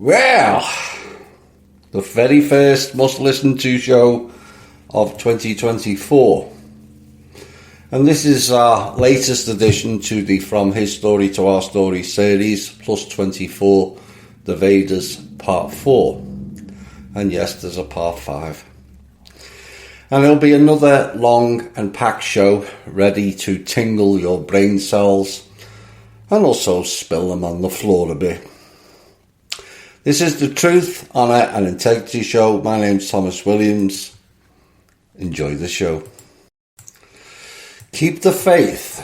Well, the very first must-listen-to show of 2024. And this is our latest addition to the From His Story to Our Story series, plus 24, the Vedas, part 4. And yes, there's a part 5. And it'll be another long and packed show, ready to tingle your brain cells and also spill them on the floor a bit. This is the Truth, Honour and Integrity Show. My name's Thomas Williams. Enjoy the show. Keep the faith.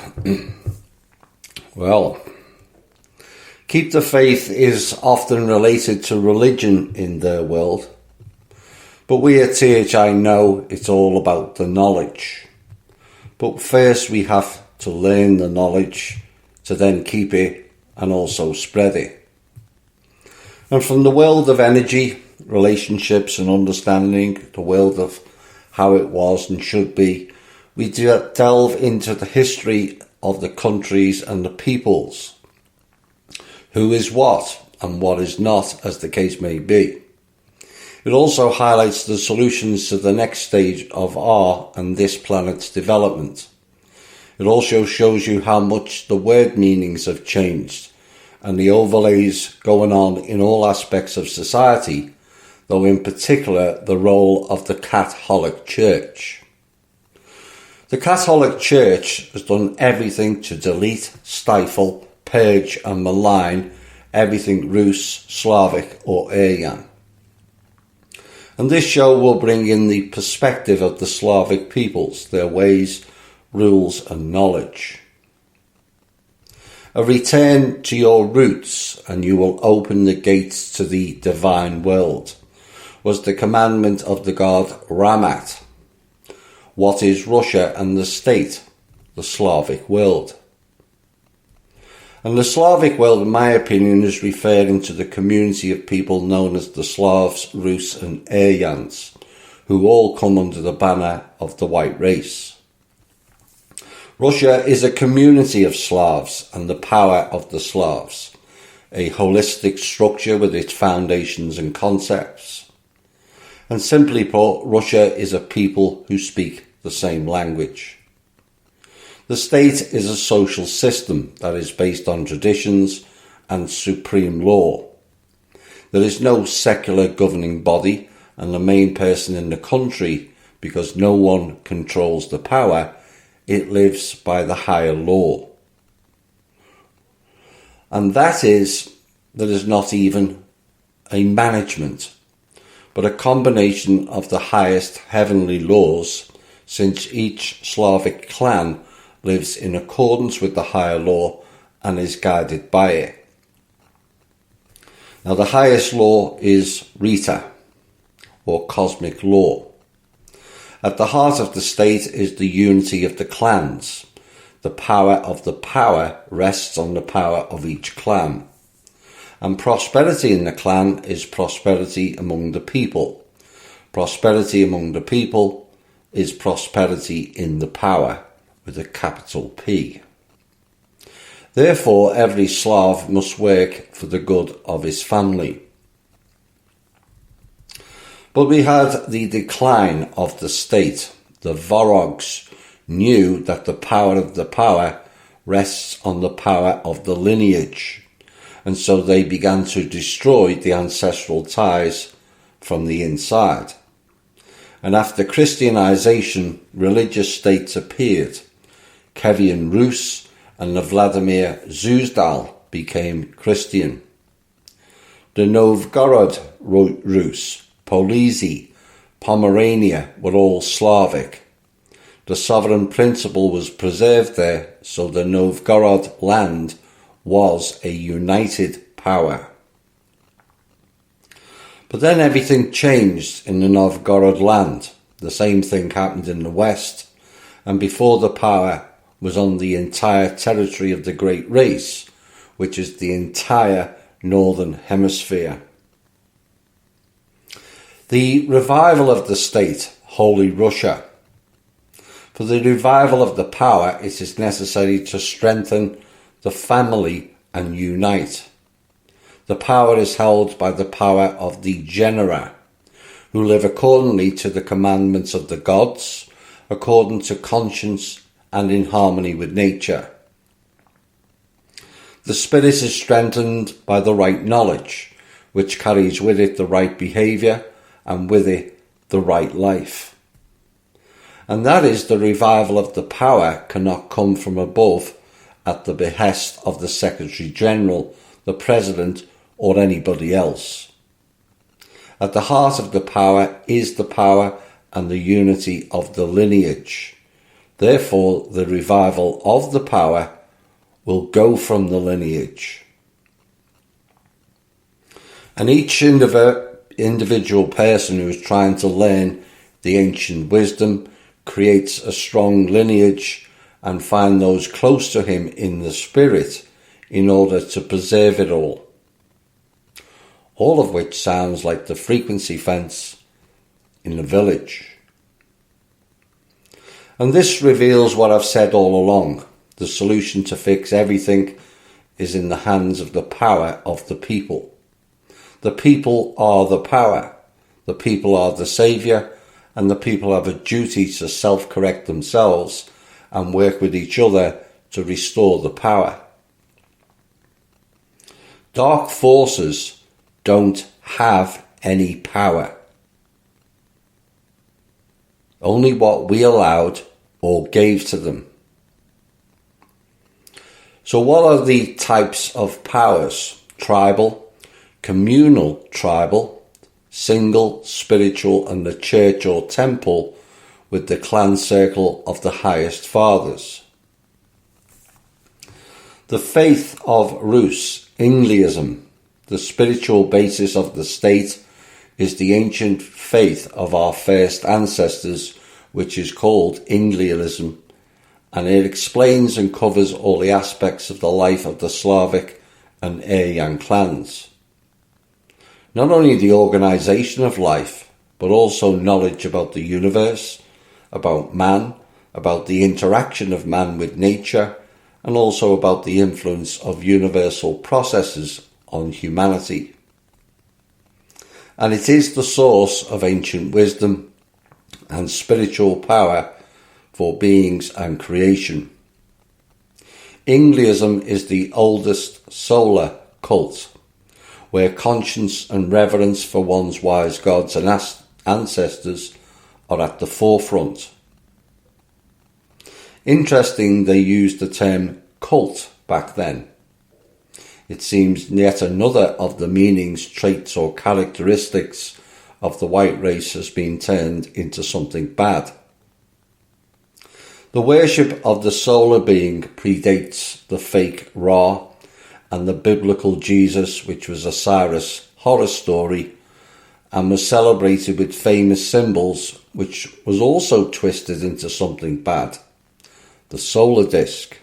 Well, keep the faith is often related to religion in their world. But we at THI know it's all about the knowledge. But first we have to learn the knowledge to then keep it and also spread it. And from the world of energy, relationships and understanding, the world of how it was and should be, we delve into the history of the countries and the peoples. Who is what and what is not, as the case may be. It also highlights the solutions to the next stage of our and this planet's development. It also shows you how much the word meanings have changed and the overlays going on in all aspects of society, though in particular the role of the Catholic Church. The Catholic Church has done everything to delete, stifle, purge and malign everything Rus, Slavic or Aryan. And this show will bring in the perspective of the Slavic peoples, their ways, rules and knowledge. A return to your roots and you will open the gates to the divine world was the commandment of the god Ramat. What is Russia and the state? The Slavic world. And the Slavic world, in my opinion, is referring to the community of people known as the Slavs, Rus and Aryans, who all come under the banner of the white race. Russia is a community of Slavs and the power of the Slavs, a holistic structure with its foundations and concepts. And simply put, Russia is a people who speak the same language. The state is a social system that is based on traditions and supreme law. There is no secular governing body, and the main person in the country, because no one controls the power, it lives by the higher law. And that is, there is not even a management, but a combination of the highest heavenly laws, since each Slavic clan lives in accordance with the higher law and is guided by it. Now the highest law is Rita, or cosmic law. At the heart of the state is the unity of the clans. The power of the power rests on the power of each clan. And prosperity in the clan is prosperity among the people. Prosperity among the people is prosperity in the power, with a capital P. Therefore, every Slav must work for the good of his family. But we had the decline of the state. The Vorogs knew that the power of the power rests on the power of the lineage, and so they began to destroy the ancestral ties from the inside. And after Christianization, religious states appeared. Kievan Rus and the Vladimir Zhuzdal became Christian. The Novgorod Rus, Polisi, Pomerania were all Slavic. The sovereign principle was preserved there, so the Novgorod land was a united power. But then everything changed in the Novgorod land. The same thing happened in the west, and before the power was on the entire territory of the Great Race, which is the entire northern hemisphere. The revival of the state, Holy Russia. For the revival of the power, it is necessary to strengthen the family and unite. The power is held by the power of the genera, who live accordingly to the commandments of the gods, according to conscience and in harmony with nature. The spirit is strengthened by the right knowledge, which carries with it the right behaviour and with it the right life. And that is the revival of the power cannot come from above at the behest of the Secretary General, the President, or anybody else. At the heart of the power is the power and the unity of the lineage. Therefore, the revival of the power will go from the lineage. And each individual person who is trying to learn the ancient wisdom creates a strong lineage and find those close to him in the spirit in order to preserve it all. All of which sounds like the frequency fence in the village. And this reveals what I've said all along. The solution to fix everything is in the hands of the power of the people. The people are the power. The people are the saviour, and the people have a duty to self-correct themselves and work with each other to restore the power. Dark forces don't have any power. Only what we allowed or gave to them. So what are the types of powers? Tribal, communal tribal, single, spiritual, and the church or temple with the clan circle of the highest fathers. The faith of Rus, Inglism, the spiritual basis of the state, is the ancient faith of our first ancestors, which is called Inglism, and it explains and covers all the aspects of the life of the Slavic and Aryan clans. Not only the organisation of life, but also knowledge about the universe, about man, about the interaction of man with nature, and also about the influence of universal processes on humanity. And it is the source of ancient wisdom and spiritual power for beings and creation. Inglism is the oldest solar cult, where conscience and reverence for one's wise gods and ancestors are at the forefront. Interesting, they used the term cult back then. It seems yet another of the meanings, traits or characteristics of the white race has been turned into something bad. The worship of the solar being predates the fake Ra and the biblical Jesus, which was a Cyrus horror story, and was celebrated with famous symbols, which was also twisted into something bad. The solar disc,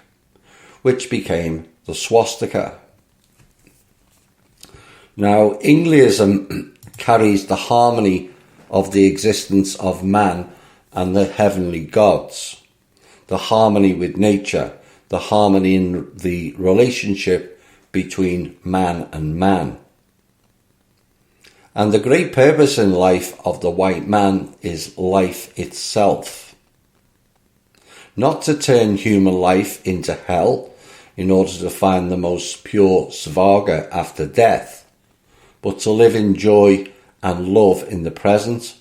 which became the swastika. Now, Inglism carries the harmony of the existence of man and the heavenly gods, the harmony with nature, the harmony in the relationship between man and man. And the great purpose in life of the white man is life itself. Not to turn human life into hell in order to find the most pure svarga after death, but to live in joy and love in the present,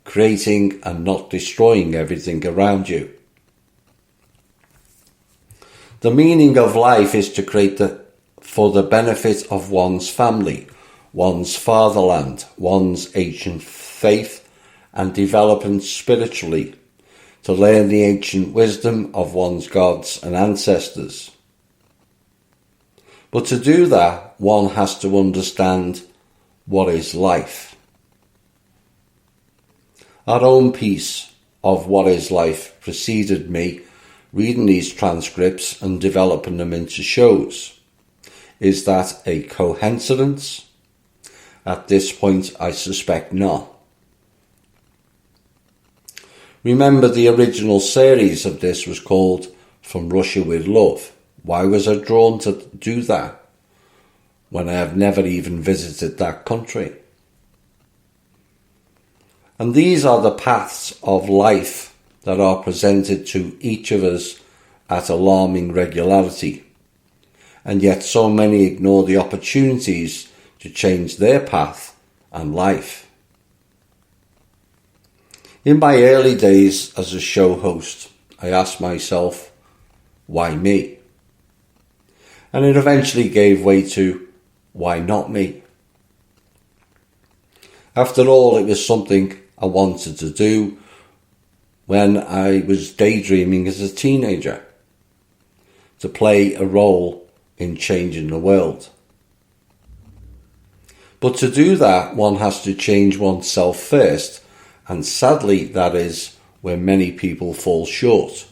creating and not destroying everything around you. The meaning of life is to create for the benefit of one's family, one's fatherland, one's ancient faith, and developing spiritually, to learn the ancient wisdom of one's gods and ancestors. But to do that, one has to understand what is life. Our own piece of what is life preceded me reading these transcripts and developing them into shows. Is that a coincidence? At this point, I suspect not. Remember, the original series of this was called From Russia with Love. Why was I drawn to do that? when I have never even visited that country. And these are the paths of life that are presented to each of us at alarming regularity. And yet so many ignore the opportunities to change their path and life. In my early days as a show host, I asked myself, why me? And it eventually gave way to, why not me? After all, it was something I wanted to do when I was daydreaming as a teenager, to play a role in changing the world. But to do that, one has to change oneself first, and sadly that is where many people fall short.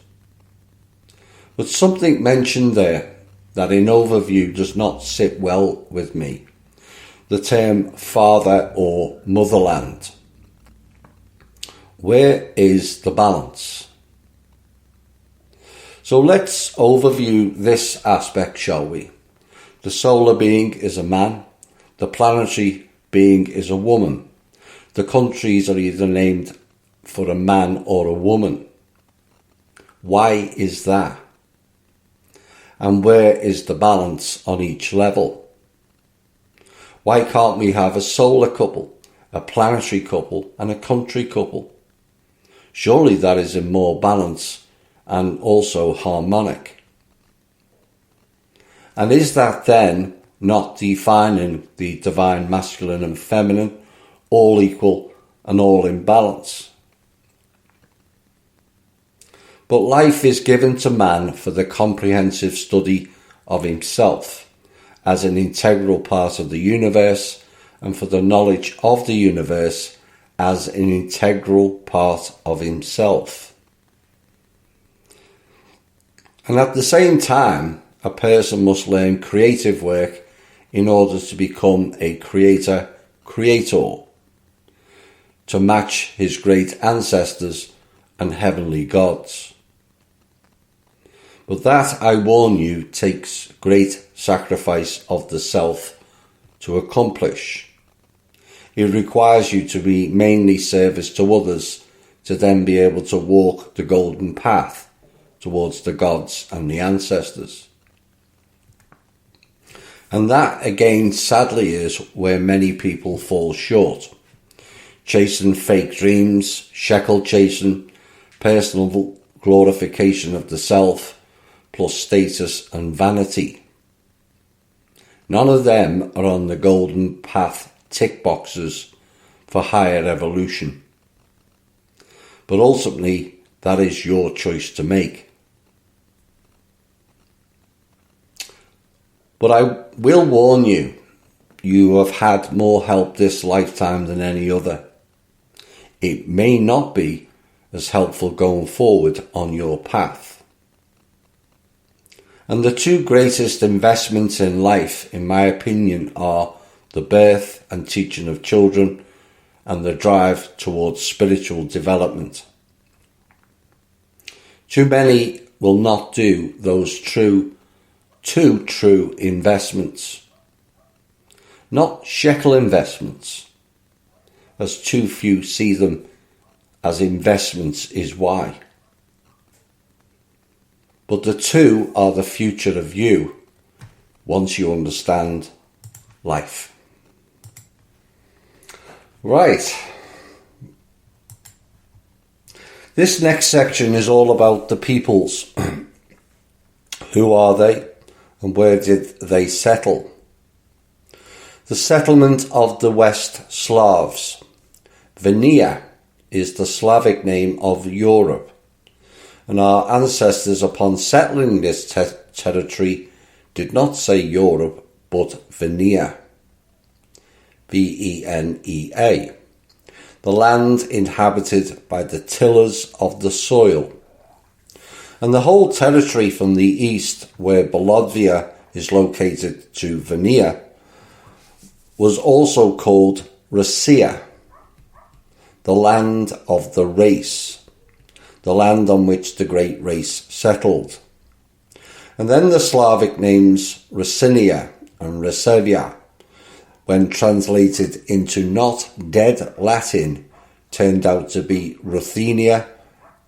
But something mentioned there that in overview does not sit well with me, the term father or motherland. Where is the balance? So let's overview this aspect, shall we? The solar being is a man, the planetary being is a woman. The countries are either named for a man or a woman. Why is that? And where is the balance on each level? Why can't we have a solar couple, a planetary couple, and a country couple? Surely that is in more balance and also harmonic. And is that then not defining the divine masculine and feminine, all equal and all in balance? But life is given to man for the comprehensive study of himself as an integral part of the universe, and for the knowledge of the universe as an integral part of himself. And at the same time, a person must learn creative work in order to become a creator, to match his great ancestors and heavenly gods. But that, I warn you, takes great sacrifice of the self to accomplish. It requires you to be mainly service to others, to then be able to walk the golden path towards the gods and the ancestors. And that again sadly is where many people fall short. Chasing fake dreams, shekel chasing, personal glorification of the self, plus status and vanity. None of them are on the golden path tick boxes for higher evolution. But ultimately, that is your choice to make. But I will warn you, you have had more help this lifetime than any other. It may not be as helpful going forward on your path. And the two greatest investments in life, in my opinion, are the birth and teaching of children and the drive towards spiritual development. Too many will not do those two true investments. Not shekel investments, as too few see them as investments is why. But the two are the future of you once you understand life. Right. This next section is all about the peoples. Who are they and where did they settle? The settlement of the West Slavs. Venia is the Slavic name of Europe, and our ancestors, upon settling this territory, did not say Europe but Venia. Venea, the land inhabited by the tillers of the soil. And the whole territory from the east, where Bolivia is located, to Venia, was also called Russia, the land of the race, the land on which the great race settled. And then the Slavic names Rusinia and Reservia, when translated into not dead Latin, turned out to be Ruthenia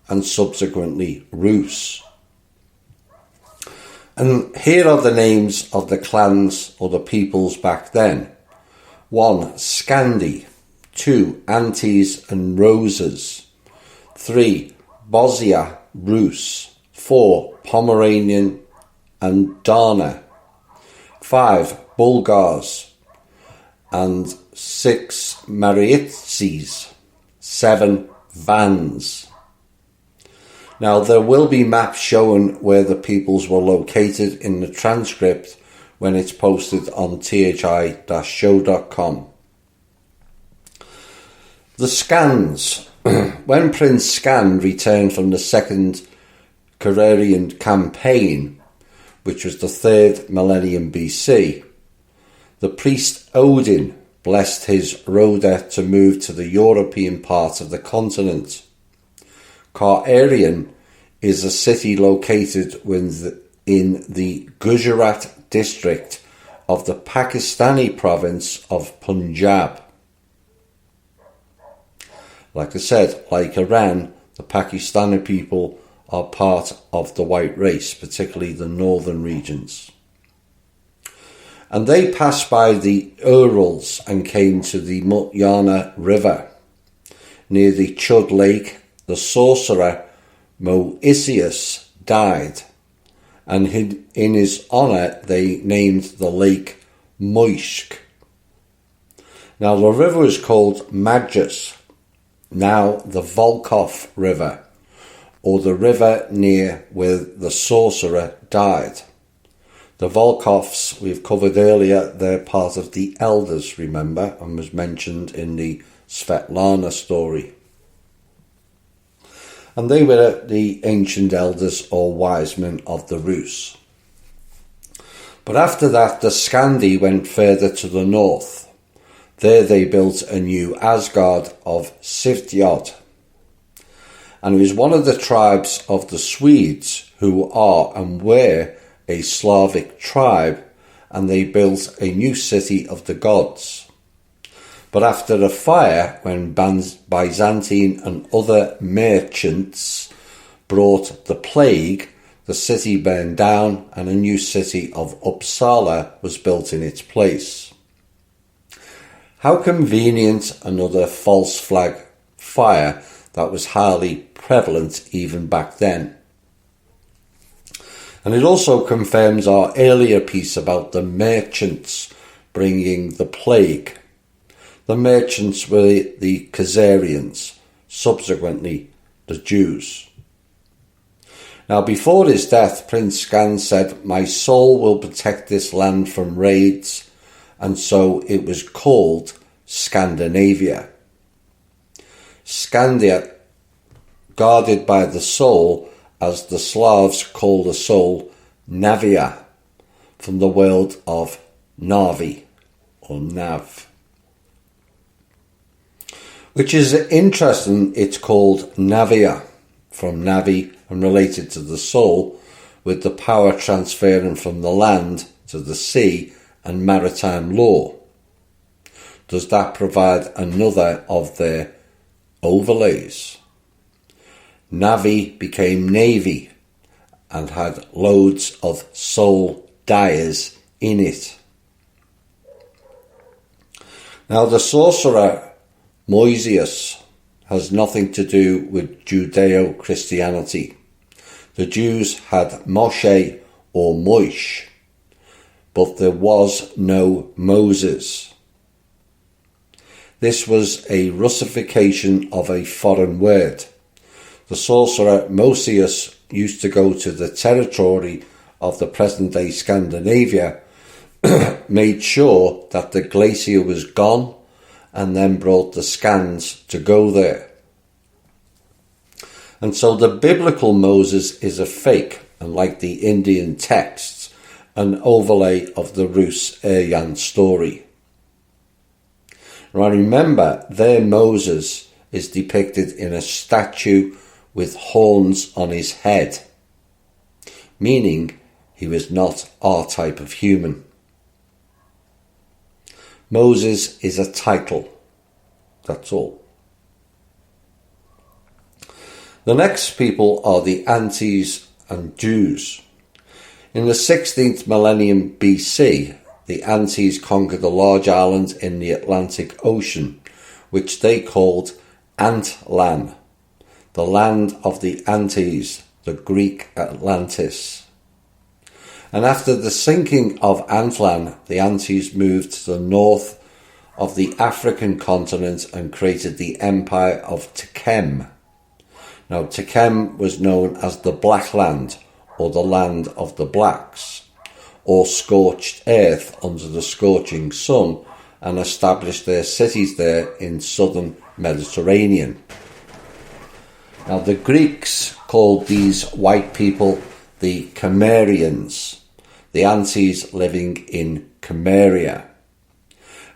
and subsequently Rus. And here are the names of the clans or the peoples back then. 1. Scandi. 2. Antes and Roses. 3. Bosnia, Rus. 4. Pomeranian and Dana. 5. Bulgars. And 6. Marietses. 7. Vans. Now, there will be maps showing where the peoples were located in the transcript when it's posted on thi-show.com. The Scans. When Prince Scan returned from the Second Careerian Campaign, which was the 3rd millennium BC, the priest Odin blessed his Rhoda to move to the European part of the continent. Careerian is a city located in the Gujarat district of the Pakistani province of Punjab. Like I said, like Iran, the Pakistani people are part of the white race, particularly the northern regions. And they passed by the Urals and came to the Mutyana River. Near the Chud Lake, the sorcerer Moisius died, and in his honour they named the lake Moishk. Now the river is called Magus, now the Volkhov River, or the river near where the sorcerer died. The Volkhovs we've covered earlier, they're part of the elders, remember, and was mentioned in the Svetlana story. And they were the ancient elders or wise men of the Rus. But after that, the Scandi went further to the north. There they built a new Asgard of Svitjod. And it was one of the tribes of the Swedes, who are and were a Slavic tribe, and they built a new city of the gods. But after a fire, when Byzantine and other merchants brought the plague, the city burned down and a new city of Uppsala was built in its place. How convenient, another false flag fire that was highly prevalent even back then. And it also confirms our earlier piece about the merchants bringing the plague. The merchants were the Khazarians, subsequently the Jews. Now, before his death, Prince Scan said, "My soul will protect this land from raids," and so it was called Scandinavia. Scandia, guarded by the soul, as the Slavs call the soul Navia, from the world of Navi, or Nav. Which is interesting, it's called Navia, from Navi and related to the soul, with the power transferring from the land to the sea and maritime law. Does that provide another of their overlays? Navi became navy and had loads of soul dyers in it. Now the sorcerer Moisius has nothing to do with Judeo-Christianity. The Jews had Moshe or Moish, but there was no Moses. This was a Russification of a foreign word. The sorcerer Moisius used to go to the territory of the present-day Scandinavia, made sure that the glacier was gone, and then brought the Scans to go there. And so the biblical Moses is a fake, and like the Indian texts, an overlay of the Rus Aryan story. Now remember, their Moses is depicted in a statue with horns on his head, meaning he was not our type of human. Moses is a title. That's all. The next people are the Antes and Jews. In the 16th millennium BC, the Antes conquered a large island in the Atlantic Ocean, which they called Antlan, the land of the Antes, the Greek Atlantis. And after the sinking of Antlan, the Antes moved to the north of the African continent and created the Empire of Tekem. Now, Tekem was known as the Black Land, or the Land of the Blacks, or Scorched Earth under the scorching sun, and established their cities there in southern Mediterranean. Now, the Greeks called these white people the Cimmerians, the Antes living in Cimmeria.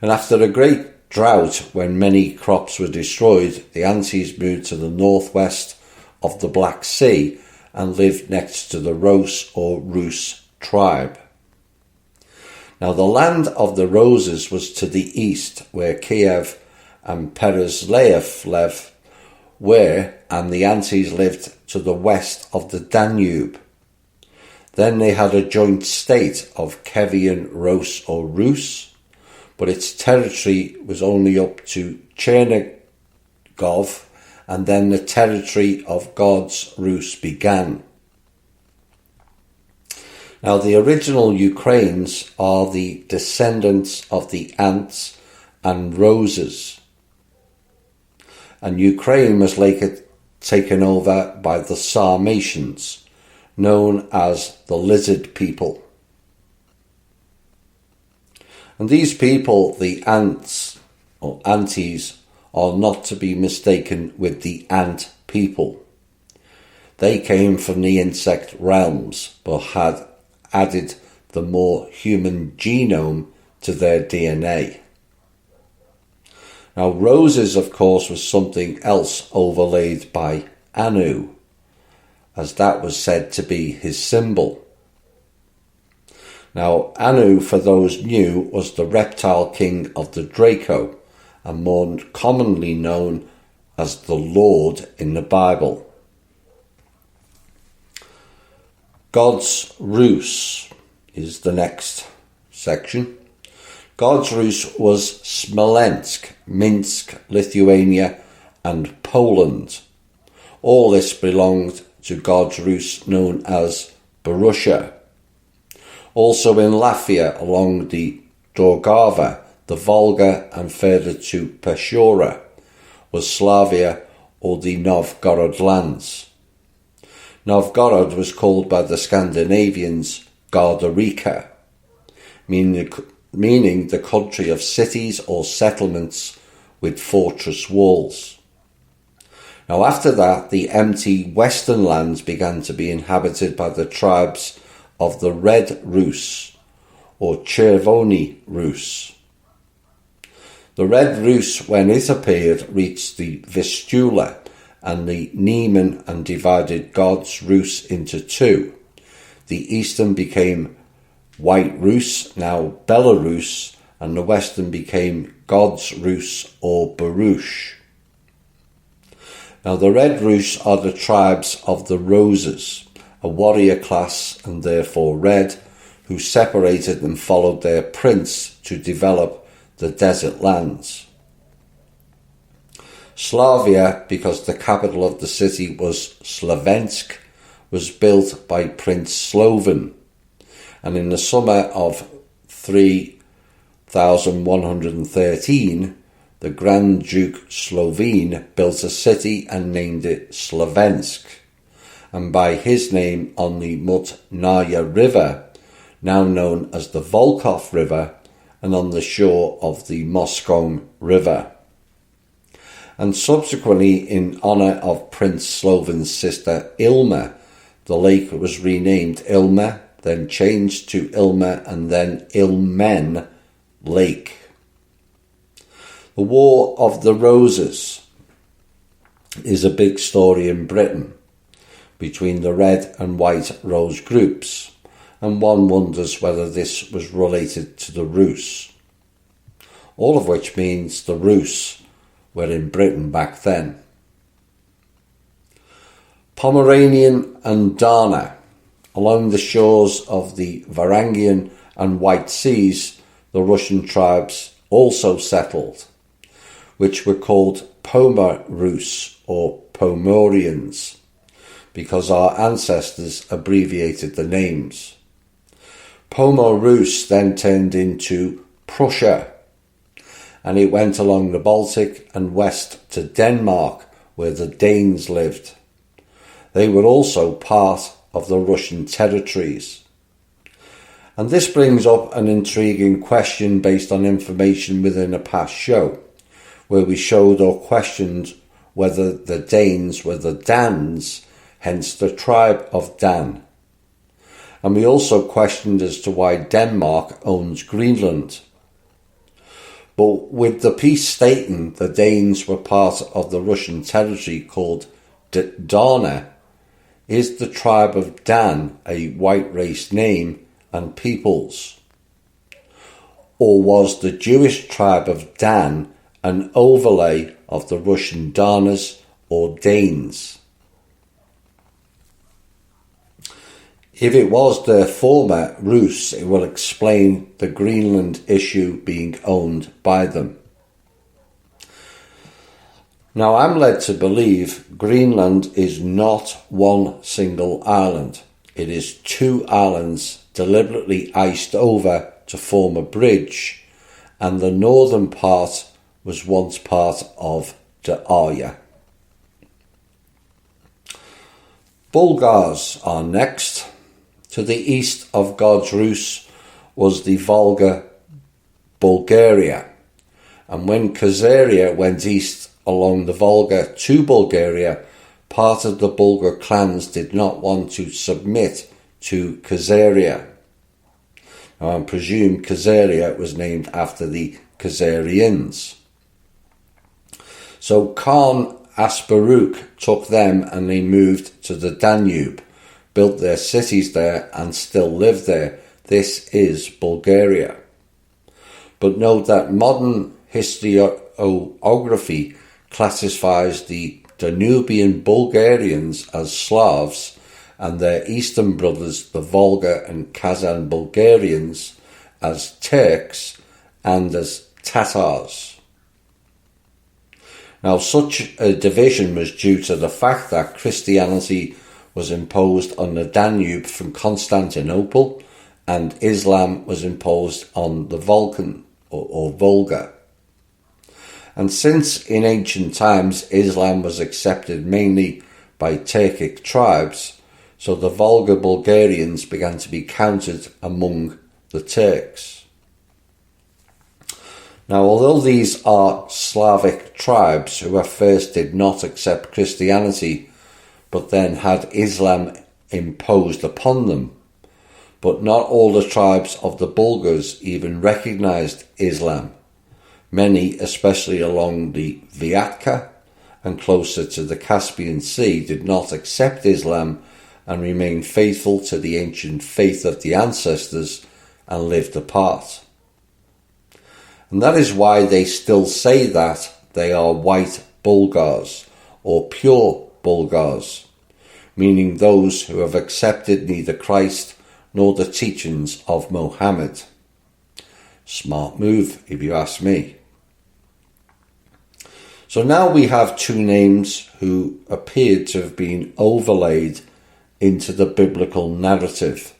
And after a great drought, when many crops were destroyed, the Antes moved to the northwest of the Black Sea and lived next to the Rus or Rus tribe. Now, the land of the Roses was to the east, where Kiev and Perezlev were, and the Antes lived to the west of the Danube. Then they had a joint state of Kievan Rus or Rus, but its territory was only up to Chernigov, and then the territory of God's Rus began. Now, the original Ukrainians are the descendants of the Ants and Roses, and Ukraine was later taken over by the Sarmatians, known as the Lizard people. And these people, the Ants or Antes, are not to be mistaken with the ant people. They came from the insect realms, but had added the more human genome to their DNA. Now, Roses, of course, was something else overlaid by Anu, as that was said to be his symbol. Now, Anu, for those new, was the reptile king of the Draco, and more commonly known as the Lord in the Bible. God's Rus is the next section. God's Rus was Smolensk, Minsk, Lithuania, and Poland. All this belonged to God's Rus known as Borussia. Also in Latvia along the Daugava, the Volga, and further to Peshora was Slavia or the Novgorod lands. Novgorod was called by the Scandinavians Gardarica, meaning the country of cities or settlements with fortress walls. Now, after that, the empty western lands began to be inhabited by the tribes of the Red Rus or Chervony Rus. The Red Rus, when it appeared, reached the Vistula and the Niemen and divided God's Rus into two. The eastern became White Rus, now Belarus, and the western became God's Rus or Baruch. Now, the Red Rus are the tribes of the Roses, a warrior class and therefore red, who separated and followed their prince to develop the desert lands. Slavia, because the capital of the city was Slavensk, was built by Prince Slovan, and in the summer of 3113, the Grand Duke Slovene built a city and named it Slavensk, and by his name on the Mutnaya River, now known as the Volkhov River, and on the shore of the Moscone River. And subsequently, in honour of Prince Slovan's sister Ilma, the lake was renamed Ilma, then changed to Ilma, and then Ilmen Lake. The War of the Roses is a big story in Britain between the red and white rose groups, and one wonders whether this was related to the Rus. all of which means the Rus were in Britain back then. Pomeranian and Dana. Along the shores of the Varangian and White Seas, the Russian tribes also settled, which were called Pomer Rus or Pomorians, because our ancestors abbreviated the names. Pomer Rus then turned into Prussia, and it went along the Baltic and west to Denmark, where the Danes lived. They were also part of the Russian territories. And this brings up an intriguing question based on information within a past show, where we showed or questioned whether the Danes were the Dans, hence the tribe of Dan. And we also questioned as to why Denmark owns Greenland. But with the piece stating the Danes were part of the Russian territory called Dana, is the tribe of Dan a white race name and peoples? Or was the Jewish tribe of Dan an overlay of the Russian Danas or Danes? If it was the former Rus, it will explain the Greenland issue being owned by them. Now, I'm led to believe Greenland is not one single island. It is two islands deliberately iced over to form a bridge, and the northern part was once part of the Arya. Bulgars are next. To the east of God's Rus was the Volga, Bulgaria, and when Khazaria went east along the Volga to Bulgaria, part of the Bulgar clans did not want to submit to Khazaria. Now, I presume Khazaria was named after the Khazarians. So Khan Asparuk took them and they moved to the Danube, built their cities there and still live there. This is Bulgaria. But note that modern historiography classifies the Danubian Bulgarians as Slavs and their eastern brothers, the Volga and Kazan Bulgarians, as Turks and as Tatars. Now, such a division was due to the fact that Christianity was imposed on the Danube from Constantinople and Islam was imposed on the Balkan or Volga. And since in ancient times Islam was accepted mainly by Turkic tribes, so the Volga Bulgarians began to be counted among the Turks. Now, although these are Slavic tribes who at first did not accept Christianity, but then had Islam imposed upon them, but not all the tribes of the Bulgars even recognized Islam. Many, especially along the Vyatka and closer to the Caspian Sea, did not accept Islam and remained faithful to the ancient faith of the ancestors and lived apart. And that is why they still say that they are white Bulgars or pure Bulgars, meaning those who have accepted neither Christ nor the teachings of Mohammed. Smart move, if you ask me. So now we have two names who appeared to have been overlaid into the biblical narrative,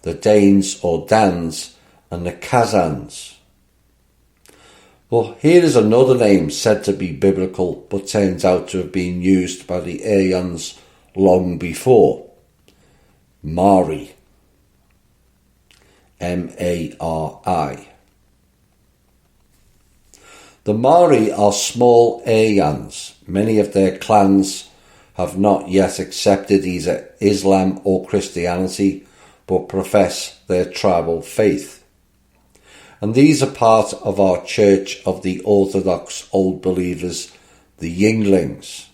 the Danes or Dans and the Kazans. Well, here is another name said to be biblical but turns out to have been used by the Aryans long before. Mari. M-A-R-I. The Mari are small Aryans. Many of their clans have not yet accepted either Islam or Christianity, but profess their tribal faith. And these are part of our Church of the Orthodox Old Believers, the Yinglings.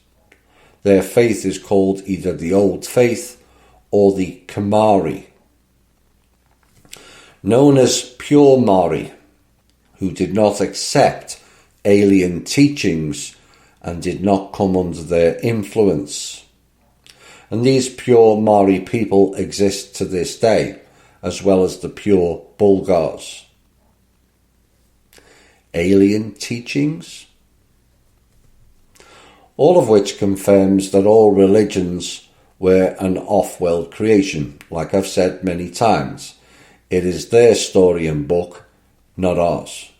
Their faith is called either the Old Faith or the Kamari. Known as Pure Mari, who did not accept alien teachings and did not come under their influence. And these pure Mari people exist to this day, as well as the pure Bulgars. Alien teachings? All of which confirms that all religions were an off-world creation. Like I've said many times, it is their story and book, not ours.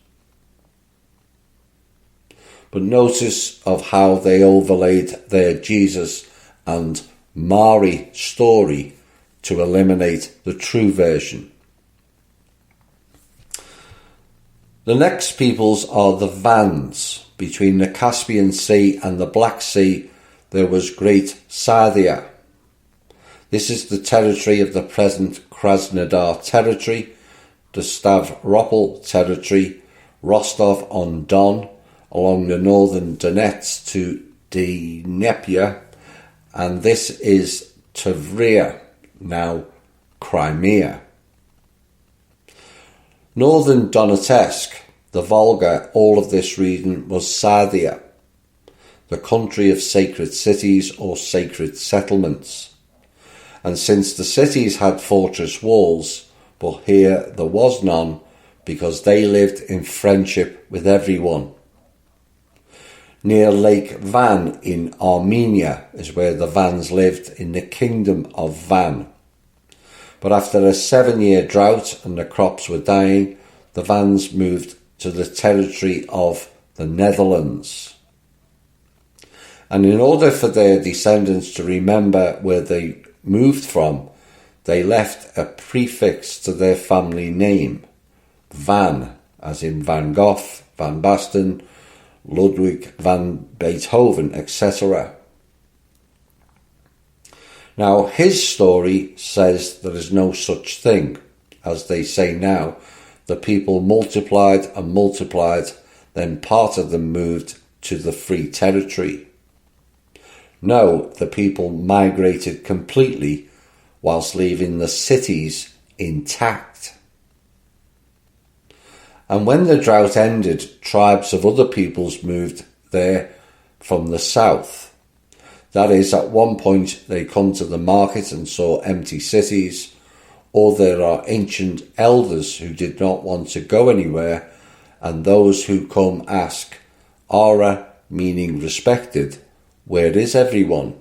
But notice of how they overlaid their Jesus and Mari story to eliminate the true version. The next peoples are the Vans. Between the Caspian Sea and the Black Sea there was Great Scythia. This is the territory of the present Krasnodar territory, the Stavropol territory, Rostov-on-Don, along the northern Donetsk to Dnieper, and this is Tver, now Crimea. Northern Donetsk, the Volga, all of this region was Scythia, the country of sacred cities or sacred settlements. And since the cities had fortress walls, but here there was none, because they lived in friendship with everyone. Near Lake Van in Armenia is where the Vans lived in the kingdom of Van. But after a 7-year drought and the crops were dying, the Vans moved to the territory of the Netherlands. And in order for their descendants to remember where they moved from, they left a prefix to their family name, Van, as in Van Gogh, Van Basten, Ludwig van Beethoven, etc. Now, his story says there is no such thing. As they say now, the people multiplied and multiplied, then part of them moved to the free territory. No, the people migrated completely whilst leaving the cities intact. And when the drought ended, tribes of other peoples moved there from the south. That is, at one point they come to the market and saw empty cities, or there are ancient elders who did not want to go anywhere, and those who come ask, Ara, meaning respected, where is everyone?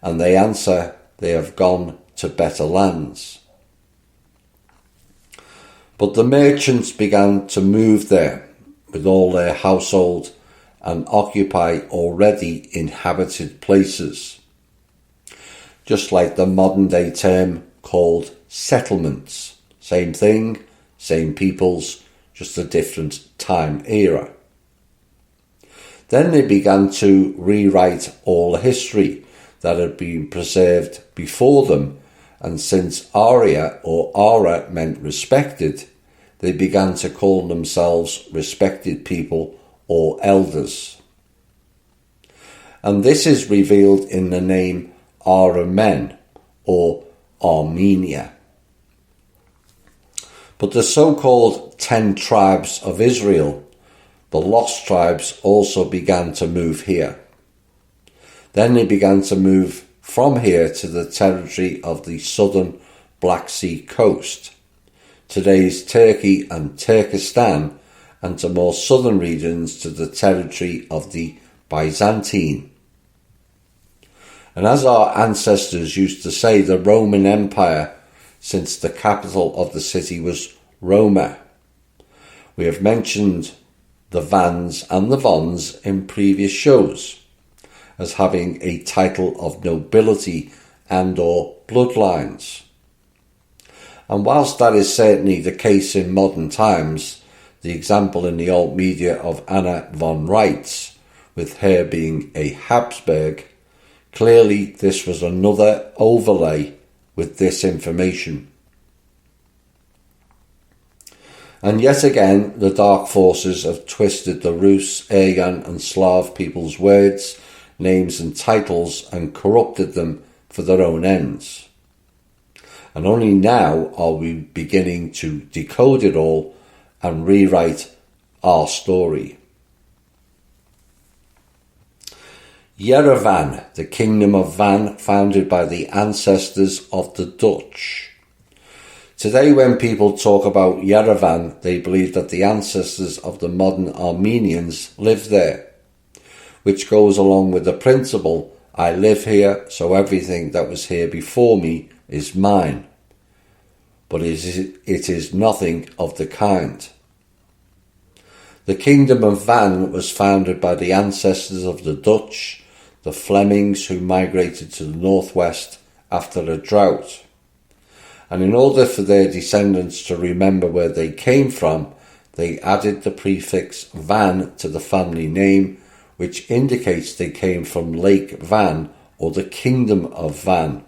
And they answer, they have gone to better lands. But the merchants began to move there with all their household and occupy already inhabited places. Just like the modern day term called settlements. Same thing, same peoples, just a different time era. Then they began to rewrite all the history that had been preserved before them, and since Arya or Ara meant respected, they began to call themselves respected people or elders. And this is revealed in the name Aramen or Armenia. But the so-called 10 tribes of Israel, the lost tribes, also began to move here. Then they began to move from here to the territory of the southern Black Sea coast, today's Turkey and Turkestan, and to more southern regions to the territory of the Byzantine. And as our ancestors used to say, the Roman Empire, since the capital of the city was Roma. We have mentioned the Vans and the Vons in previous shows as having a title of nobility and or bloodlines. And whilst that is certainly the case in modern times, the example in the old media of Anna von Reitz, with her being a Habsburg, clearly this was another overlay with this information. And yet again, the dark forces have twisted the Rus, Aryan and Slav people's words, names and titles and corrupted them for their own ends. And only now are we beginning to decode it all and rewrite our story. Yerevan, the Kingdom of Van, founded by the ancestors of the Dutch. Today, when people talk about Yerevan, they believe that the ancestors of the modern Armenians lived there, which goes along with the principle, I live here, so everything that was here before me is mine. But it is nothing of the kind. The Kingdom of Van was founded by the ancestors of the Dutch, the Flemings who migrated to the northwest after a drought. And in order for their descendants to remember where they came from, they added the prefix Van to the family name, which indicates they came from Lake Van or the Kingdom of Van.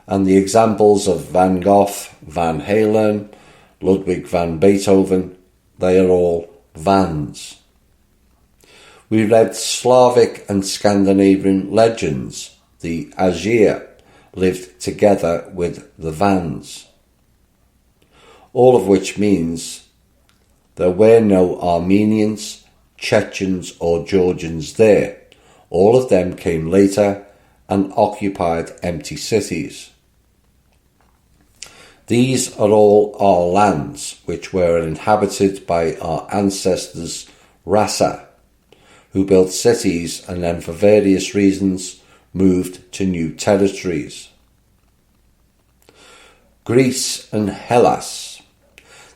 And the examples of Van Gogh, Van Halen, Ludwig van Beethoven, they are all Vans. We read Slavic and Scandinavian legends. The Azir lived together with the Vans. All of which means there were no Armenians, Chechens or Georgians there. All of them came later and occupied empty cities. These are all our lands, which were inhabited by our ancestors Rasa, who built cities and then for various reasons moved to new territories. Greece and Hellas.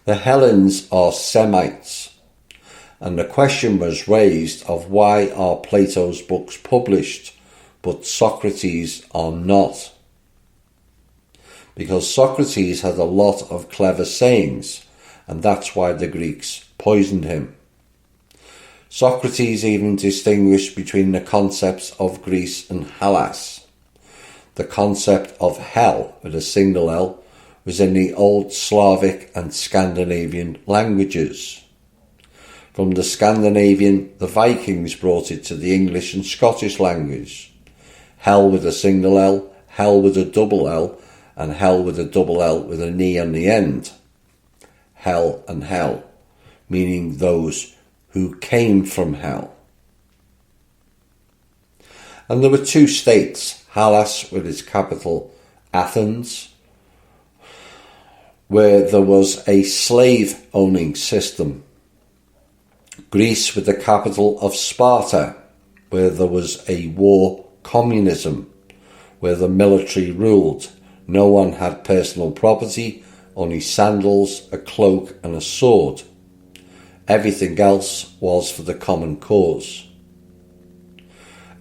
The Hellenes are Semites, and the question was raised of why are Plato's books published, but Socrates are not. Because Socrates had a lot of clever sayings, and that's why the Greeks poisoned him. Socrates even distinguished between the concepts of Greece and Hellas. The concept of hell, with a single L, was in the old Slavic and Scandinavian languages. From the Scandinavian, the Vikings brought it to the English and Scottish language. Hell with a single L, hell with a double L, and hell with a double L with an E on the end. Hell and hell, meaning those who came from hell. And there were two states, Hellas with its capital Athens, where there was a slave-owning system. Greece with the capital of Sparta, where there was a war communism, where the military ruled. No one had personal property, only sandals, a cloak and a sword. Everything else was for the common cause.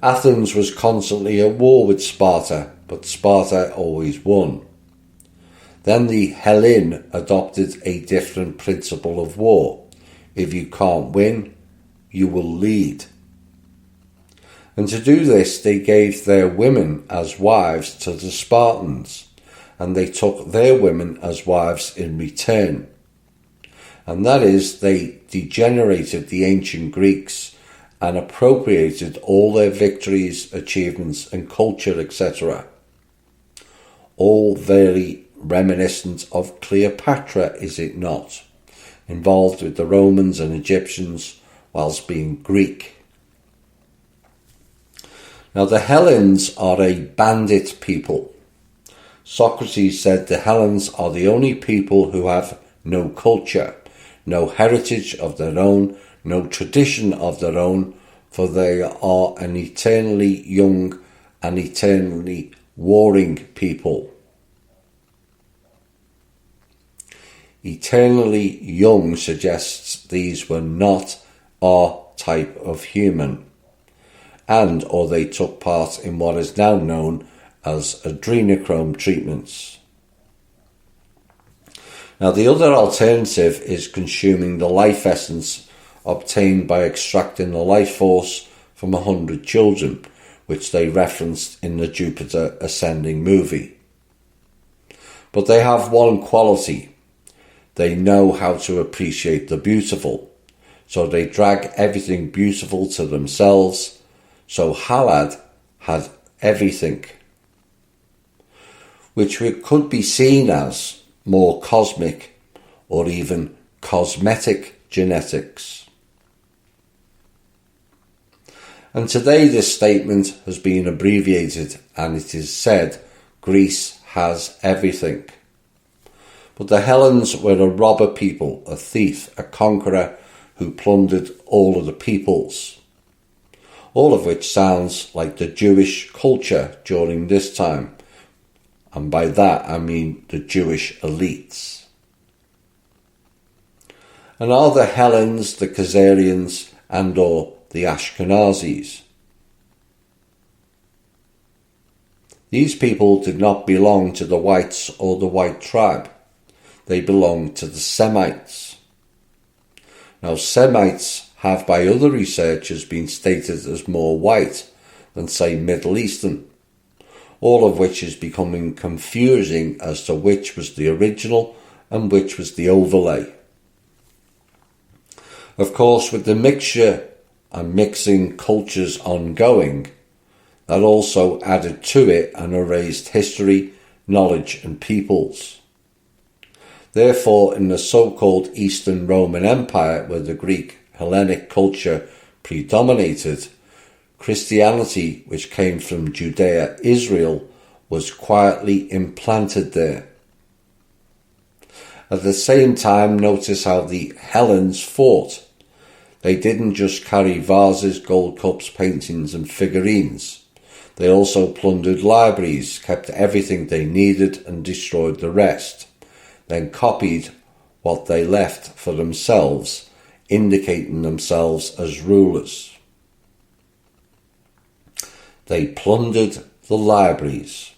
Athens was constantly at war with Sparta, but Sparta always won. Then the Hellene adopted a different principle of war. If you can't win, you will lead. And to do this, they gave their women as wives to the Spartans, and they took their women as wives in return. And that is, they degenerated the ancient Greeks and appropriated all their victories, achievements and culture, etc. All very reminiscent of Cleopatra, is it not? Involved with the Romans and Egyptians whilst being Greek. Now the Hellenes are a bandit people. Socrates said the Hellenes are the only people who have no culture, no heritage of their own, no tradition of their own, for they are an eternally young and eternally warring people. Eternally young suggests these were not our type of human, and or they took part in what is now known as adrenochrome treatments. Now the other alternative is consuming the life essence obtained by extracting the life force from 100 children, which they referenced in the Jupiter Ascending movie. But they have one quality. They know how to appreciate the beautiful, so they drag everything beautiful to themselves. So Halad had everything, which could be seen as more cosmic or even cosmetic genetics. And today this statement has been abbreviated and it is said Greece has everything. But the Hellenes were a robber people, a thief, a conqueror who plundered all of the peoples. All of which sounds like the Jewish culture during this time. And by that I mean the Jewish elites. And are the Hellenes, the Khazarians and or the Ashkenazis? These people did not belong to the whites or the white tribe. They belonged to the Semites. Now Semites have by other researchers been stated as more white than say Middle Eastern, all of which is becoming confusing as to which was the original and which was the overlay. Of course, with the mixture and mixing cultures ongoing, that also added to it and erased history, knowledge and peoples. Therefore, in the so-called Eastern Roman Empire, where the Greek Hellenic culture predominated, Christianity, which came from Judea, Israel, was quietly implanted there. At the same time, notice how the Hellenes fought. They didn't just carry vases, gold cups, paintings and figurines. They also plundered libraries, kept everything they needed and destroyed the rest, then copied what they left for themselves, indicating themselves as rulers. They plundered the libraries,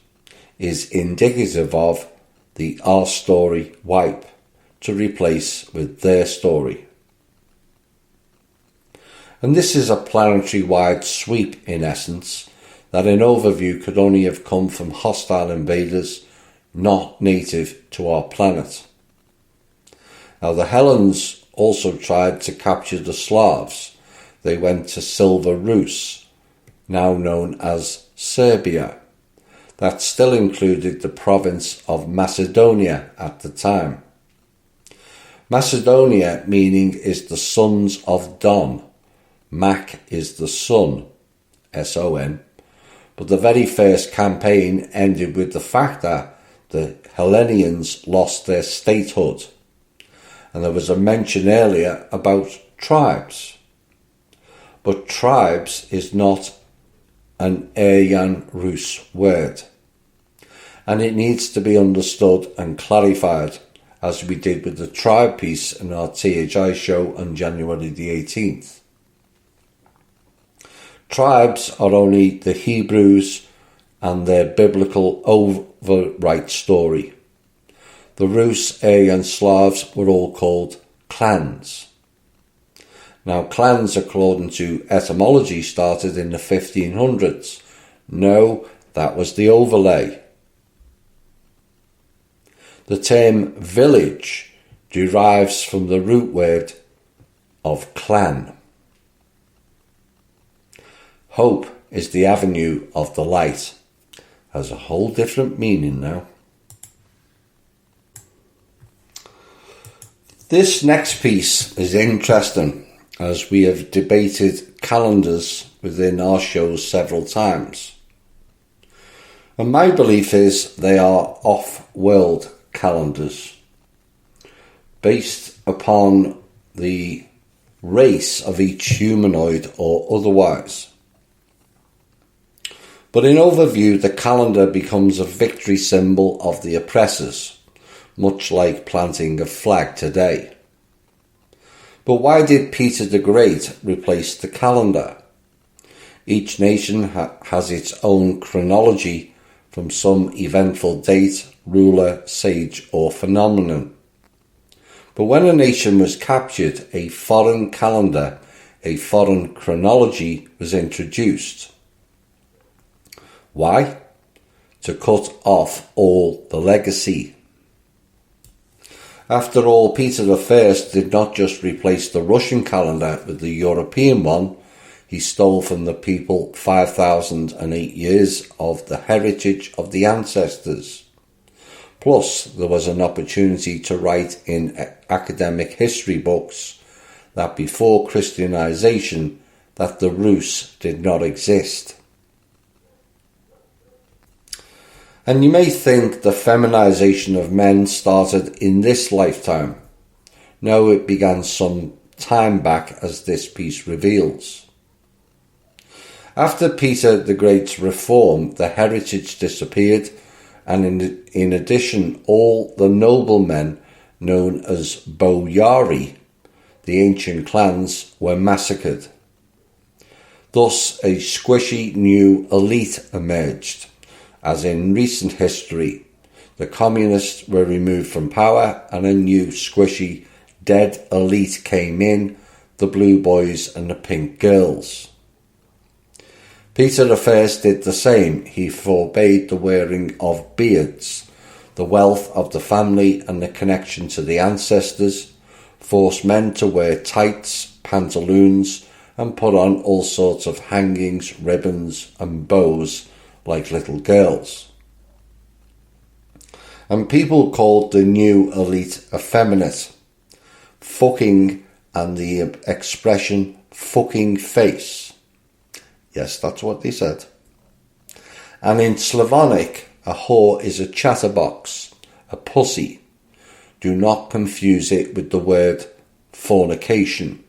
is indicative of the our story wipe to replace with their story. And this is a planetary-wide sweep in essence, that in overview could only have come from hostile invaders not native to our planet. Now the Hellenes also tried to capture the Slavs. They went to Silver Rus, now known as Serbia. That still included the province of Macedonia at the time. Macedonia meaning is the sons of Don. Mac is the sun, S-O-N. But the very first campaign ended with the fact that the Hellenians lost their statehood. And there was a mention earlier about tribes. But tribes is not an Aryan Rus word. And it needs to be understood and clarified, as we did with the tribe piece in our THI show on January the 18th. Tribes are only the Hebrews and their biblical overwrite story. The Rus, Aryan Slavs were all called clans. Now clans, according to etymology, started in the 1500s. No, that was the overlay. The term village derives from the root word of clan. Hope is the avenue of the light. Has a whole different meaning now. This next piece is interesting, as we have debated calendars within our shows several times. And my belief is they are off-world calendars, based upon the race of each humanoid or otherwise. But in overview, the calendar becomes a victory symbol of the oppressors, much like planting a flag today. But why did Peter the Great replace the calendar? Each nation has its own chronology from some eventful date, ruler, sage or phenomenon. But when a nation was captured, a foreign calendar, a foreign chronology was introduced. Why? To cut off all the legacy. After all, Peter I did not just replace the Russian calendar with the European one, he stole from the people 5,008 years of the heritage of the ancestors, Plus, there was an opportunity to write in academic history books that before Christianization, that the Rus did not exist. And you may think the feminization of men started in this lifetime. No, it began some time back, as this piece reveals. After Peter the Great's reform, the heritage disappeared, and in addition, all the noblemen known as boyari, the ancient clans, were massacred. Thus, a squishy new elite emerged. As in recent history, the communists were removed from power and a new squishy dead elite came in, the blue boys and the pink girls. Peter I did the same. He forbade the wearing of beards, the wealth of the family and the connection to the ancestors, forced men to wear tights, pantaloons and put on all sorts of hangings, ribbons and bows like little girls. And people called the new elite effeminate, fucking, and the expression fucking face. Yes, that's what they said. And in Slavonic, a whore is a chatterbox, a pussy. Do not confuse it with the word fornication.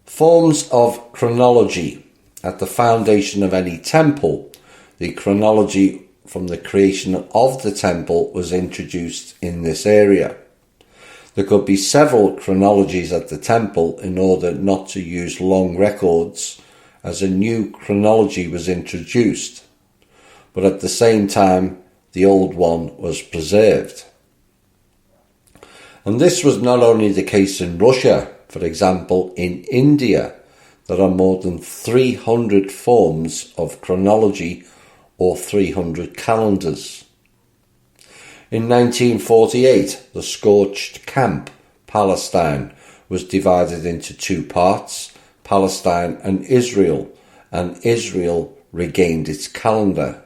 Forms of chronology. At the foundation of any temple, the chronology from the creation of the temple was introduced in this area. There could be several chronologies at the temple in order not to use long records, as a new chronology was introduced, but at the same time the old one was preserved. And this was not only the case in Russia. For example, in India, there are more than 300 forms of chronology or 300 calendars. In 1948, the scorched camp, Palestine, was divided into two parts, Palestine and Israel regained its calendar.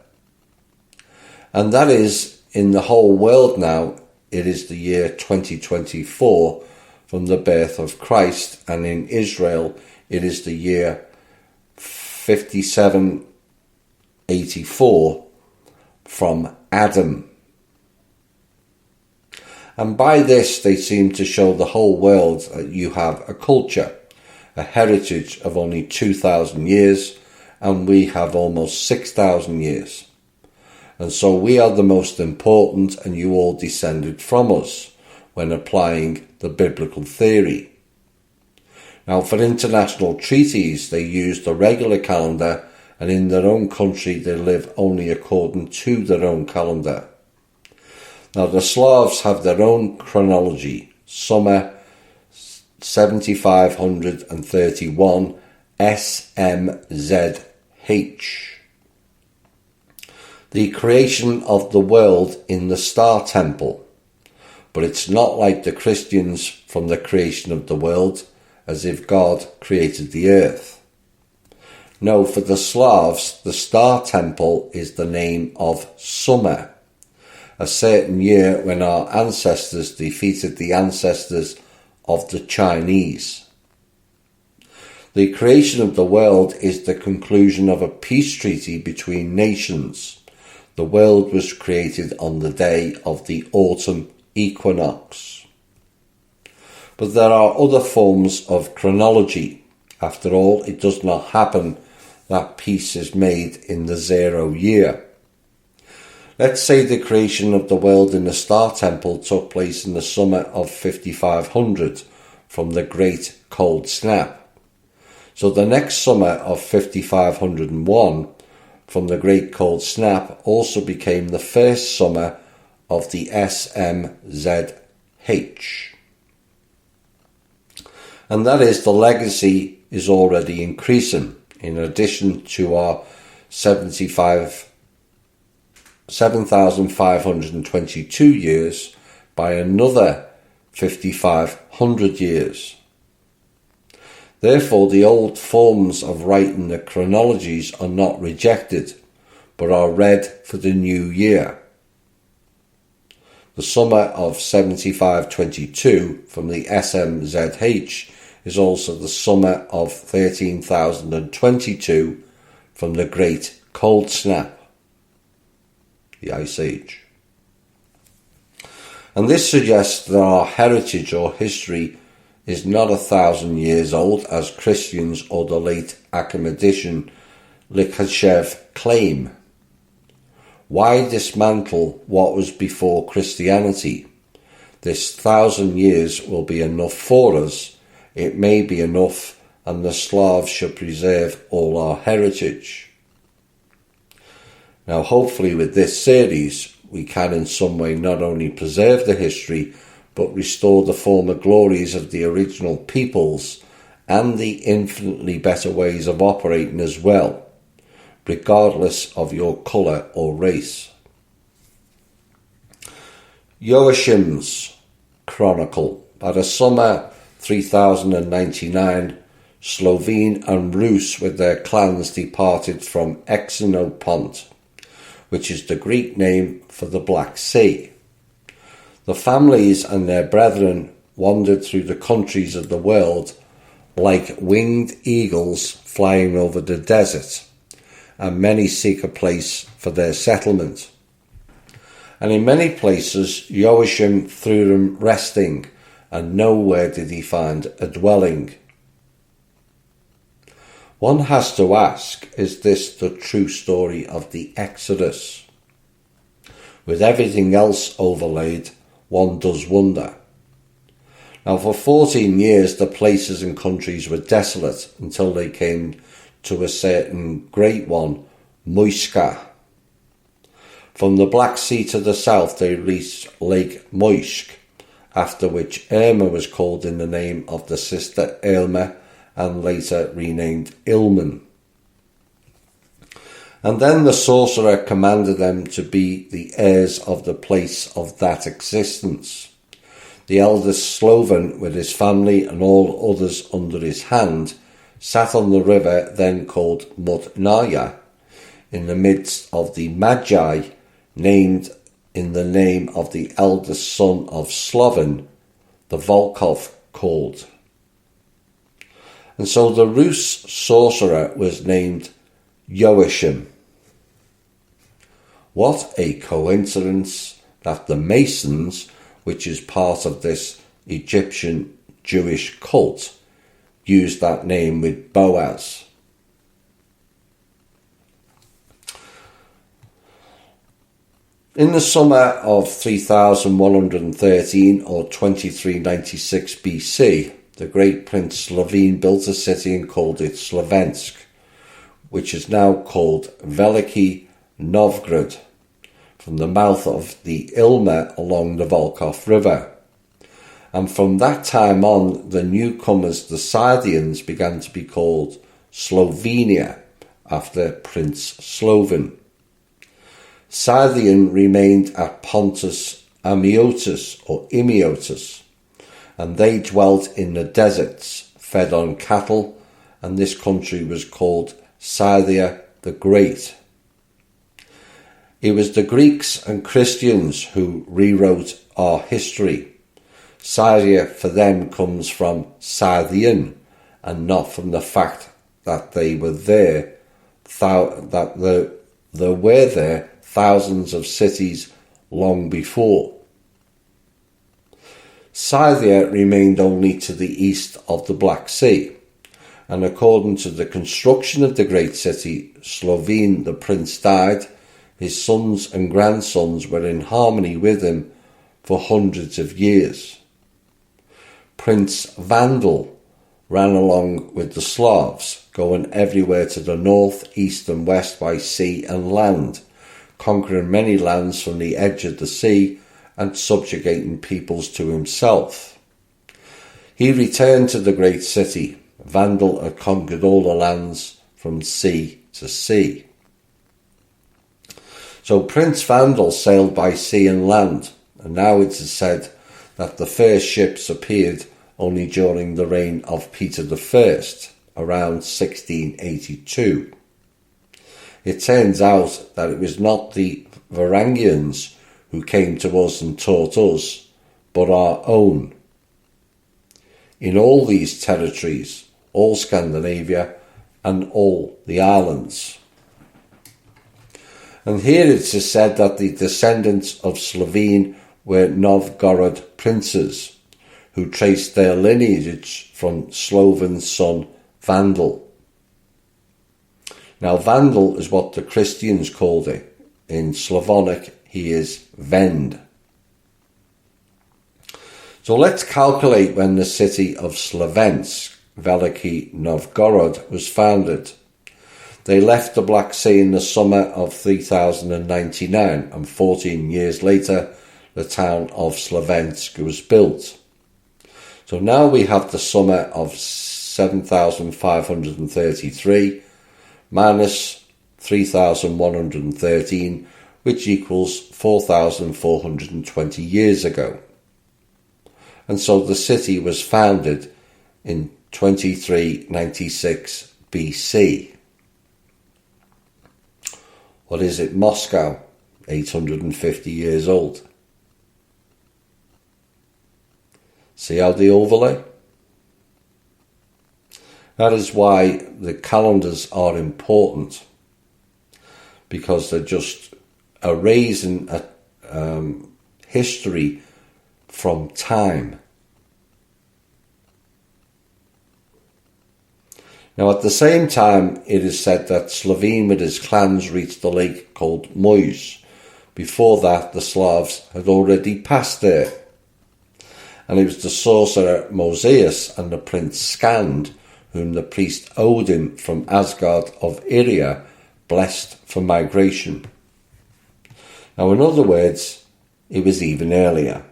And that is, in the whole world now, it is the year 2024 from the birth of Christ, and in Israel it is the year 5784 from Adam. And by this they seem to show the whole world that you have a culture, a heritage of only 2,000 years, and we have almost 6,000 years. And so we are the most important, and you all descended from us when applying the biblical theory. Now, for international treaties, they use the regular calendar, and in their own country they live only according to their own calendar. Now, the Slavs have their own chronology, summer 7531 SMZH. The creation of the world in the Star Temple. But it's not like the Christians from the creation of the world, as if God created the earth. No, for the Slavs, the Star Temple is the name of summer, a certain year when our ancestors defeated the ancestors of the Chinese. The creation of the world is the conclusion of a peace treaty between nations. The world was created on the day of the autumn equinox. But there are other forms of chronology. After all, it does not happen that peace is made in the 0 year. Let's say the creation of the world in the Star Temple took place in the summer of 5500 from the Great Cold Snap. So the next summer of 5501 from the Great Cold Snap also became the first summer of the SMZH. And that is, the legacy is already increasing. In addition to our 7,522 years by another 5,500 years. Therefore, the old forms of writing the chronologies are not rejected, but are read for the new year. The summer of 7522 from the SMZH is also the summer of 13,022 from the Great Cold Snap, the Ice Age. And this suggests that our heritage or history is not 1,000 years old, as Christians or the late academician Likhachev claim. Why dismantle what was before Christianity? This 1,000 years will be enough for us. It may be enough, and the Slavs should preserve all our heritage. Now, hopefully with this series, we can in some way not only preserve the history, but restore the former glories of the original peoples and the infinitely better ways of operating as well, regardless of your colour or race. Joachim's Chronicle. By the summer 3099, Slovene and Rus with their clans departed from Exenopont, which is the Greek name for the Black Sea. The families and their brethren wandered through the countries of the world like winged eagles flying over the desert, and many seek a place for their settlement. And in many places Joachim threw them resting, and nowhere did he find a dwelling. One has to ask, is this the true story of the Exodus? With everything else overlaid, one does wonder. Now, for 14 years the places and countries were desolate until they came to a certain great one, Muisca. From the Black Sea to the south they reached Lake Muisk, after which Irma was called in the name of the sister Irma, and later renamed Ilmen. And then the sorcerer commanded them to be the heirs of the place of that existence. The eldest Sloven, with his family and all others under his hand, sat on the river then called Mutnaya, in the midst of the Magi, named in the name of the eldest son of Sloven, the Volkov called. And so the Rus sorcerer was named Joachim. What a coincidence that the Masons, which is part of this Egyptian Jewish cult, used that name with Boaz. In the summer of 3113 or 2396 BC, the great Prince Slovene built a city and called it Slovensk, which is now called Veliki Novgorod, from the mouth of the Ilma along the Volkhov River. And from that time on, the newcomers, the Scythians, began to be called Slovenia, after Prince Sloven. Scythian remained at Pontus Amiotus or Imiotus, and they dwelt in the deserts, fed on cattle, and this country was called Scythia the Great. It was the Greeks and Christians who rewrote our history. Scythia for them comes from Scythian, and not from the fact that they were there, there were there thousands of cities long before. Scythia remained only to the east of the Black Sea, and according to the construction of the great city, Slovene the prince died. His sons and grandsons were in harmony with him for hundreds of years. Prince Vandal ran along with the Slavs, going everywhere to the north, east and west by sea and land, conquering many lands from the edge of the sea and subjugating peoples to himself. He returned to the great city. Vandal had conquered all the lands from sea to sea. So Prince Vandal sailed by sea and land, and now it is said that the first ships appeared only during the reign of Peter I, around 1682. it turns out that it was not the Varangians who came to us and taught us, but our own. In all these territories, all Scandinavia and all the islands. And here it is said that the descendants of Slovene were Novgorod princes, who traced their lineage from Sloven's son Vandal. Now Vandal is what the Christians called it. In Slavonic, he is Vend. So let's calculate when the city of Slavensk, Veliki Novgorod, was founded. They left the Black Sea in the summer of 3099, and 14 years later, the town of Slavensk was built. So now we have the summer of 7,533 minus 3,113, which equals 4,420 years ago. And so the city was founded in 2396 BC. What is it? Moscow, 850 years old. See how they overlay? That is why the calendars are important, because they're just erasing history from time. Now, at the same time, it is said that Slovene with his clans reached the lake called Moise. Before that, the Slavs had already passed there. And it was the sorcerer Mosaius and the prince Scand, whom the priest Odin from Asgard of Iria blessed for migration. Now, in other words, it was even earlier.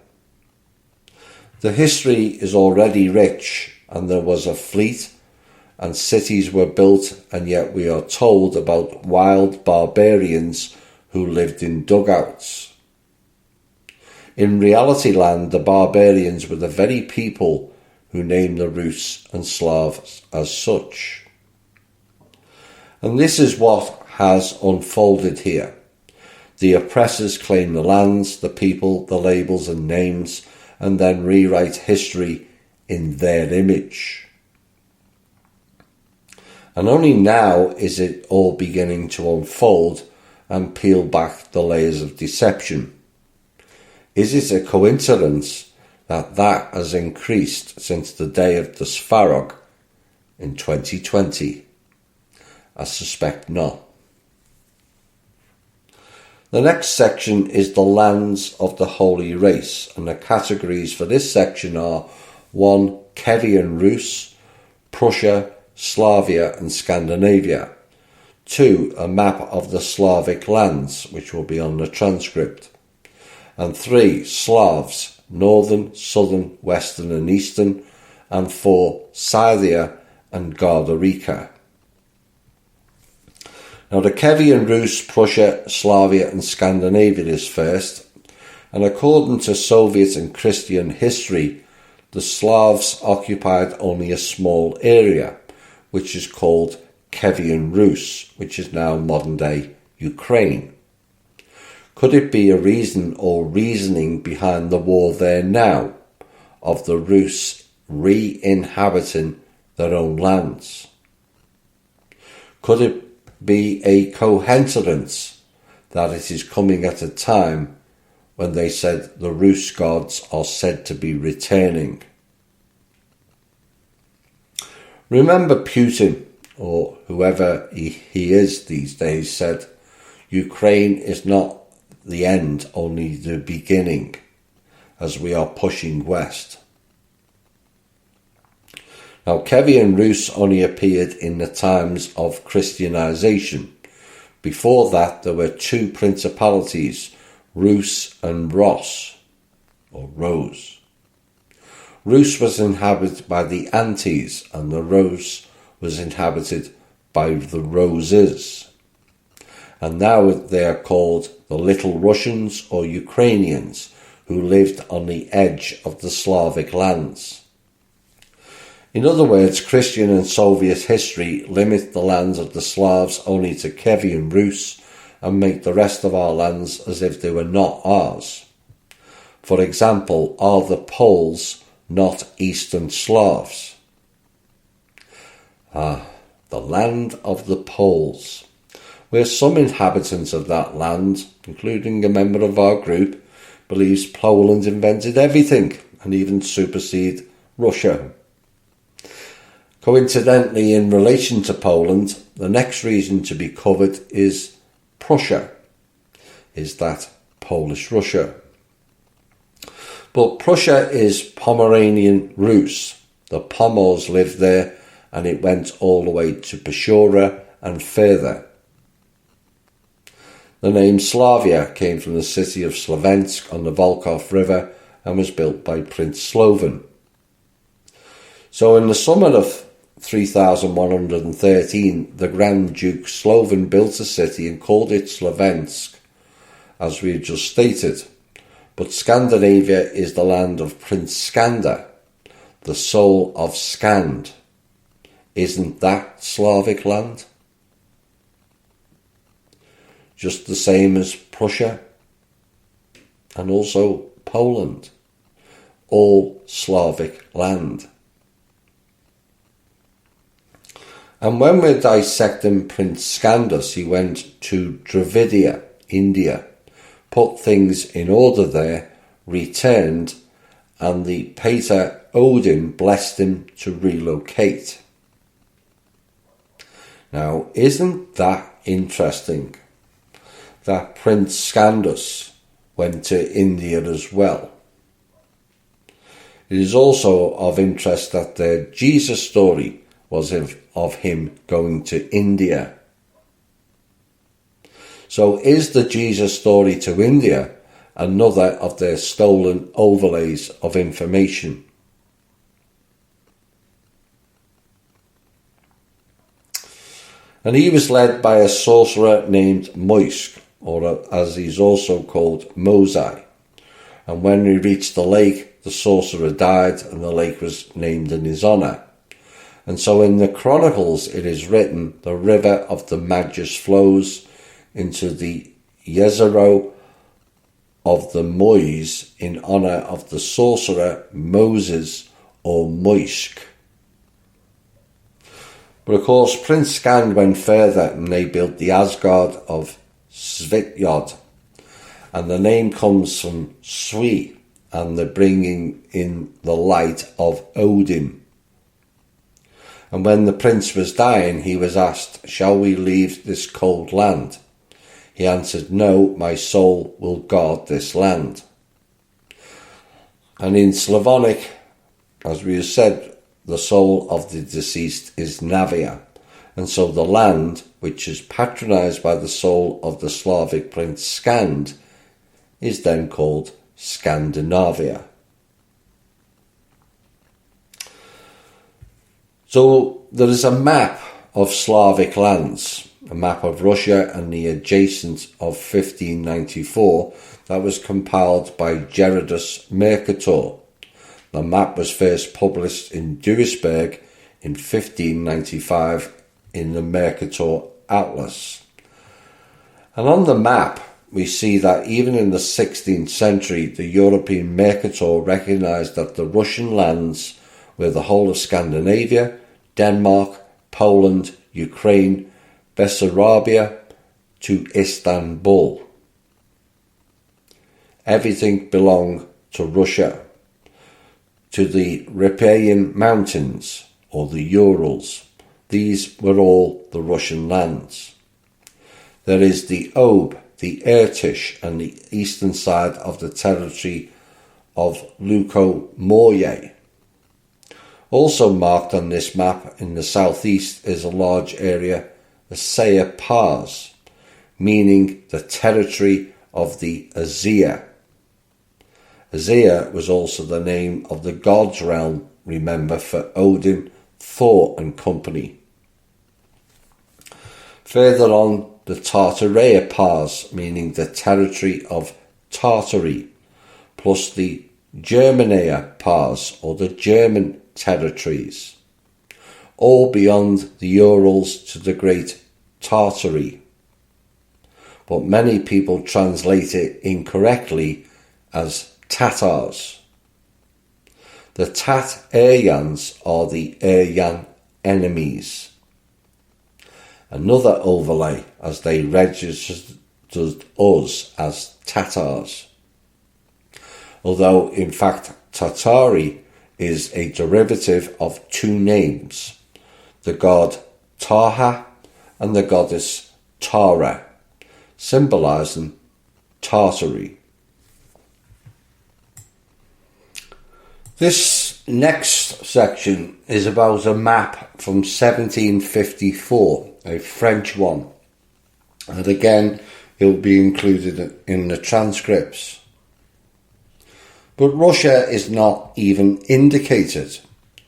The history is already rich, and there was a fleet, and cities were built, and yet we are told about wild barbarians who lived in dugouts. In reality land, the barbarians were the very people who named the Rus and Slavs as such. And this is what has unfolded here. The oppressors claim the lands, the people, the labels and names, and then rewrite history in their image. And only now is it all beginning to unfold and peel back the layers of deception. Is it a coincidence that has increased since the day of the Svarog in 2020? I suspect not. The next section is the lands of the Holy Race, and the categories for this section are 1. Kievan Rus, Prussia, Slavia and Scandinavia. 2. A map of the Slavic lands, which will be on the transcript. And 3. Slavs, northern, southern, western and eastern. And 4. Scythia and Gardarica. Now the Kievan Rus, Prussia, Slavia and Scandinavia is first, and according to Soviet and Christian history, the Slavs occupied only a small area, which is called Kievan Rus, which is now modern-day Ukraine. Could it be a reason or reasoning behind the war there now, of the Rus re-inhabiting their own lands? Could it be a coincidence that it is coming at a time when they said the Rus gods are said to be returning? Remember Putin, or whoever he is these days, said, Ukraine is not the end, only the beginning, as we are pushing west. Now, Kievan Rus only appeared in the times of Christianization. Before that, there were two principalities, Rus and Ros, or Rose. Rus was inhabited by the Antes, and the Rose was inhabited by the Roses. And now they are called the Little Russians or Ukrainians, who lived on the edge of the Slavic lands. In other words, Christian and Soviet history limit the lands of the Slavs only to Kievan Rus and make the rest of our lands as if they were not ours. For example, are the Poles not Eastern Slavs? The land of the Poles, where some inhabitants of that land, including a member of our group, believes Poland invented everything and even superseded Russia. Coincidentally, in relation to Poland, the next region to be covered is Prussia. Is that Polish Russia? But Prussia is Pomeranian Rus. The Pomors lived there, and it went all the way to Peshora and further. The name Slavia came from the city of Slavensk on the Volkhov River and was built by Prince Slovan. So in the summer of 3113, the Grand Duke Slovan built a city and called it Slavensk, as we just stated. But Scandinavia is the land of Prince Skanda, the soul of Skand. Isn't that Slavic land? Just the same as Prussia and also Poland. All Slavic land. And when we're dissecting Prince Skandas, he went to Dravidia, India, put things in order there, returned, and the Pater Odin blessed him to relocate. Now, isn't that interesting that Prince Skandas went to India as well? It is also of interest that the Jesus story was of him going to India. So is the Jesus story to India another of their stolen overlays of information? And he was led by a sorcerer named Moisk, or as he's also called, Mosai. And when he reached the lake, the sorcerer died and the lake was named in his honour. And so in the Chronicles it is written, the river of the Magus flows into the Jezero of the Mois in honour of the sorcerer Moses or Moisk. But of course Prince Skand went further and they built the Asgard of Svitjod. And the name comes from Svi and the bringing in the light of Odin. And when the prince was dying, he was asked, "Shall we leave this cold land?" He answered, "No, my soul will guard this land." And in Slavonic, as we have said, the soul of the deceased is Navia. And so the land, which is patronised by the soul of the Slavic prince Skand, is then called Scandinavia. So there is a map of Slavic lands, a map of Russia and the adjacent of 1594 that was compiled by Gerardus Mercator. The map was first published in Duisburg in 1595 in the Mercator Atlas. And on the map we see that even in the 16th century the European Mercator recognised that the Russian lands were the whole of Scandinavia, Denmark, Poland, Ukraine, Bessarabia to Istanbul. Everything belonged to Russia, to the Riparian Mountains or the Urals. These were all the Russian lands. There is the Ob, the Irtish and the eastern side of the territory of Lukomorye. Also marked on this map in the southeast is a large area, the Saya Pars, meaning the territory of the Azir. Azir was also the name of the god's realm, remember, for Odin, Thor and company. Further on, the Tartareia Pars, meaning the territory of Tartary, plus the Germania Pars, or the German territories. all beyond the Urals to the Great Tartary. But many people translate it incorrectly as Tatars. The Tat-Aryans are the Aryan enemies. Another overlay, as they registered us as Tatars. Although in fact Tatari is a derivative of two names, the god Taha and the goddess Tara, symbolising Tartary. This next section is about a map from 1754, a French one, and again it will be included in the transcripts. But Russia is not even indicated,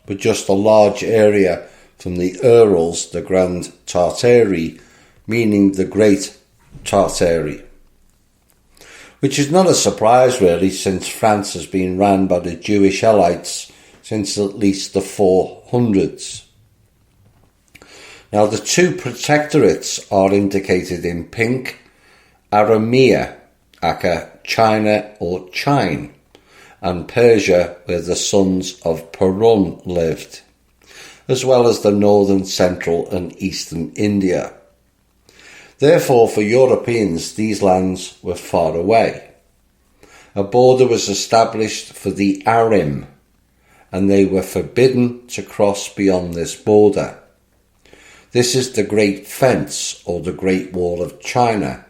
but just a large area from the Urals, the Grand Tartary, meaning the Great Tartary. Which is not a surprise really, since France has been ran by the Jewish elites since at least the 400s. Now the two protectorates are indicated in pink, Armenia, aka China or Chine, and Persia, where the sons of Perun lived, as well as the northern, central and eastern India. Therefore, for Europeans, these lands were far away. A border was established for the Arim, and they were forbidden to cross beyond this border. This is the Great Fence, or the Great Wall of China,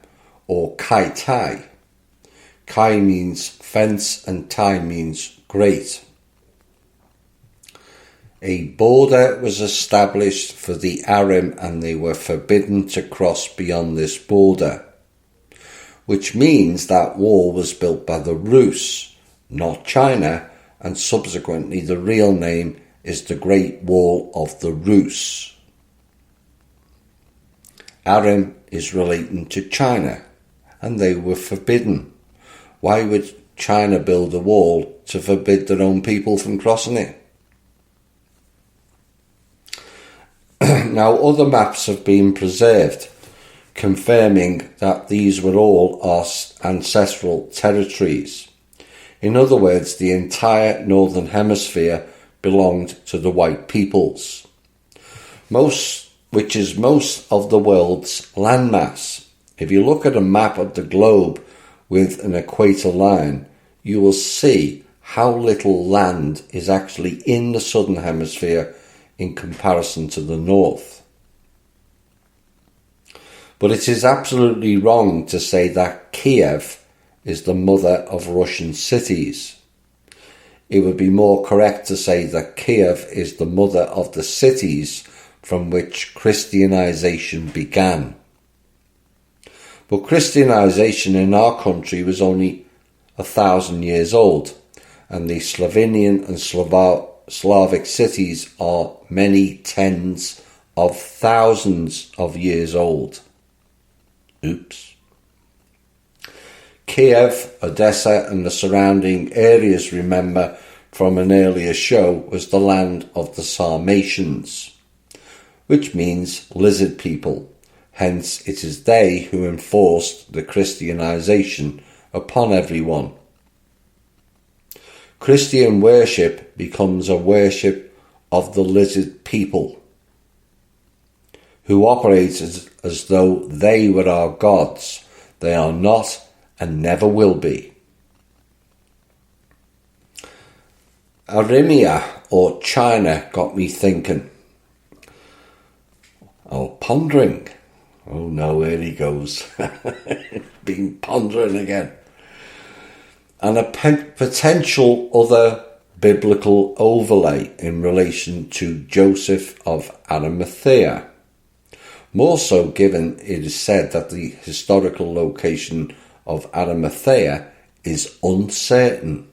or Kai Tai. Kai means fence and Tai means great. A border was established for the Arim and they were forbidden to cross beyond this border, which means that wall was built by the Rus, not China, and subsequently the real name is the Great Wall of the Rus. Arim is relating to China, and they were forbidden. Why would China build a wall to forbid their own people from crossing it? Now, other maps have been preserved, confirming that these were all our ancestral territories. In other words, the entire northern hemisphere belonged to the white peoples, which is most of the world's landmass. If you look at a map of the globe with an equator line, you will see how little land is actually in the southern hemisphere in comparison to the north. But it is absolutely wrong to say that Kiev is the mother of Russian cities. It would be more correct to say that Kiev is the mother of the cities from which Christianization began. But Christianization in our country was only 1,000 years old, and the Slovenian and Slavic cities are many tens of thousands of years old. Oops. Kiev, Odessa and the surrounding areas, remember from an earlier show, was the land of the Sarmatians, which means lizard people. Hence it is they who enforced the Christianization upon everyone. Christian worship becomes a worship of the lizard people, who operate as though they were our gods. They are not and never will be. Armenia, or China, got me thinking. Pondering. Oh no, here he goes. Been pondering again. And a potential other biblical overlay in relation to Joseph of Arimathea. More so given it is said that the historical location of Arimathea is uncertain.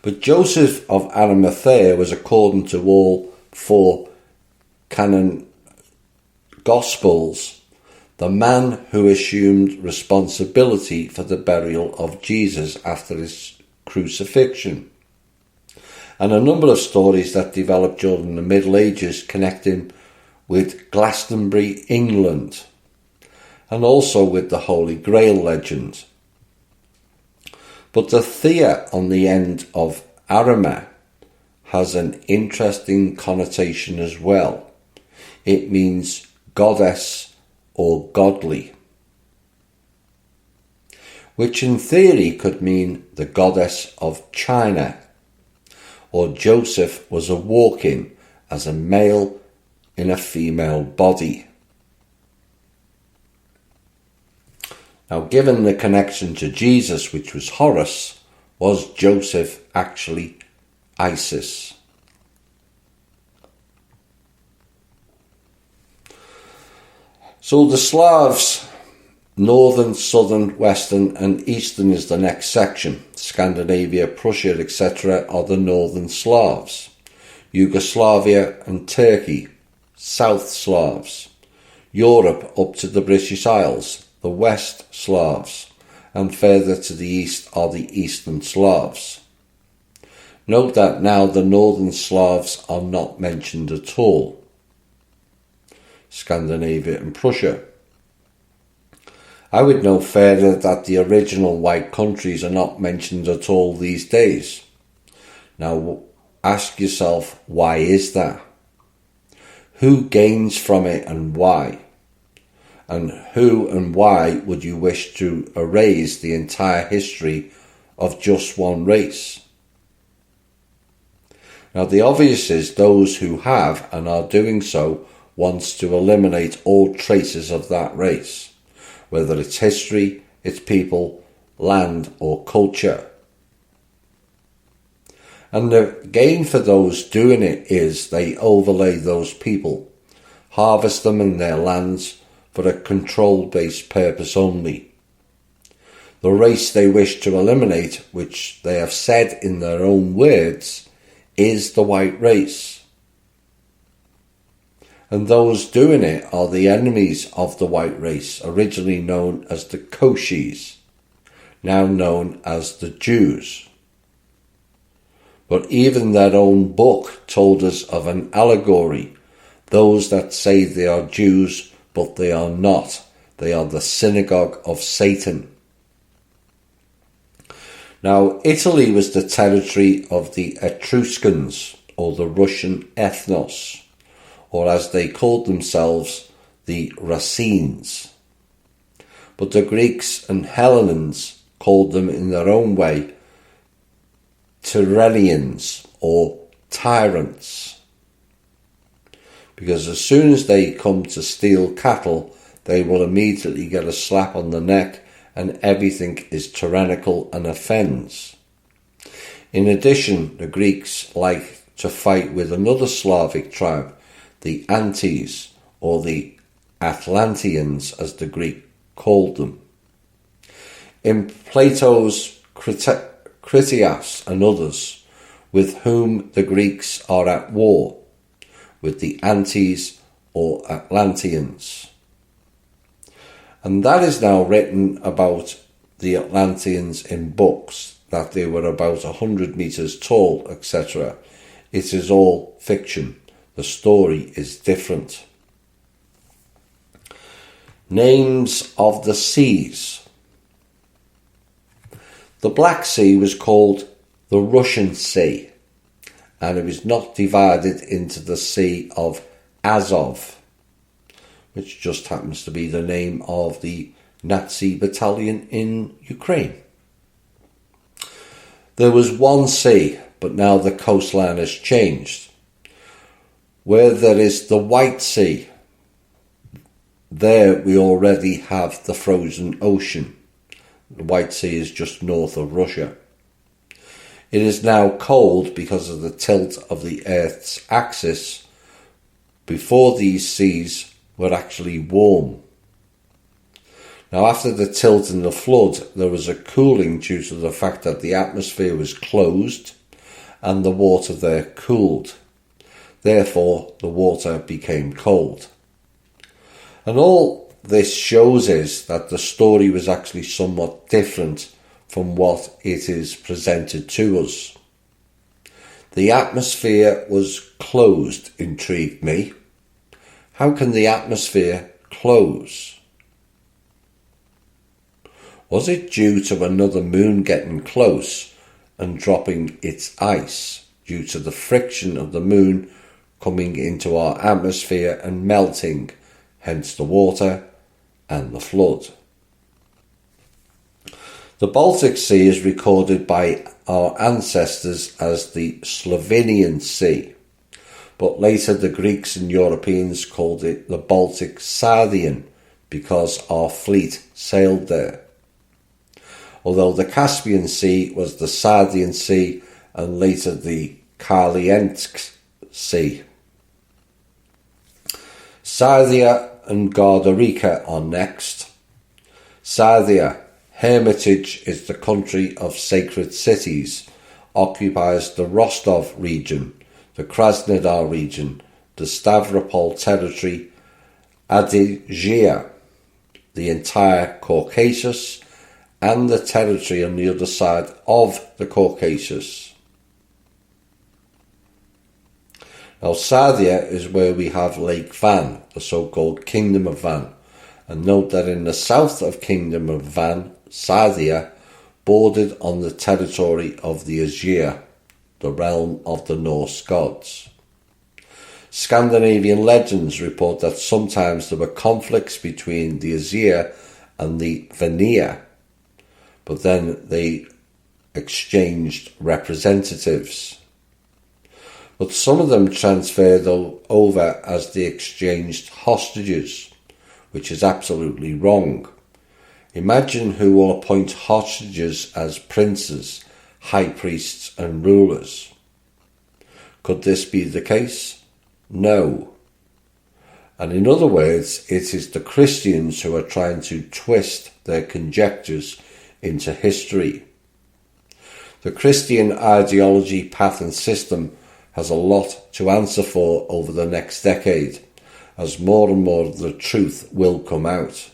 But Joseph of Arimathea was, according to all four canon Gospels, the man who assumed responsibility for the burial of Jesus after his crucifixion. and a number of stories that developed during the Middle Ages connect him with Glastonbury, England, and also with the Holy Grail legend. But the thea on the end of Arama has an interesting connotation as well. It means goddess or godly, which in theory could mean the goddess of China, or Joseph was a walk-in as a male in a female body. Now, given the connection to Jesus, which was Horus, was Joseph actually Isis? So the Slavs, northern, southern, western and eastern is the next section. Scandinavia, Prussia, etc. are the northern Slavs. Yugoslavia and Turkey, South Slavs. Europe up to the British Isles, the West Slavs, and further to the east are the Eastern Slavs. Note that now the Northern Slavs are not mentioned at all. Scandinavia and Prussia. I would note further that the original white countries are not mentioned at all these days. Now ask yourself, why is that? Who gains from it and why? And who and why would you wish to erase the entire history of just one race? Now the obvious is those who have and are doing so wants to eliminate all traces of that race, whether it's history, its people, land or culture. And the gain for those doing it is they overlay those people, harvest them in their lands for a control-based purpose only. The race they wish to eliminate, which they have said in their own words, is the white race. And those doing it are the enemies of the white race, originally known as the Koshis, now known as the Jews. But even their own book told us of an allegory, those that say they are Jews but they are not. They are the synagogue of Satan. Now, Italy was the territory of the Etruscans, or the Russian ethnos, or as they called themselves, the Racines. But the Greeks and Hellenes called them in their own way Tyrrhenians, or tyrants. Because as soon as they come to steal cattle, they will immediately get a slap on the neck and everything is tyrannical and offends. In addition, the Greeks like to fight with another Slavic tribe, the Antes, or the Atlanteans as the Greek called them. In Plato's Critias and others, with whom the Greeks are at war, with the Antes or Atlanteans. And that is now written about the Atlanteans in books, that they were about 100 meters tall, etc. It is all fiction. The story is different. Names of the seas. The Black Sea was called the Russian Sea, and it was not divided into the Sea of Azov, which just happens to be the name of the Nazi battalion in Ukraine. There was one sea, but now the coastline has changed. Where there is the White Sea, there we already have the frozen ocean. The White Sea is just north of Russia. It is now cold because of the tilt of the Earth's axis. Before, these seas were actually warm. Now, after the tilt and the flood, there was a cooling due to the fact that the atmosphere was closed and the water there cooled. Therefore, the water became cold. And all this shows is that the story was actually somewhat different from what it is presented to us. The atmosphere was closed intrigued me. How can the atmosphere close? Was it due to another moon getting close and dropping its ice due to the friction of the moon coming into our atmosphere and melting, hence the water and the flood? The Baltic Sea is recorded by our ancestors as the Slovenian Sea, but later the Greeks and Europeans called it the Baltic Scythian because our fleet sailed there. Although the Caspian Sea was the Scythian Sea and later the Karliensk Sea. Scythia and Gardarica are next. Scythia, Hermitage, is the country of sacred cities, occupies the Rostov region, the Krasnodar region, the Stavropol territory, Adygea, the entire Caucasus, and the territory on the other side of the Caucasus. Now, Scythia is where we have Lake Van, the so-called Kingdom of Van, and note that in the south of Kingdom of Van, Scythia bordered on the territory of the Aegea, the realm of the Norse gods. Scandinavian legends report that sometimes there were conflicts between the Aegea and the Vanir, but then they exchanged representatives. But some of them transferred over as they exchanged hostages, which is absolutely wrong. Imagine who will appoint hostages as princes, high priests and rulers. Could this be the case? No. And in other words, it is the Christians who are trying to twist their conjectures into history. The Christian ideology, path and system has a lot to answer for over the next decade, as more and more of the truth will come out.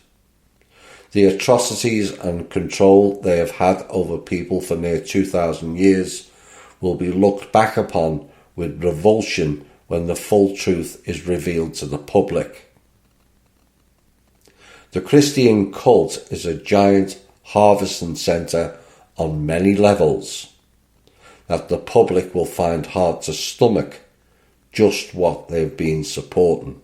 The atrocities and control they have had over people for near 2,000 years will be looked back upon with revulsion when the full truth is revealed to the public. The Christian cult is a giant harvesting centre on many levels that the public will find hard to stomach just what they've been supporting.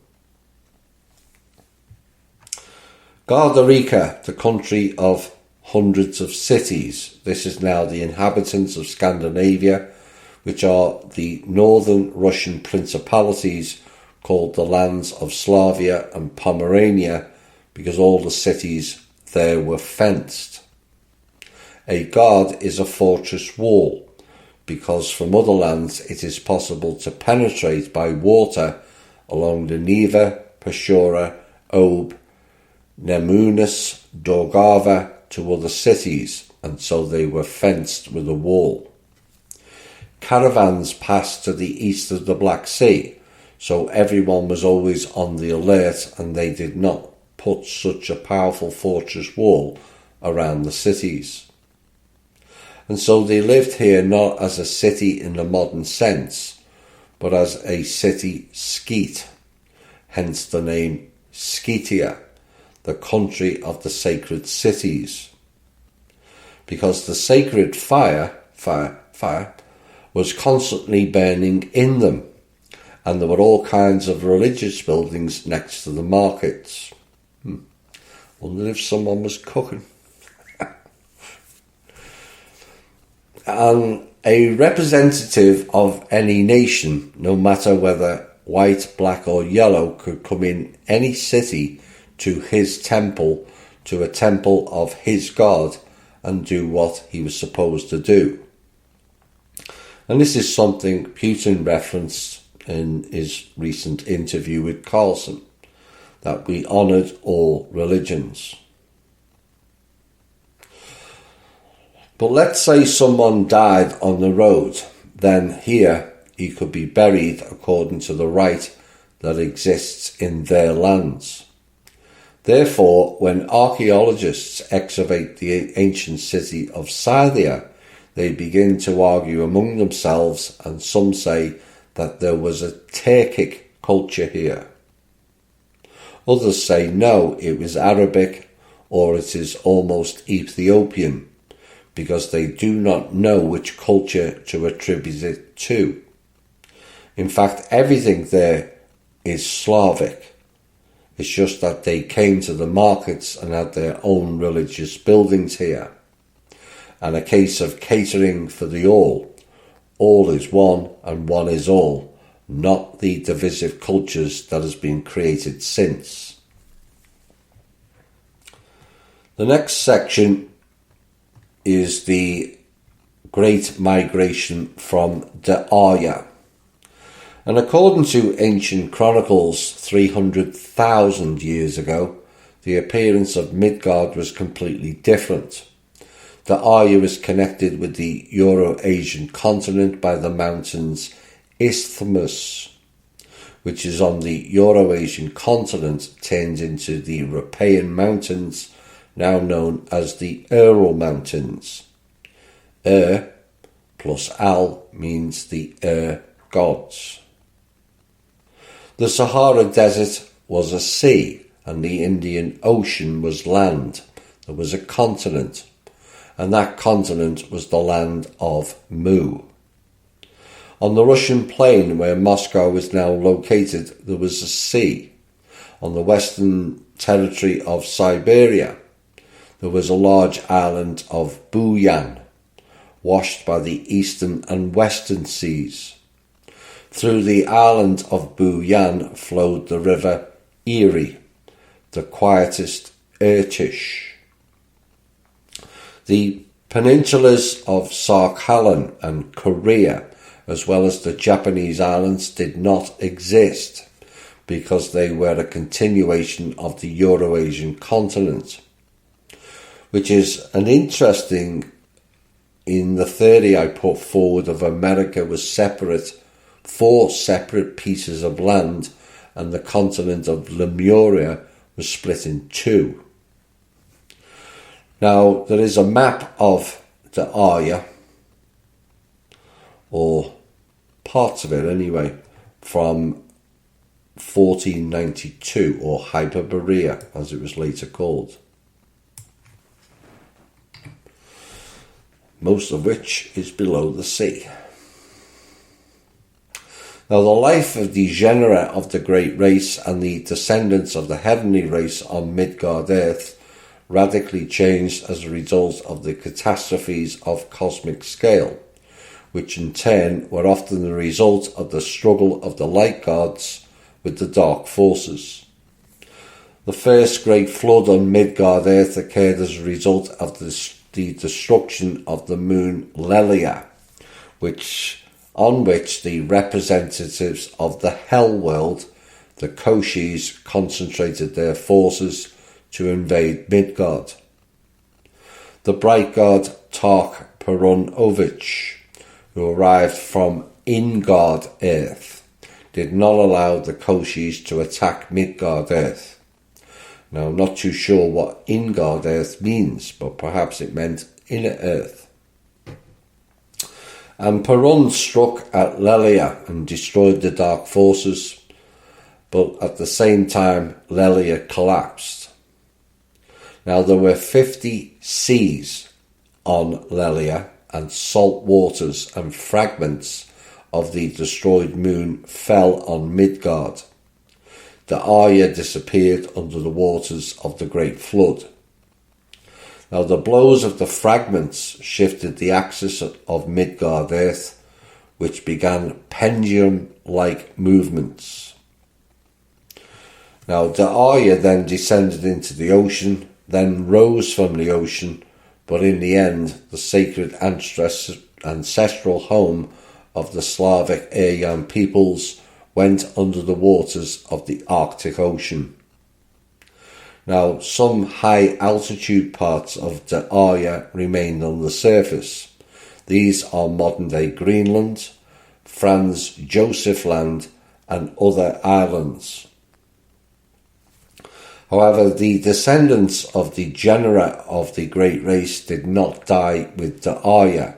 Gardarica, the country of hundreds of cities. This is now the inhabitants of Scandinavia, which are the northern Russian principalities called the lands of Slavia and Pomerania, because all the cities there were fenced. A guard is a fortress wall, because from other lands it is possible to penetrate by water along the Neva, Peshora, Ob, Nemunas, Dorgava to other cities, and so they were fenced with a wall. Caravans passed to the east of the Black Sea, so everyone was always on the alert, and they did not put such a powerful fortress wall around the cities. And so they lived here not as a city in the modern sense, but as a city skete, hence the name Scythia, the country of the sacred cities. Because the sacred fire was constantly burning in them, and there were all kinds of religious buildings next to the markets. Wondered if someone was cooking. And a representative of any nation, no matter whether white, black or yellow, could come in any city to his temple, to a temple of his god, and do what he was supposed to do. And this is something Putin referenced in his recent interview with Carlson, that we honoured all religions. But let's say someone died on the road, then here he could be buried according to the rite that exists in their lands. Therefore, when archaeologists excavate the ancient city of Scythia, they begin to argue among themselves, and some say that there was a Turkic culture here. Others say no, it was Arabic, or it is almost Ethiopian, because they do not know which culture to attribute it to. In fact, everything there is Slavic. It's just that they came to the markets and had their own religious buildings here. And a case of catering for the all. All is one and one is all, not the divisive cultures that has been created since. The next section is the Great Migration from the Arya. And according to ancient chronicles, 300,000 years ago, the appearance of Midgard was completely different. The Arya is connected with the Euro-Asian continent by the mountains Isthmus, which is on the Euro-Asian continent, turned into the European mountains, now known as the Ural Mountains. Plus Al means the gods. The Sahara Desert was a sea, and the Indian Ocean was land. There was a continent, and that continent was the land of Mu. On the Russian plain where Moscow is now located, there was a sea. On the western territory of Siberia, there was a large island of Buyan, washed by the eastern and western seas. Through the island of Buyan flowed the river Erie, the quietest Irtish. The peninsulas of Sakhalin and Korea, as well as the Japanese islands, did not exist because they were a continuation of the Euro-Asian continent, which is an interesting in the theory I put forward of America was separate, 4 separate pieces of land, and the continent of Lemuria was split in 2. Now, there is a map of the Arya, or parts of it anyway, from 1492, or Hyperborea, as it was later called, most of which is below the sea. Now, the life of the genera of the great race and the descendants of the heavenly race on Midgard Earth radically changed as a result of the catastrophes of cosmic scale, which in turn were often the result of the struggle of the light gods with the dark forces. The first great flood on Midgard Earth occurred as a result of the destruction of the moon Lelia, on which the representatives of the Hell World, the Koshis, concentrated their forces to invade Midgard. The bright god Tark Perunovich, who arrived from Ingard Earth, did not allow the Koshis to attack Midgard Earth. Now, I'm not too sure what Ingard Earth means, but perhaps it meant inner Earth. And Perun struck at Lelia and destroyed the dark forces, but at the same time Lelia collapsed. Now, there were 50 seas on Lelia, and salt waters and fragments of the destroyed moon fell on Midgard. The Arya disappeared under the waters of the great flood. Now, the blows of the fragments shifted the axis of Midgard Earth, which began pendulum-like movements. Now, the Arya then descended into the ocean, then rose from the ocean, but in the end, the sacred ancestral home of the Slavic Aryan peoples went under the waters of the Arctic Ocean. Now, some high-altitude parts of the Arya remained on the surface. These are modern-day Greenland, Franz Josef Land, and other islands. However, the descendants of the genera of the great race did not die with the Arya.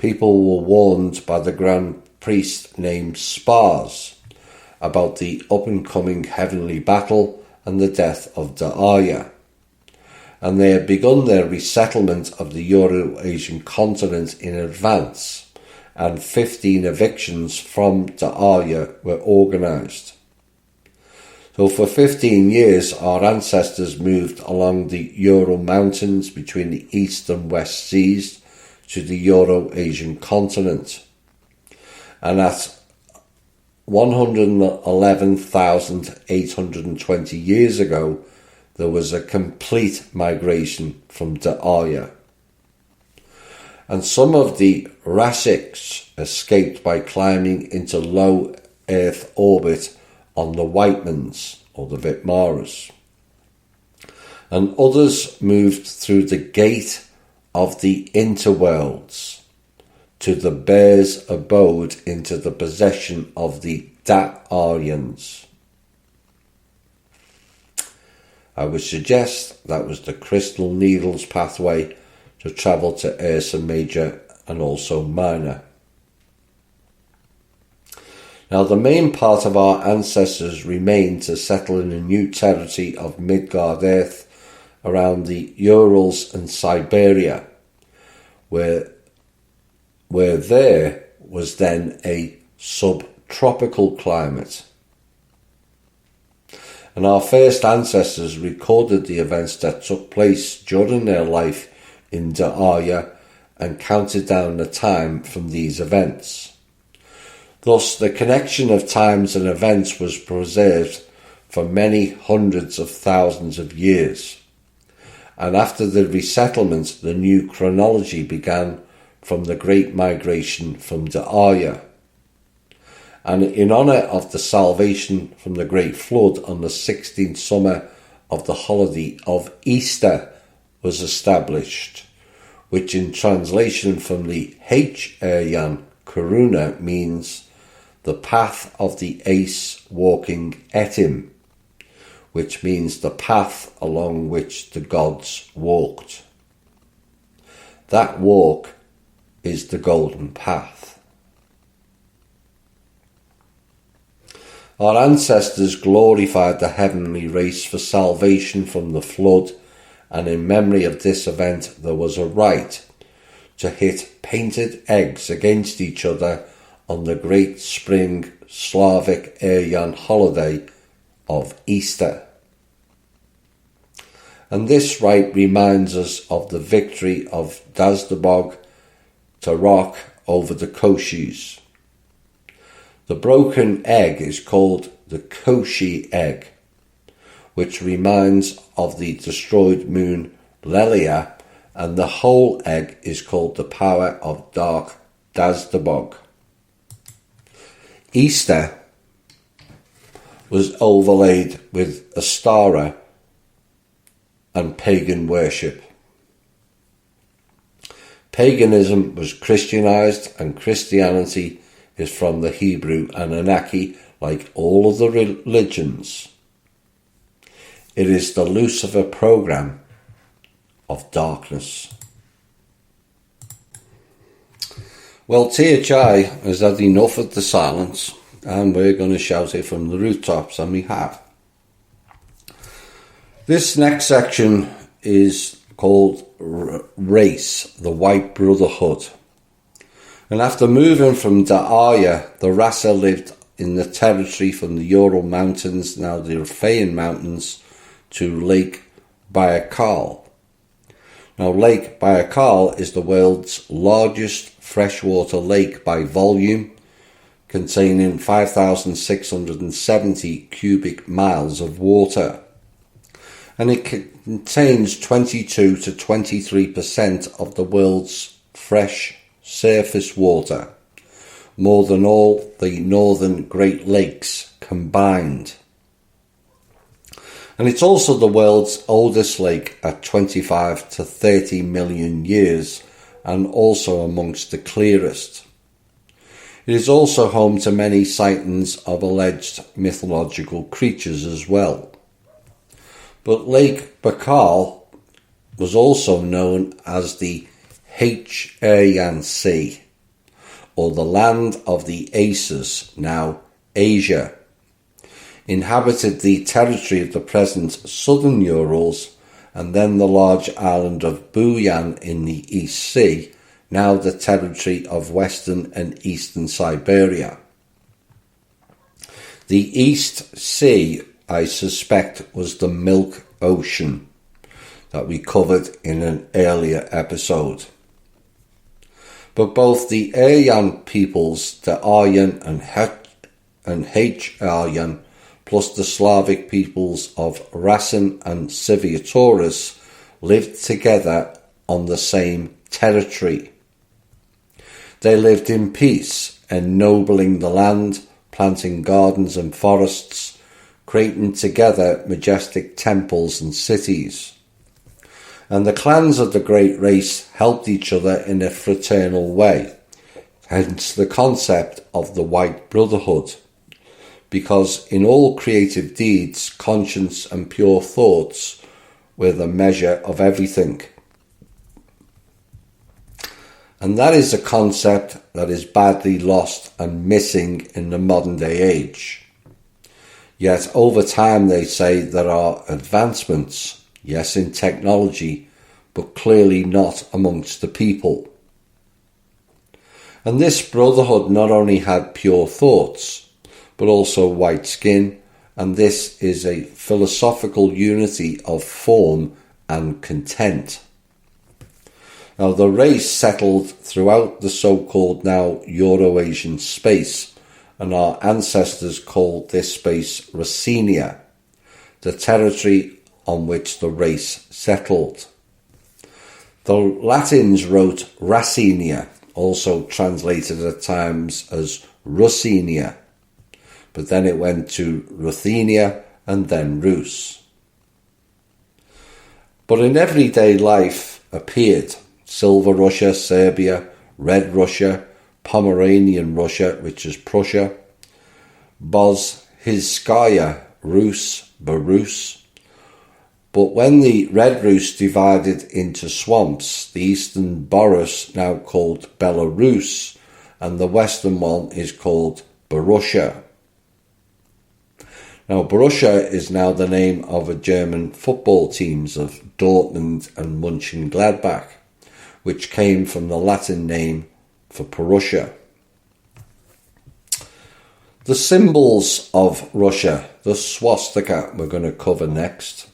people were warned by the grand priest named Fhstos about the up-and-coming heavenly battle and the death of Da'aya, and they had begun their resettlement of the Euro-Asian continent in advance, and 15 evictions from Da'aya were organised. So for 15 years our ancestors moved along the Ural Mountains between the East and West Seas to the Euro-Asian continent. And at 111,820 years ago, there was a complete migration from Da'aya. And some of the Rasics escaped by climbing into low Earth orbit on the Whitemans, or the Vitmaras. And others moved through the gate of the interworlds to the bear's abode into the possession of the Da'aryans. I would suggest that was the Crystal Needles pathway to travel to Ursa Major and also Minor. Now the main part of our ancestors remained to settle in a new territory of Midgard Earth around the Urals and Siberia, where there was then a subtropical climate. And our first ancestors recorded the events that took place during their life in Da'aya and counted down the time from these events. Thus, the connection of times and events was preserved for many hundreds of thousands of years. And after the resettlement, the new chronology began from the Great Migration from Da'aya. And in honour of the salvation from the Great Flood on the 16th summer of the holiday of Easter was established, which in translation from the H-Aryan Karuna means the path of the ace walking Etim, which means the path along which the gods walked. That walk is the golden path. Our ancestors glorified the heavenly race for salvation from the flood, and in memory of this event there was a rite to hit painted eggs against each other on the great spring Slavic Aryan holiday of Easter. And this rite reminds us of the victory of Dazdabog Tarok over the Koshis. The broken egg is called the Koshi egg, which reminds of the destroyed moon Lelia, and the whole egg is called the power of dark Dazdabog. Easter was overlaid with Astara and pagan worship. Paganism was Christianized, and Christianity is from the Hebrew Anunnaki, like all of the religions. It is the Lucifer program of darkness. Well, THI has had enough of the silence, and we're going to shout it from the rooftops, and we have. This next section is called Race, the White Brotherhood. And after moving from Da'aya, the Rasa lived in the territory from the Ural Mountains, now the Riphaean Mountains, to Lake Baikal. Now, Lake Baikal is the world's largest freshwater lake by volume, containing 5,670 cubic miles of water. And it contains 22 to 23% of the world's fresh surface water, more than all the northern Great Lakes combined. And it's also the world's oldest lake at 25 to 30 million years, and also amongst the clearest. It is also home to many sightings of alleged mythological creatures as well. But Lake Baikal was also known as the H-Aryan Sea, or the land of the Aces, now Asia, inhabited the territory of the present southern Urals, and then the large island of Buyan in the East Sea, now the territory of western and eastern Siberia. The East Sea, I suspect, was the Milk Ocean that we covered in an earlier episode. But both the Aryan peoples, the Aryan and H-Aryan, plus the Slavic peoples of Racine and Civiatoris, lived together on the same territory. They lived in peace, ennobling the land, planting gardens and forests, creating together majestic temples and cities. And the clans of the great race helped each other in a fraternal way, hence the concept of the White Brotherhood, because in all creative deeds, conscience and pure thoughts were the measure of everything. And that is a concept that is badly lost and missing in the modern day age. Yet over time they say there are advancements, yes, in technology, but clearly not amongst the people. And this brotherhood not only had pure thoughts, but also white skin, and this is a philosophical unity of form and content. Now, the race settled throughout the so-called now Euro-Asian space, and our ancestors called this space Racenia, the territory on which the race settled. The Latins wrote Racenia, also translated at times as Russenia, but then it went to Ruthenia and then Rus. But in everyday life appeared Silver Russia, Serbia, Red Russia, Pomeranian Russia, which is Prussia, Bozhizskaya Rus, Barus. But when the Red Rus divided into swamps, the eastern Boris, now called Belarus, and the western one is called Borussia. Now, Borussia is now the name of a German football teams of Dortmund and Mönchengladbach, which came from the Latin name for Prussia. The symbols of Russia, the swastika, we're going to cover next.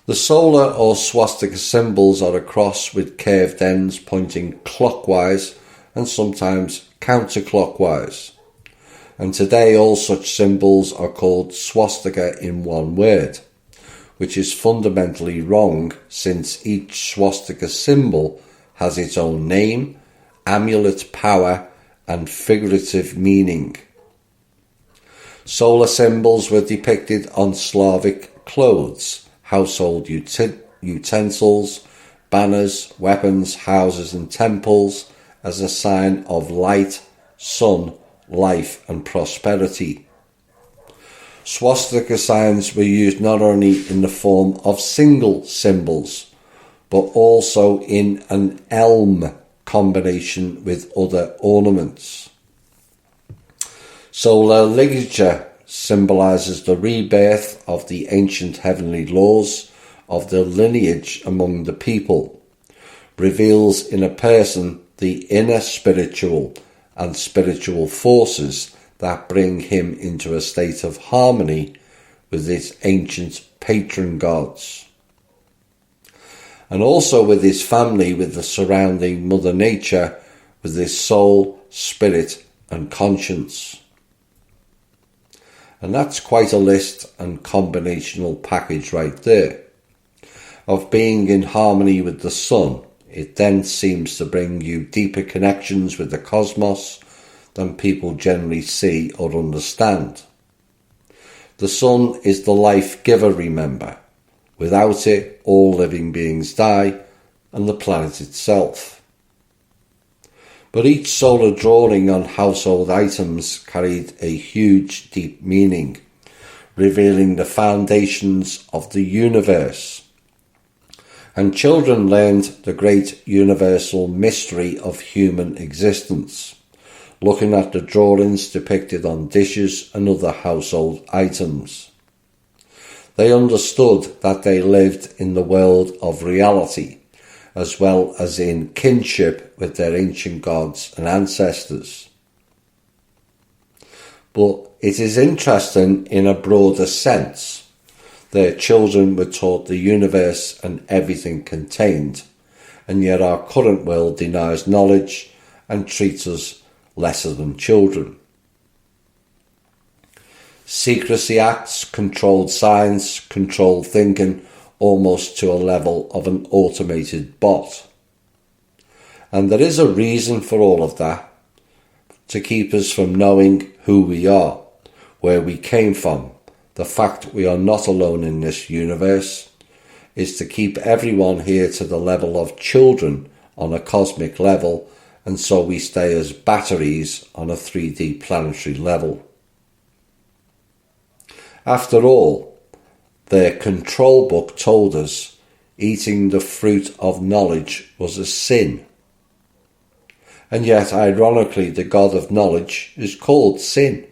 The solar or swastika symbols are a cross with curved ends pointing clockwise and sometimes counterclockwise. And today all such symbols are called swastika in one word, which is fundamentally wrong since each swastika symbol has its own name, amulet power and figurative meaning. Solar symbols were depicted on Slavic clothes, household utensils, banners, weapons, houses and temples as a sign of light, sun, life and prosperity. Swastika signs were used not only in the form of single symbols, but also in an elm combination with other ornaments. Solar ligature symbolises the rebirth of the ancient heavenly laws of the lineage among the people, reveals in a person the inner spiritual and spiritual forces that bring him into a state of harmony with his ancient patron gods, and also with his family, with the surrounding Mother Nature, with his soul, spirit and conscience. And that's quite a list and combinational package right there. Of being in harmony with the sun, it then seems to bring you deeper connections with the cosmos than people generally see or understand. The sun is the life giver, remember. Without it, all living beings die, and the planet itself. But each solar drawing on household items carried a huge, deep meaning, revealing the foundations of the universe. and children learned the great universal mystery of human existence, looking at the drawings depicted on dishes and other household items. They understood that they lived in the world of reality, as well as in kinship with their ancient gods and ancestors. But it is interesting in a broader sense. Their children were taught the universe and everything contained, and yet our current world denies knowledge and treats us lesser than children. Secrecy acts, controlled science, controlled thinking, almost to a level of an automated bot. And there is a reason for all of that, to keep us from knowing who we are, where we came from. The fact we are not alone in this universe is to keep everyone here to the level of children on a cosmic level, and so we stay as batteries on a 3D planetary level. After all, their control book told us eating the fruit of knowledge was a sin. And yet, ironically, the God of knowledge is called sin.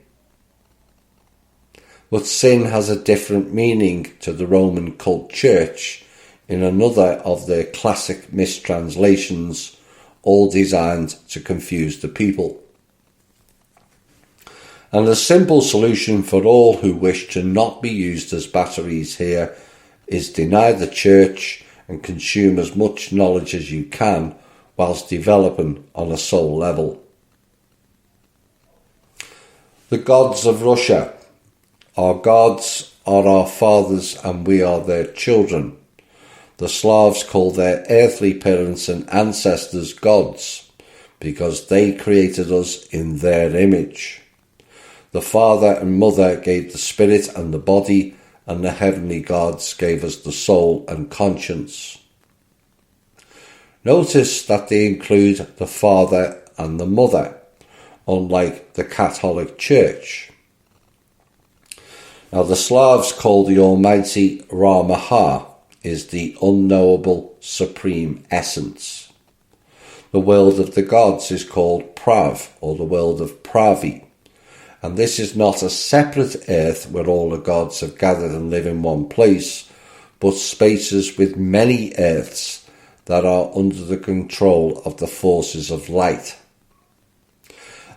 But sin has a different meaning to the Roman cult church in another of their classic mistranslations, all designed to confuse the people. And the simple solution for all who wish to not be used as batteries here is deny the church and consume as much knowledge as you can whilst developing on a soul level. The gods of Russia. Our gods are our fathers and we are their children. The Slavs call their earthly parents and ancestors gods because they created us in their image. The father and mother gave the spirit and the body, and the heavenly gods gave us the soul and conscience. Notice that they include the father and the mother, unlike the Catholic Church. Now, the Slavs call the Almighty Ra-Maha is the unknowable supreme essence. The world of the gods is called Prav, or the world of Pravi. And this is not a separate earth where all the gods have gathered and live in one place, but spaces with many earths that are under the control of the forces of light.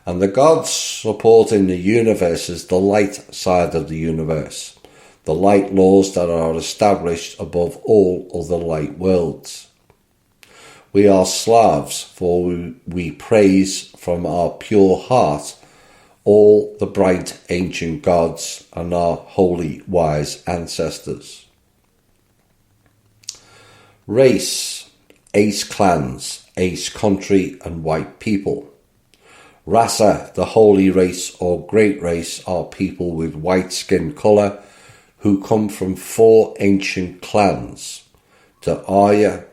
And the gods supporting the universe is the light side of the universe, the light laws that are established above all other light worlds. We are Slavs, for we praise from our pure heart all the bright ancient gods and our holy wise ancestors. Race, Ace clans, Ace country and white people. Rasa, the holy race or great race, are people with white skin colour who come from 4 ancient clans, the Aryans,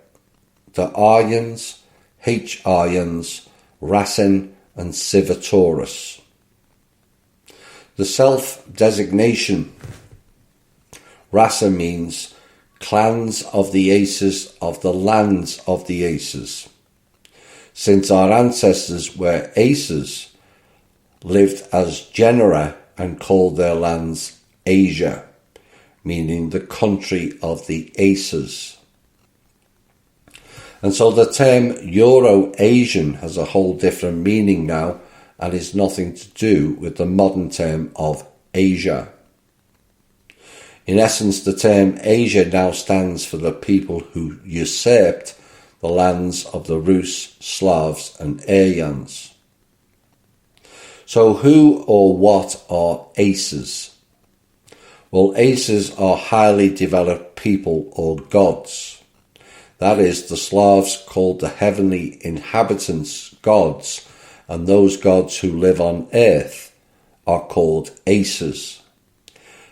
H-Aryans, Rasen and Sivataurus. The self-designation Rasa means clans of the Aces of the lands of the Aces. Since our ancestors were Aces, lived as genera and called their lands Asia, meaning the country of the Aces. And so the term Euro-Asian has a whole different meaning now and is nothing to do with the modern term of Asia. In essence, the term Asia now stands for the people who usurped the lands of the Rus, Slavs and Aryans. So who or what are Aces? Well, Aces are highly developed people or gods. That is, the Slavs called the heavenly inhabitants gods, and those gods who live on earth are called Aces.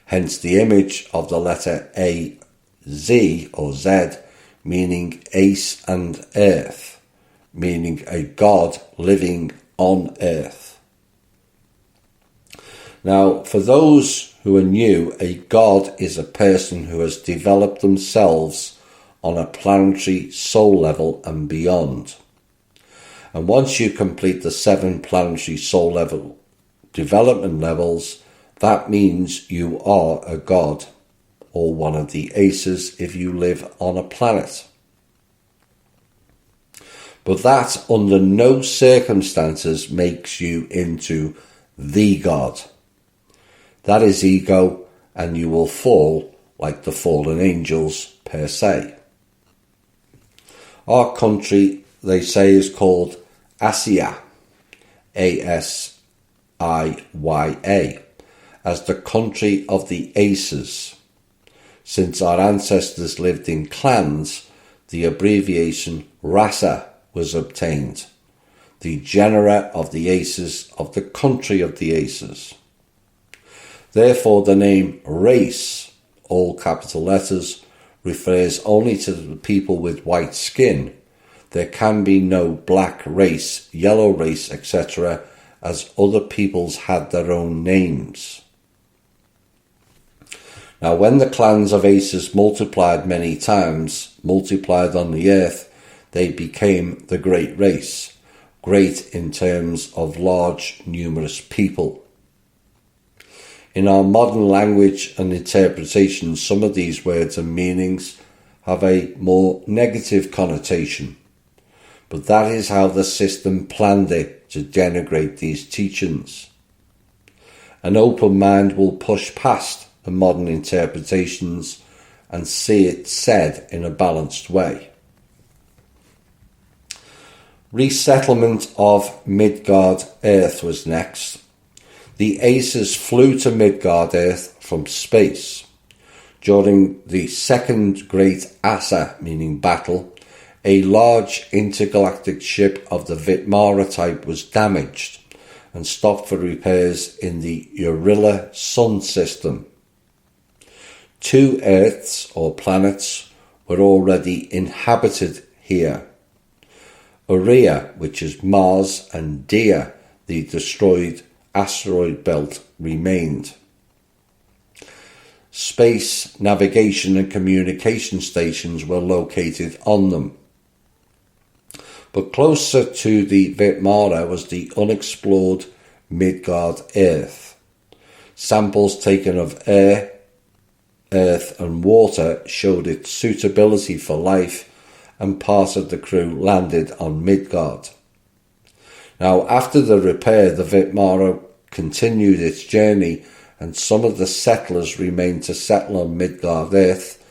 Hence the image of the letter A-Z or Z, meaning ace and earth, meaning a god living on earth. Now, for those who are new, a god is a person who has developed themselves on a planetary soul level and beyond. And once you complete the 7 planetary soul level development levels, that means you are a god, or one of the aces if you live on a planet. But that under no circumstances makes you into the god. That is ego, and you will fall like the fallen angels per se. Our country, they say, is called Asiyah, A-S-I-Y-A, as the country of the aces. Since our ancestors lived in clans, the abbreviation Rasa was obtained, the genera of the aces of the country of the aces. Therefore the name race, all capital letters, refers only to the people with white skin. There can be no black race, yellow race, etc., as other peoples had their own names. Now when the clans of aces multiplied many times, multiplied on the earth, they became the great race, great in terms of large, numerous people. In our modern language and interpretation, some of these words and meanings have a more negative connotation, but that is how the system planned it to denigrate these teachings. An open mind will push past the modern interpretations and see it said in a balanced way. Resettlement of Midgard Earth was next. The aces flew to Midgard Earth from space. During the second great Asa, meaning battle, a large intergalactic ship of the Vitmara type was damaged and stopped for repairs in the Urilla Sun system. 2 Earths, or planets, were already inhabited here. Urea, which is Mars, and Dia, the destroyed asteroid belt, remained. Space, navigation and communication stations were located on them. But closer to the Vitmara was the unexplored Midgard Earth. Samples taken of air, earth and water showed its suitability for life, and part of the crew landed on Midgard. Now, after the repair, the Vitmara continued its journey, and some of the settlers remained to settle on Midgard Earth,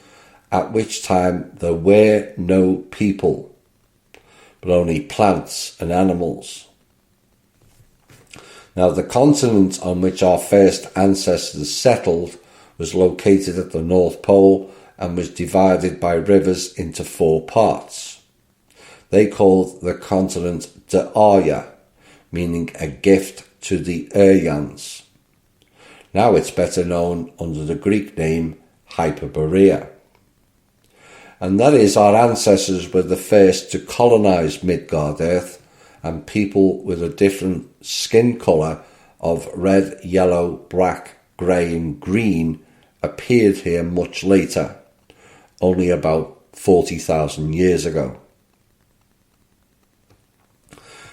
at which time there were no people, but only plants and animals. Now, the continent on which our first ancestors settled was located at the North Pole and was divided by rivers into 4 parts. They called the continent De Arya, meaning a gift to the Aryans. Now it's better known under the Greek name Hyperborea. And that is, our ancestors were the first to colonize Midgard Earth, and people with a different skin colour of red, yellow, black, grey and green appeared here much later, only about 40,000 years ago.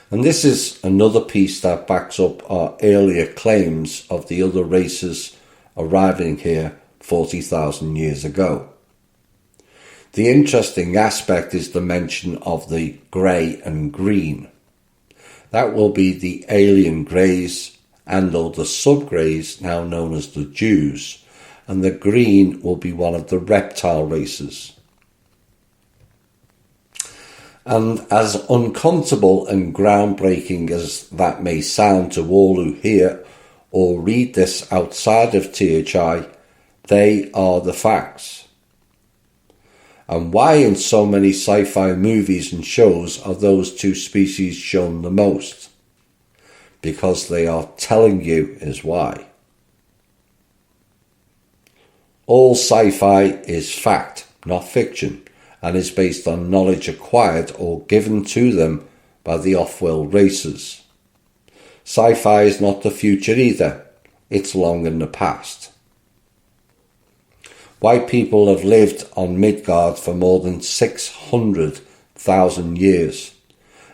And this is another piece that backs up our earlier claims of the other races arriving here 40,000 years ago. The interesting aspect is the mention of the grey and green. That will be the alien greys and or the sub-greys, now known as the Jews, and the green will be one of the reptile races. And as uncomfortable and groundbreaking as that may sound to all who hear or read this outside of THI, they are the facts. And why in so many sci-fi movies and shows are those 2 species shown the most? Because they are telling you is why. All sci-fi is fact, not fiction, and is based on knowledge acquired or given to them by the off-world races. Sci-fi is not the future either, it's long in the past. White people have lived on Midgard for more than 600,000 years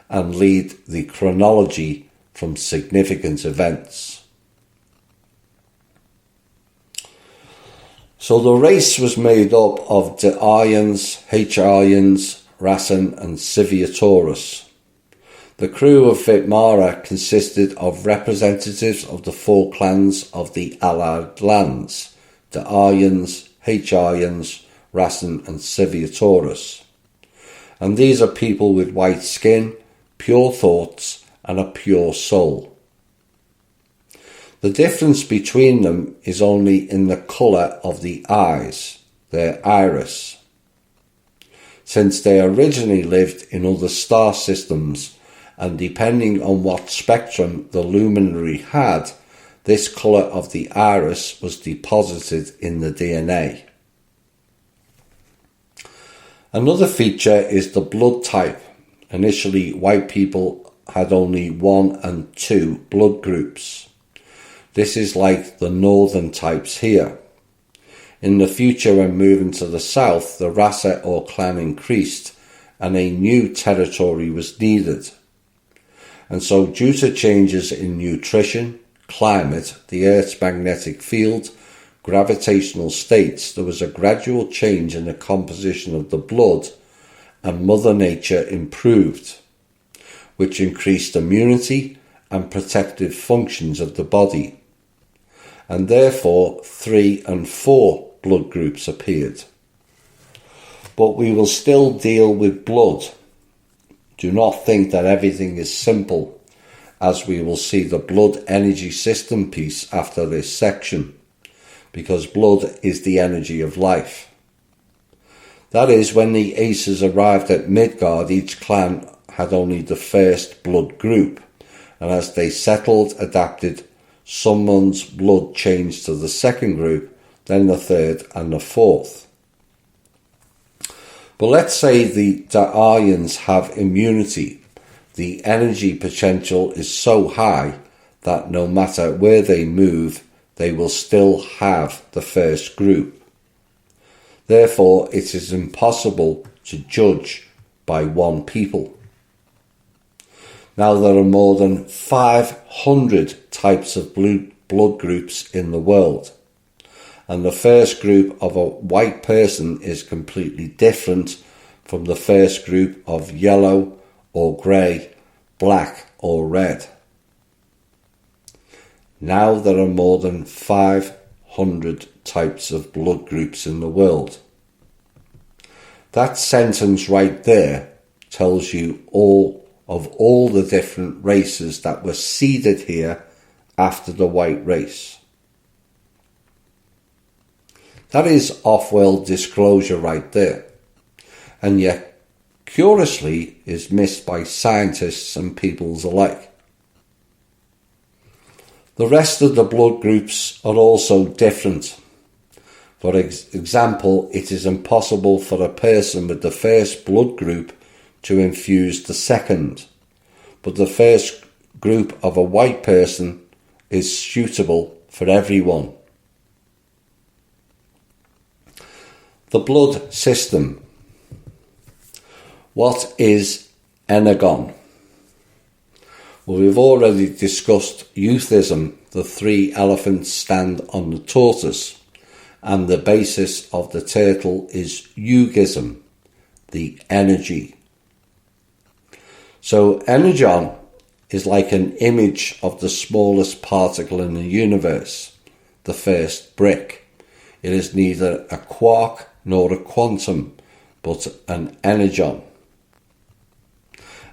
and lead the chronology from significant events. So the race was made up of the Aryans, H-Aryans, Rasen and Civiatorus. The crew of Vitmara consisted of representatives of the 4 clans of the Allied lands, the Aryans, H-Aryans, Rasen and Civiatorus. And these are people with white skin, pure thoughts and a pure soul. The difference between them is only in the colour of the eyes, their iris. Since they originally lived in other star systems, and depending on what spectrum the luminary had, this colour of the iris was deposited in the DNA. Another feature is the blood type. Initially, white people had only 1 and 2 blood groups. This is like the northern types here. In the future, when moving to the south, the rasa or clan increased and a new territory was needed. And so due to changes in nutrition, climate, the Earth's magnetic field, gravitational states, there was a gradual change in the composition of the blood and Mother Nature improved, which increased immunity and protective functions of the body. And therefore 3 and 4 blood groups appeared. But we will still deal with blood. Do not think that everything is simple, as we will see the blood energy system piece after this section, because blood is the energy of life. That is, when the Aces arrived at Midgard, each clan had only the first blood group, and as they settled, adapted, someone's blood changed to the second group, then the third and the fourth. But let's say the Aryans have immunity. The energy potential is so high that no matter where they move, they will still have the first group. Therefore, it is impossible to judge by one people. Now, there are more than 500 types of blood groups in the world. And the first group of a white person is completely different from the first group of yellow or grey, black or red. Now there are more than 500 types of blood groups in the world. That sentence right there tells you all the different races that were seeded here after the white race. That is off-world disclosure right there, and yet curiously is missed by scientists and peoples alike. The rest of the blood groups are also different. For example, it is impossible for a person with the first blood group to infuse the second, but the first group of a white person is suitable for everyone. The blood system. What is energon? Well, we've already discussed euthism. The 3 elephants stand on the tortoise, and the basis of the turtle is eugism, the energy. So energon is like an image of the smallest particle in the universe, the first brick. It is neither a quark nor a quantum, but an energon.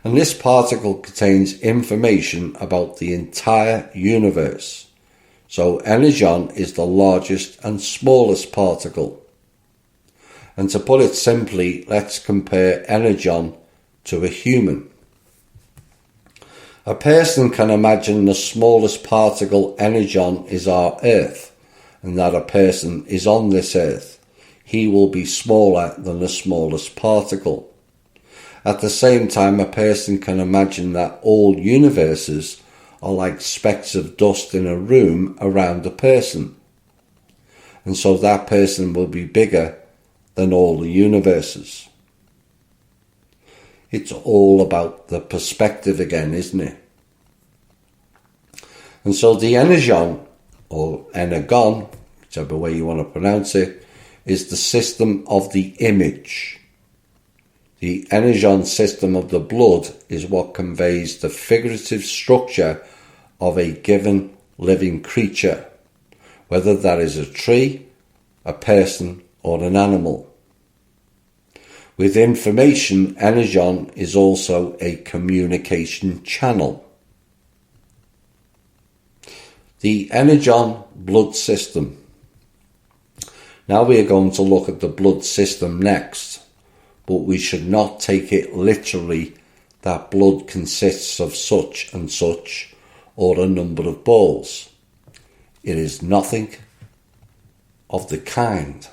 And this particle contains information about the entire universe. So energon is the largest and smallest particle. And to put it simply, let's compare energon to a human. A person can imagine the smallest particle energon is our Earth, and that a person is on this Earth. He will be smaller than the smallest particle. At the same time, a person can imagine that all universes are like specks of dust in a room around a person. and so that person will be bigger than all the universes. It's all about the perspective again, isn't it? And so the energon, or energon, whichever way you want to pronounce it, is the system of the image. The energon system of the blood is what conveys the figurative structure of a given living creature, whether that is a tree, a person, or an animal. With information, energon is also a communication channel. The energon blood system. Now we are going to look at the blood system next, but we should not take it literally that blood consists of such and such or a number of balls. It is nothing of the kind.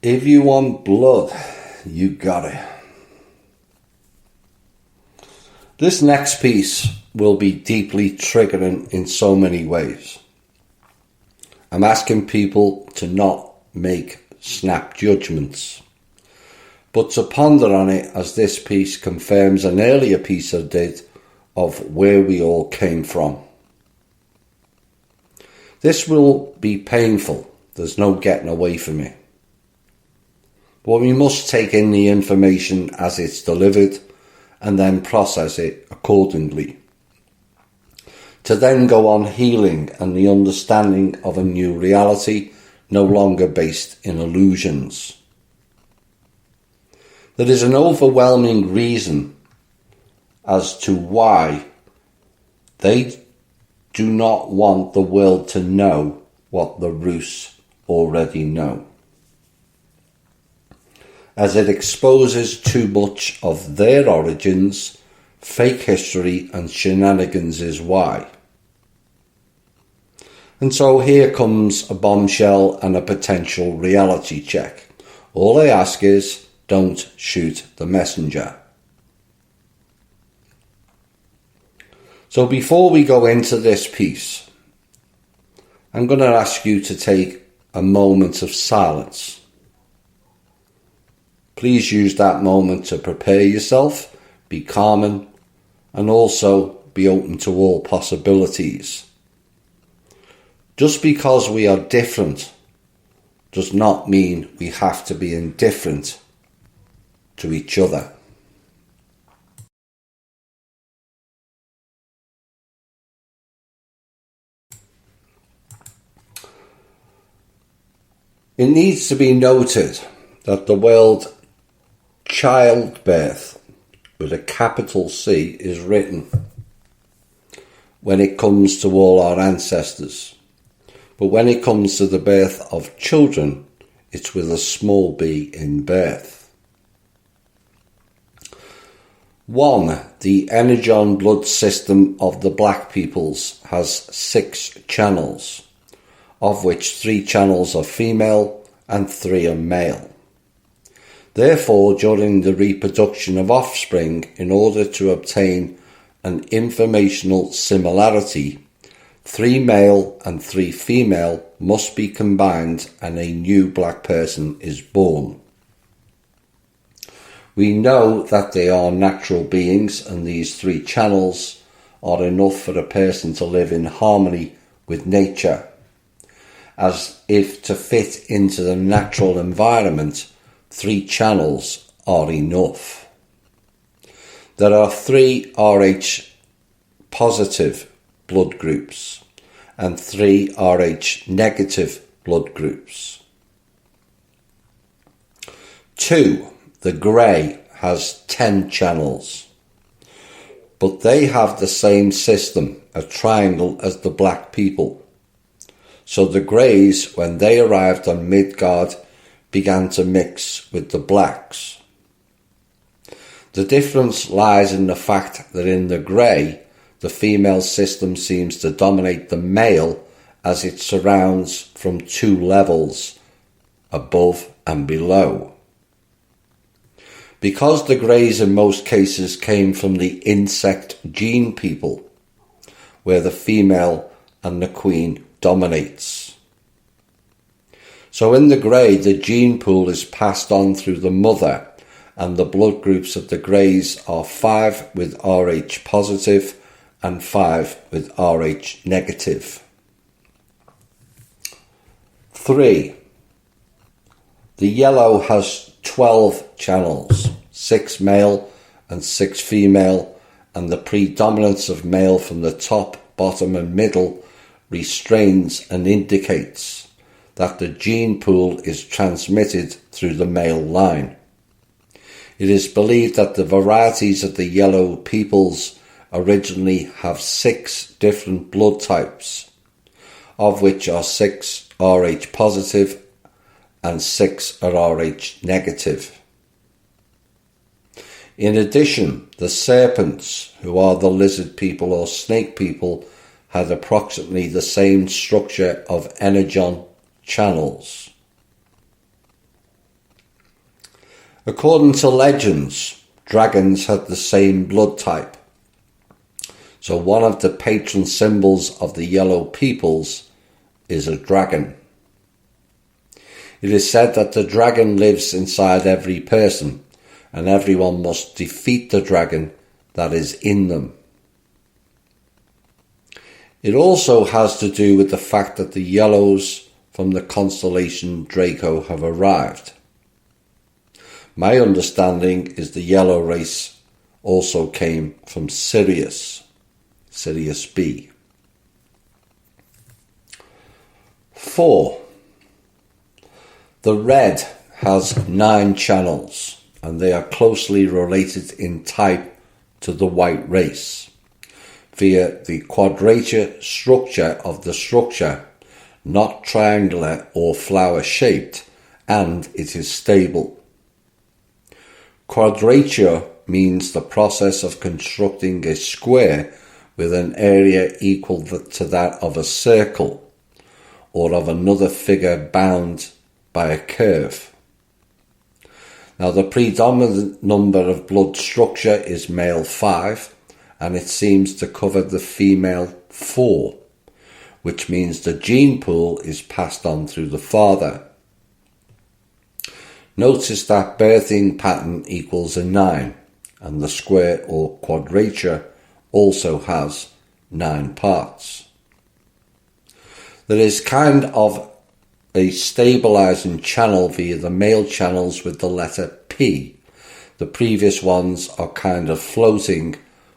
If you want blood, you got it. This next piece will be deeply triggering in so many ways. I'm asking people to not make snap judgments, but to ponder on it as this piece confirms an earlier piece I did of where we all came from. This will be painful, there's no getting away from it. But we must take in the information as it's delivered and then process it accordingly, to then go on healing and the understanding of a new reality no longer based in illusions. There is an overwhelming reason as to why they do not want the world to know what the Rus already know, as it exposes too much of their origins, fake history and shenanigans is why. And so here comes a bombshell and a potential reality check. All I ask is, don't shoot the messenger. So before we go into this piece, I'm going to ask you to take a moment of silence. Please use that moment to prepare yourself, be calm, and also be open to all possibilities. Just because we are different does not mean we have to be indifferent to each other. It needs to be noted that the word childbirth with a capital C is written when it comes to all our ancestors. But when it comes to the birth of children, it's with a small b in birth. 1. The energon blood system of the black peoples has 6 channels, of which 3 channels are female and 3 are male. Therefore, during the reproduction of offspring, in order to obtain an informational similarity, 3 male and 3 female must be combined and a new black person is born. We know that they are natural beings and these 3 channels are enough for a person to live in harmony with nature, as if to fit into the natural environment, 3 channels are enough. There are 3 Rh positive blood groups and 3 Rh negative blood groups. 2. The grey has 10 channels, but they have the same system, a triangle, as the black people. So the greys, when they arrived on Midgard, began to mix with the blacks. The difference lies in the fact that in the grey, the female system seems to dominate the male as it surrounds from 2 levels, above and below. Because the greys in most cases came from the insect gene people, where the female and the queen dominates. So in the grey, the gene pool is passed on through the mother, and the blood groups of the greys are 5 with Rh positive and 5 with Rh negative. 3. The yellow has 12 channels, 6 male and 6 female, and the predominance of male from the top, bottom and middle restrains and indicates that the gene pool is transmitted through the male line. It is believed that the varieties of the yellow peoples originally have 6 different blood types, of which are 6 Rh positive and 6 are Rh negative. In addition, the serpents, who are the lizard people or snake people, had approximately the same structure of energon channels. According to legends, dragons had the same blood type. So one of the patron symbols of the yellow peoples is a dragon. It is said that the dragon lives inside every person, and everyone must defeat the dragon that is in them. It also has to do with the fact that the yellows from the constellation Draco have arrived. My understanding is the yellow race also came from Sirius B. 4. The red has 9 channels, and they are closely related in type to the white race, via the quadrature structure of the structure, not triangular or flower-shaped, and it is stable. Quadrature means the process of constructing a square with an area equal to that of a circle, or of another figure bound by a curve. Now, the predominant number of blood structure is male 5, and it seems to cover the female 4, which means the gene pool is passed on through the father. Notice that birthing pattern equals a 9, and the square or quadrature also has 9 parts. There is kind of a stabilizing channel via the male channels with the letter P. The previous ones are kind of floating,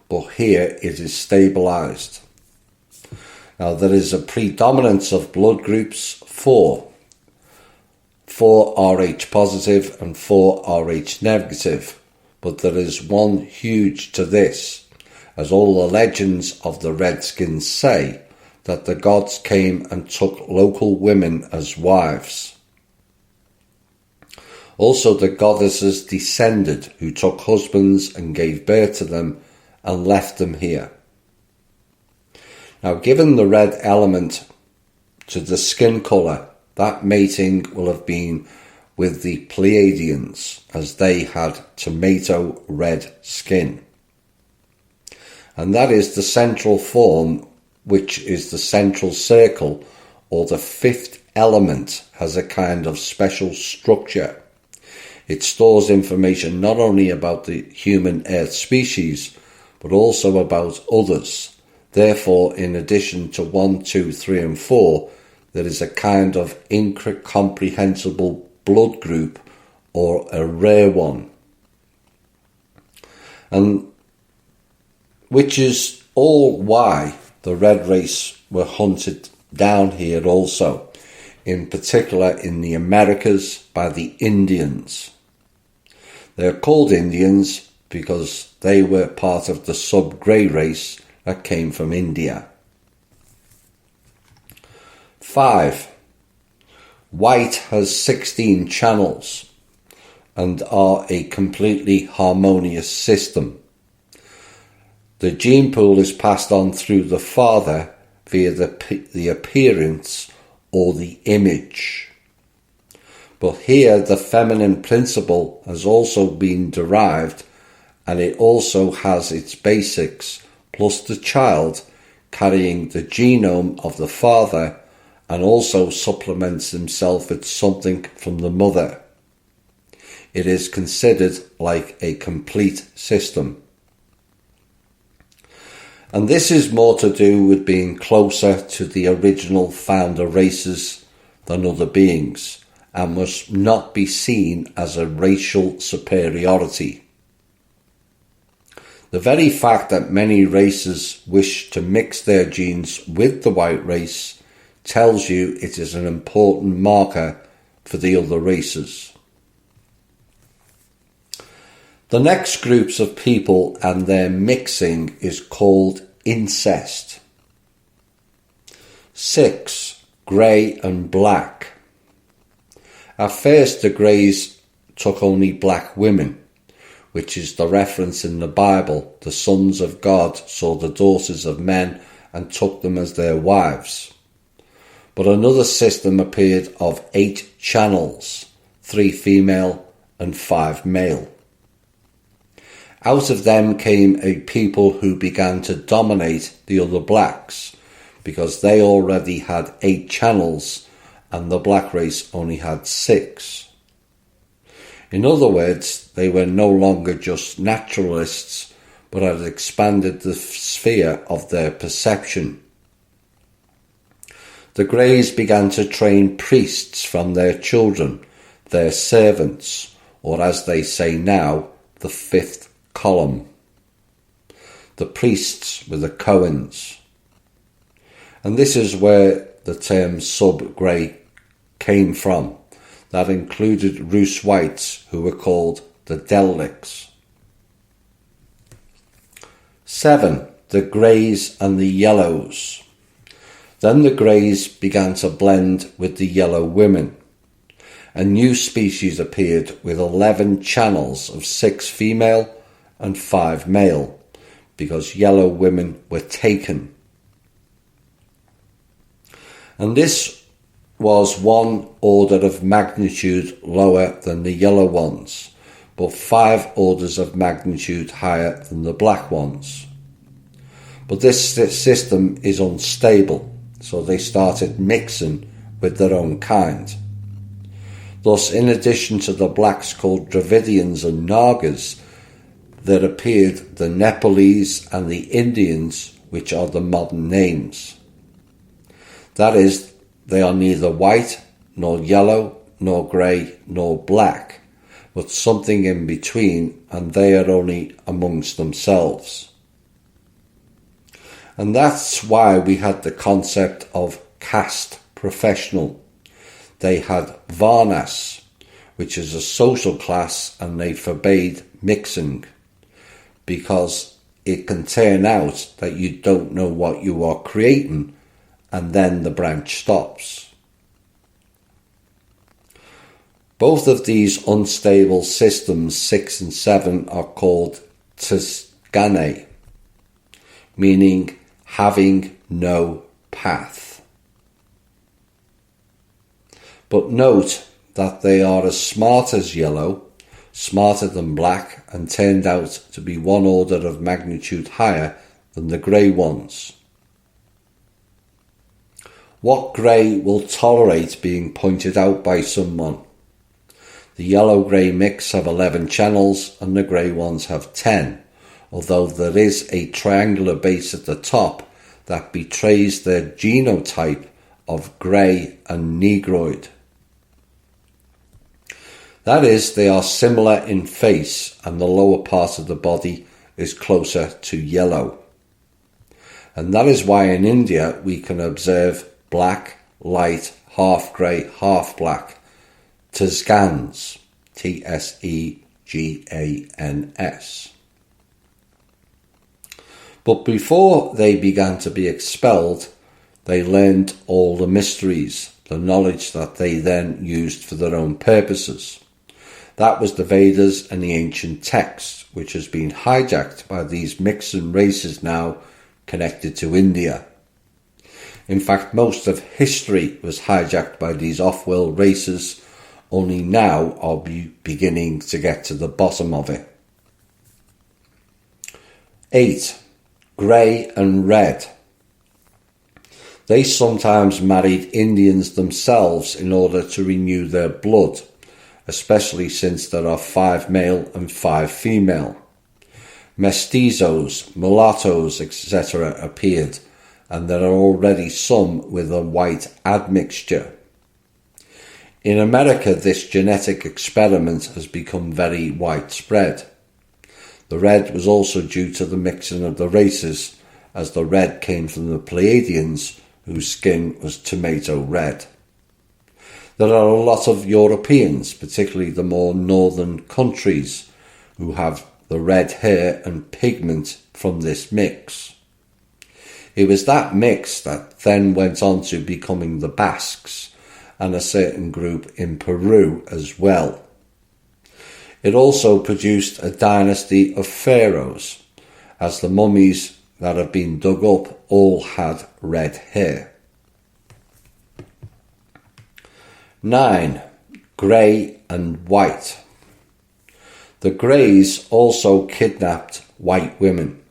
but here it is stabilized. Now there is a predominance of blood groups 4 Rh positive and 4 Rh negative, but there is one huge to this, as all the legends of the Redskins say that the gods came and took local women as wives. Also the goddesses descended, who took husbands and gave birth to them and left them here. Now, given the red element to the skin colour, that mating will have been with the Pleiadians, as they had tomato red skin. And that is the central form, which is the central circle, or the 5th element, has a kind of special structure. It stores information not only about the human Earth species, but also about others. Therefore, in addition to 1, 2, 3 and 4, there is a kind of incomprehensible blood group, or a rare one. And which is all why the red race were hunted down here also, in particular in the Americas by the Indians. They are called Indians because they were part of the sub-grey race that came from India. 5. White has 16 channels and are a completely harmonious system. The gene pool is passed on through the father via the appearance or the image. But here the feminine principle has also been derived, and it also has its basics, plus the child carrying the genome of the father and also supplements himself with something from the mother. It is considered like a complete system. And this is more to do with being closer to the original founder races than other beings, and must not be seen as a racial superiority. The very fact that many races wish to mix their genes with the white race tells you it is an important marker for the other races. The next groups of people and their mixing is called incest. 6. Grey and black. At first the Greys took only black women, which is the reference in the Bible. The sons of God saw the daughters of men and took them as their wives. But another system appeared of 8 channels, 3 female and 5 male. Out of them came a people who began to dominate the other blacks, because they already had 8 channels and the black race only had 6. In other words, they were no longer just naturalists, but had expanded the sphere of their perception. The Greys began to train priests from their children, their servants, or as they say now, the 5th column. The priests were the Cohens. And this is where the term sub-grey came from. That included Roos whites, who were called the Delicts. 7. The Greys and the Yellows. Then the Greys began to blend with the yellow women. A new species appeared with 11 channels of 6 female and 5 male, because yellow women were taken. And this was 1 order of magnitude lower than the yellow ones, but 5 orders of magnitude higher than the black ones. But this system is unstable, so they started mixing with their own kind. Thus, in addition to the blacks called Dravidians and Nagas, there appeared the Nepalese and the Indians, which are the modern names. That is, they are neither white, nor yellow, nor grey, nor black, but something in between, and they are only amongst themselves. And that's why we had the concept of caste professional. They had Varnas, which is a social class, and they forbade mixing, because it can turn out that you don't know what you are creating, and then the branch stops. Both of these unstable systems, 6 and 7, are called Tzgane, meaning having no path. But note that they are as smart as yellow, smarter than black, and turned out to be 1 order of magnitude higher than the grey ones. What grey will tolerate being pointed out by someone? The yellow-grey mix have 11 channels and the grey ones have 10, although there is a triangular base at the top that betrays their genotype of grey and negroid. That is, they are similar in face, and the lower part of the body is closer to yellow. And that is why in India we can observe black, light, half grey, half black, Tzgans, Tsegans. But before they began to be expelled, they learned all the mysteries, the knowledge that they then used for their own purposes. That was the Vedas and the ancient texts, which has been hijacked by these mixing races now connected to India. In fact, most of history was hijacked by these off-world races, only now are we beginning to get to the bottom of it. 8. Grey and red. They sometimes married Indians themselves in order to renew their blood, especially since there are 5 male and 5 female. Mestizos, mulattoes, etc. appeared, and there are already some with a white admixture. In America, this genetic experiment has become very widespread. The red was also due to the mixing of the races, as the red came from the Pleiadians, whose skin was tomato red. There are a lot of Europeans, particularly the more northern countries, who have the red hair and pigment from this mix. It was that mix that then went on to becoming the Basques and a certain group in Peru as well. It also produced a dynasty of pharaohs, as the mummies that have been dug up all had red hair. 9. Grey and white. The Greys also kidnapped white women,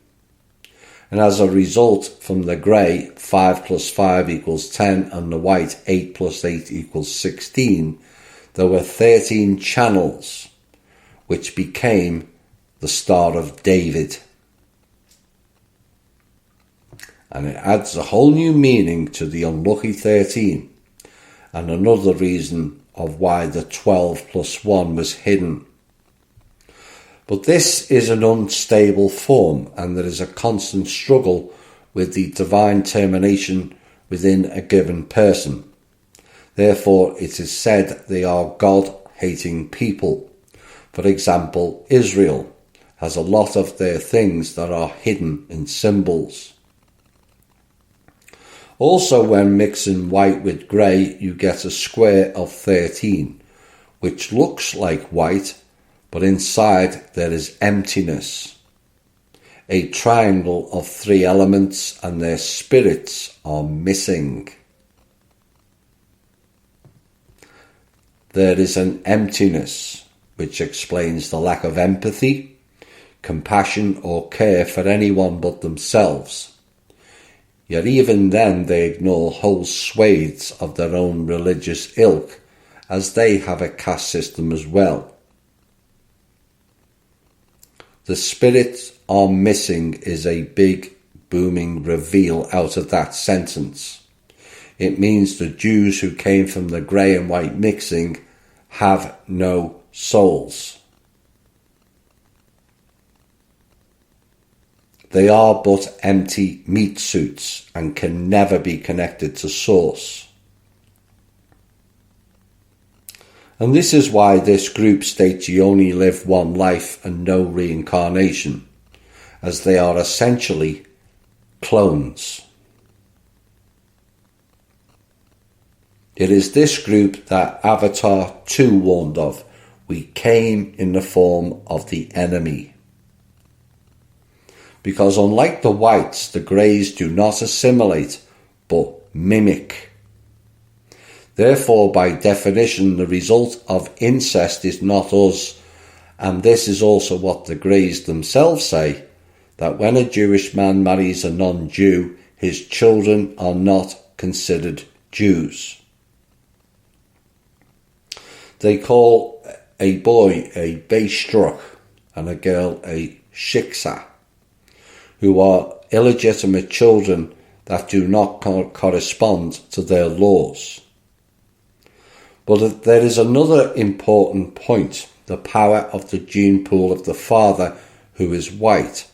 and as a result, from the grey 5 plus 5 equals 10 and the white 8 plus 8 equals 16, there were 13 channels, which became the Star of David. And it adds a whole new meaning to the unlucky 13, and another reason of why the 12 plus 1 was hidden. But this is an unstable form, and there is a constant struggle with the divine termination within a given person. Therefore, it is said they are God-hating people. For example, Israel has a lot of their things that are hidden in symbols. Also, when mixing white with grey, you get a square of 13, which looks like white, but inside there is emptiness. A triangle of 3 elements and their spirits are missing. There is an emptiness, which explains the lack of empathy, compassion or care for anyone but themselves. Yet even then they ignore whole swathes of their own religious ilk, as they have a caste system as well. The spirits are missing is a big booming reveal out of that sentence. It means the Jews who came from the grey and white mixing have no souls. They are but empty meat suits and can never be connected to source. And this is why this group states you only live one life and no reincarnation, as they are essentially clones. It is this group that Avatar 2 warned of. We came in the form of the enemy. Because unlike the whites, the greys do not assimilate, but mimic. Therefore, by definition, the result of incest is not us, and this is also what the greys themselves say, that when a Jewish man marries a non-Jew, his children are not considered Jews. They call a boy a beistruk and a girl a shiksa, who are illegitimate children that do not correspond to their laws. But there is another important point, the power of the gene pool of the father, who is white,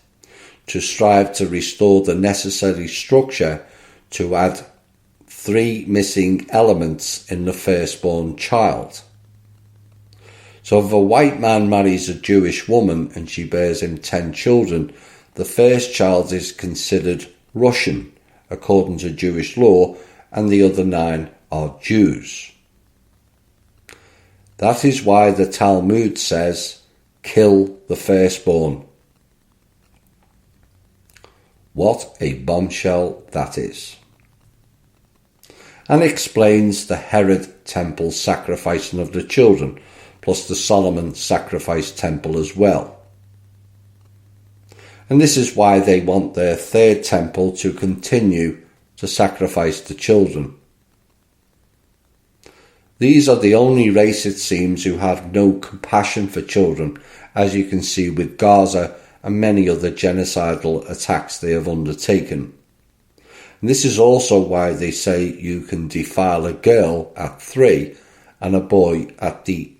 to strive to restore the necessary structure to add 3 missing elements in the firstborn child. So if a white man marries a Jewish woman and she bears him 10 children, the first child is considered Russian, according to Jewish law, and the other 9 are Jews. That is why the Talmud says, kill the firstborn. What a bombshell that is. And explains the Herod temple sacrificing of the children, plus the Solomon sacrifice temple as well. And this is why they want their 3rd temple to continue to sacrifice the children. These are the only race, it seems, who have no compassion for children, as you can see with Gaza and many other genocidal attacks they have undertaken. And this is also why they say you can defile a girl at 3 and a boy at the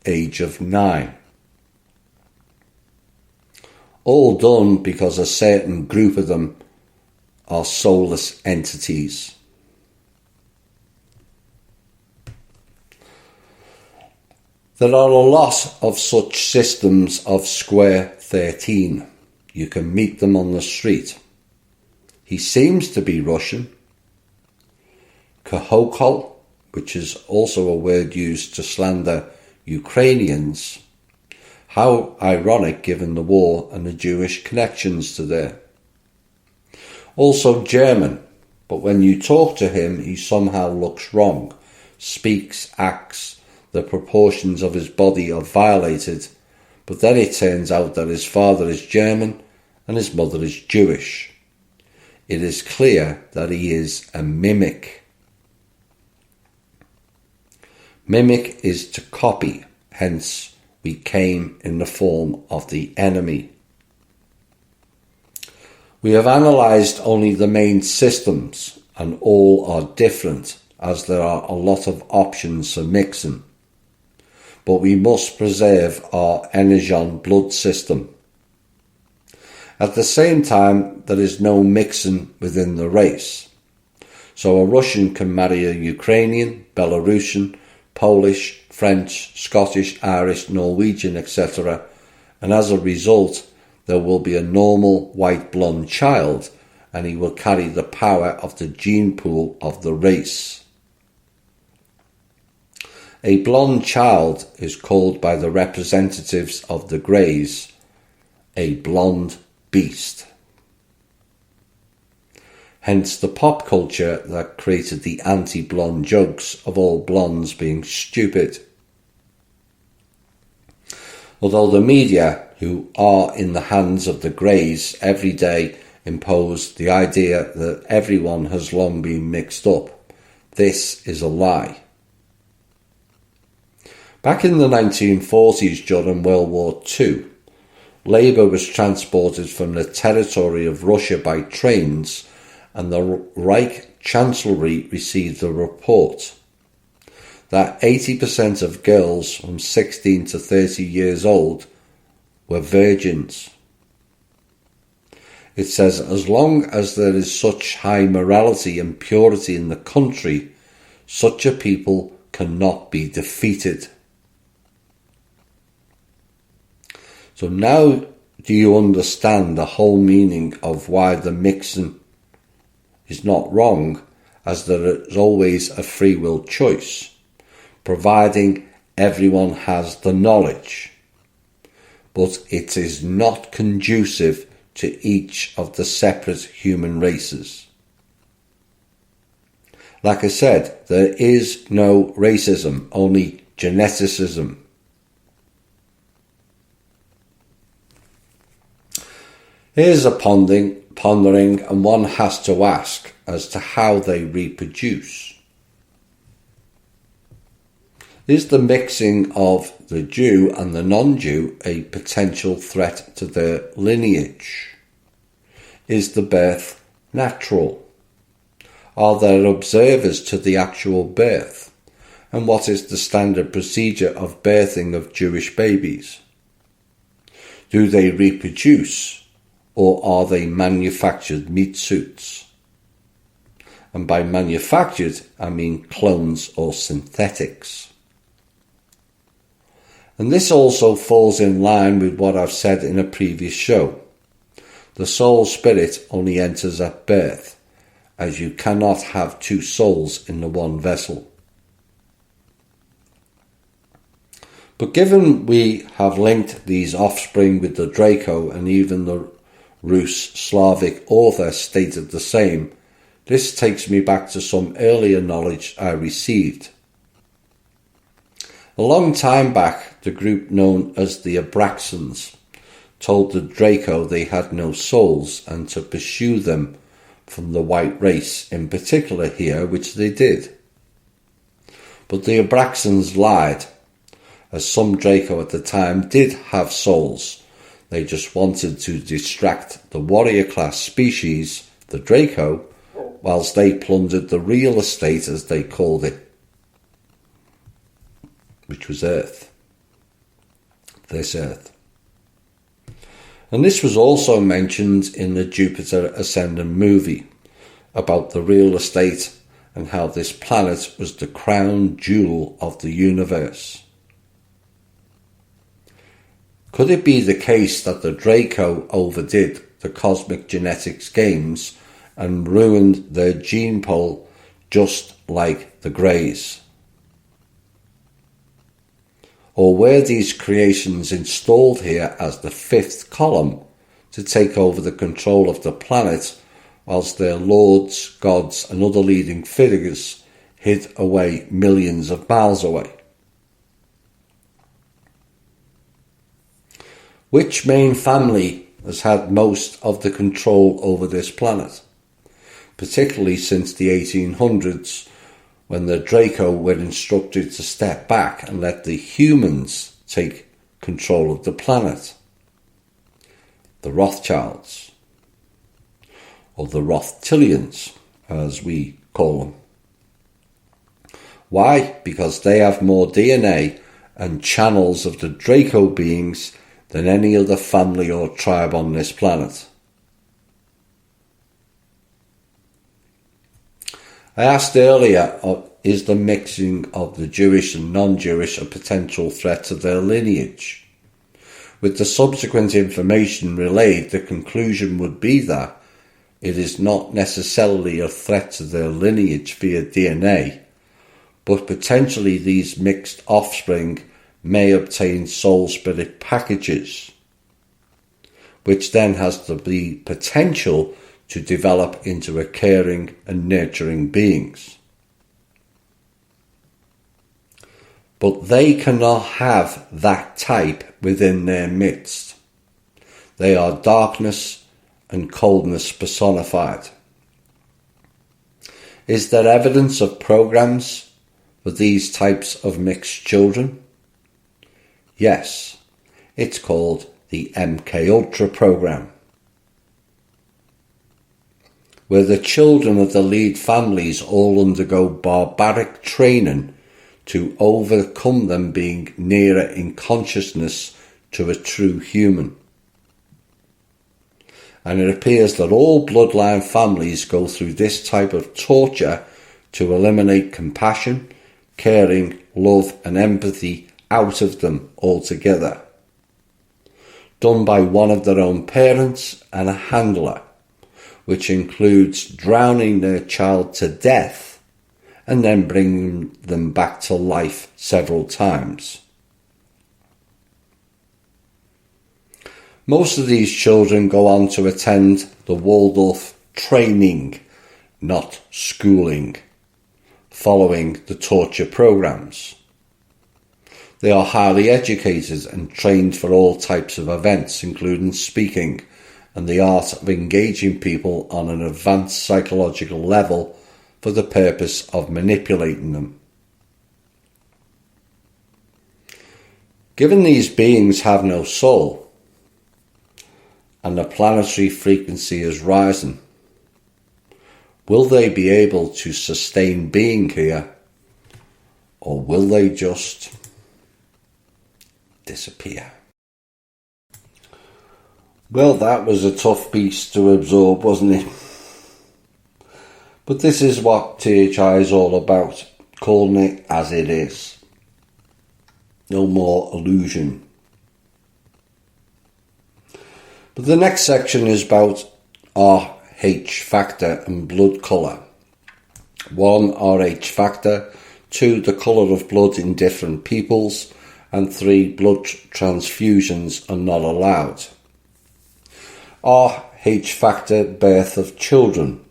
age of 9. All done because a certain group of them are soulless entities. There are a lot of such systems of Square 13. You can meet them on the street. He seems to be Russian. Kohokol, which is also a word used to slander Ukrainians. How ironic given the war and the Jewish connections to there. Also German, but when you talk to him he somehow looks wrong, speaks, acts, the proportions of his body are violated, but then it turns out that his father is German and his mother is Jewish. It is clear that he is a mimic. Mimic is to copy, hence we came in the form of the enemy. We have analysed only the main systems and all are different as there are a lot of options for mixing. But we must preserve our energon blood system. At the same time, there is no mixing within the race. So a Russian can marry a Ukrainian, Belarusian, Polish, French, Scottish, Irish, Norwegian, etc. And as a result, there will be a normal white blonde child and he will carry the power of the gene pool of the race. A blonde child is called by the representatives of the Greys a blonde beast. Hence the pop culture that created the anti-blonde jokes of all blondes being stupid. Although the media, who are in the hands of the Greys every day, impose the idea that everyone has long been mixed up, this is a lie. Back in the 1940s during World War II, labour was transported from the territory of Russia by trains and the Reich Chancellery received a report that 80% of girls from 16 to 30 years old were virgins. It says, as long as there is such high morality and purity in the country, such a people cannot be defeated. So now do you understand the whole meaning of why the mixing is not wrong, as there is always a free will choice, providing everyone has the knowledge. But it is not conducive to each of the separate human races. Like I said, there is no racism, only geneticism. Here's a pondering, and one has to ask as to how they reproduce. Is the mixing of the Jew and the non-Jew a potential threat to their lineage? Is the birth natural? Are there observers to the actual birth? And what is the standard procedure of birthing of Jewish babies? Do they reproduce? Or are they manufactured meat suits? And by manufactured, I mean clones or synthetics. And this also falls in line with what I've said in a previous show. The soul spirit only enters at birth, as you cannot have two souls in the one vessel. But given we have linked these offspring with the Draco, and even the Rus Slavic author stated the same, this takes me back to some earlier knowledge I received. A long time back, the group known as the Abraxans told the Draco they had no souls and to pursue them from the white race in particular here, which they did. But the Abraxans lied, as some Draco at the time did have souls. They just wanted to distract the warrior class species, the Draco, whilst they plundered the real estate, as they called it, which was Earth. This Earth. And this was also mentioned in the Jupiter Ascending movie about the real estate and how this planet was the crown jewel of the universe. Could it be the case that the Draco overdid the cosmic genetics games and ruined their gene pool just like the Greys? Or were these creations installed here as the fifth column to take over the control of the planet, whilst their lords, gods and other leading figures hid away millions of miles away? Which main family has had most of the control over this planet, particularly since the 1800s, when the Draco were instructed to step back and let the humans take control of the planet? The Rothschilds, or the Rothschildians, as we call them. Why? Because they have more DNA and channels of the Draco beings than any other family or tribe on this planet. I asked earlier, is the mixing of the Jewish and non-Jewish a potential threat to their lineage? With the subsequent information relayed, the conclusion would be that it is not necessarily a threat to their lineage via DNA, but potentially these mixed offspring may obtain soul spirit packages, which then has the potential to develop into a caring and nurturing beings. But they cannot have that type within their midst. They are darkness and coldness personified. Is there evidence of programs for these types of mixed children? Yes, it's called the MK Ultra program, where the children of the lead families all undergo barbaric training to overcome them being nearer in consciousness to a true human. And it appears that all bloodline families go through this type of torture to eliminate compassion, caring, love and empathy out of them altogether. Done by one of their own parents and a handler, which includes drowning their child to death and then bringing them back to life several times. Most of these children go on to attend the Waldorf training, not schooling, following the torture programs. They are highly educated and trained for all types of events, including speaking and the art of engaging people on an advanced psychological level for the purpose of manipulating them. Given these beings have no soul, and the planetary frequency is rising, will they be able to sustain being here, or will they just disappear? Well, that was a tough piece to absorb, wasn't it? But this is what THI is all about, calling it as it is. No more illusion. But the next section is about RH factor and blood colour. 1. RH factor. 2. The colour of blood in different peoples. And 3. Blood transfusions are not allowed. RH factor, birth of children.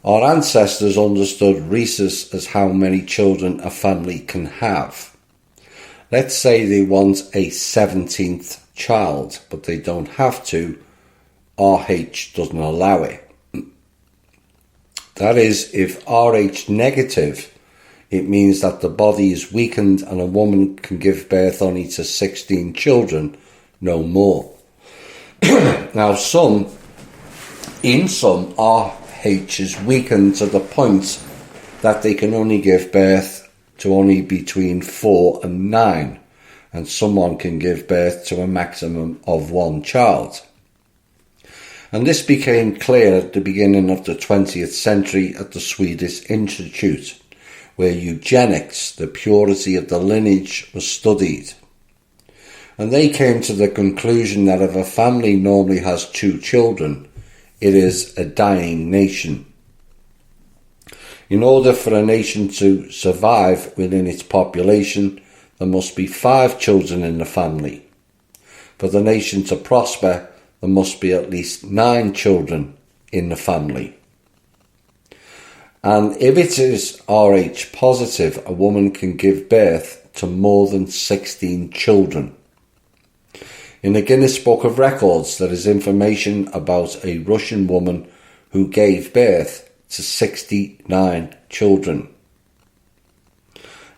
Our ancestors understood rhesus as how many children a family can have. Let's say they want a 17th child, but they don't have to. RH doesn't allow it. That is, if Rh negative, it means that the body is weakened and a woman can give birth only to 16 children, no more. Now, in some, Rh is weakened to the point that they can only give birth to only between 4 and 9, and someone can give birth to a maximum of 1 child. And this became clear at the beginning of the 20th century at the Swedish Institute, where eugenics, the purity of the lineage, was studied. And they came to the conclusion that if a family normally has 2 children, it is a dying nation. In order for a nation to survive within its population, there must be 5 children in the family. For the nation to prosper, there must be at least 9 children in the family. And if it is Rh positive, a woman can give birth to more than 16 children. In the Guinness Book of Records, there is information about a Russian woman who gave birth to 69 children.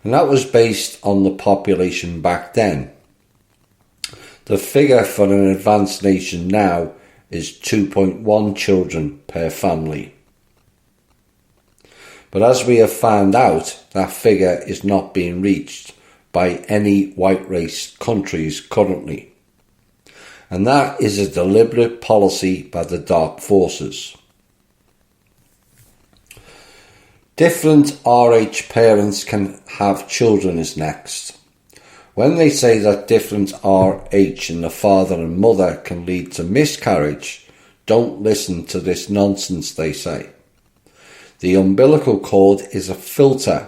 And that was based on the population back then. The figure for an advanced nation now is 2.1 children per family. But as we have found out, that figure is not being reached by any white race countries currently. And that is a deliberate policy by the dark forces. Different Rh parents can have children is next. When they say that different Rh in the father and mother can lead to miscarriage, don't listen to this nonsense they say. The umbilical cord is a filter.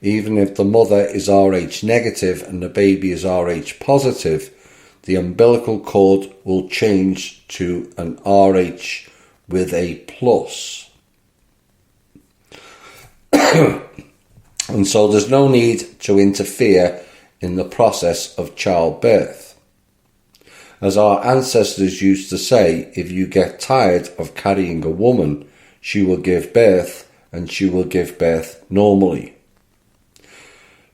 Even if the mother is Rh negative and the baby is Rh positive, the umbilical cord will change to an Rh with a plus. And so there's no need to interfere in the process of childbirth. As our ancestors used to say, if you get tired of carrying a woman, she will give birth, and she will give birth normally.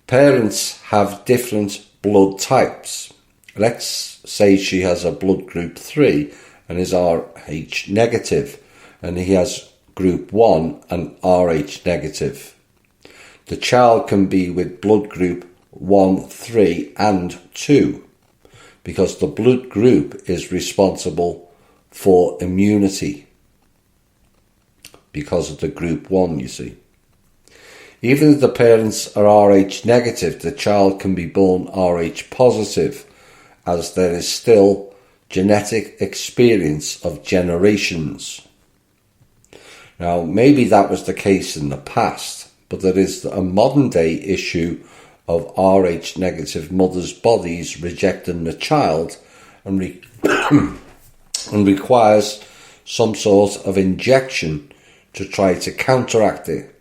Parents have different blood types. Let's say she has a blood group 3 and is Rh negative, and he has group 1 and Rh negative. The child can be with blood group 1, 3 and 2, because the blood group is responsible for immunity because of the group 1, you see. Even if the parents are Rh negative, the child can be born Rh positive, as there is still genetic experience of generations. Now, maybe that was the case in the past, but there is a modern day issue of Rh negative mothers' bodies rejecting the child and requires some sort of injection to try to counteract it.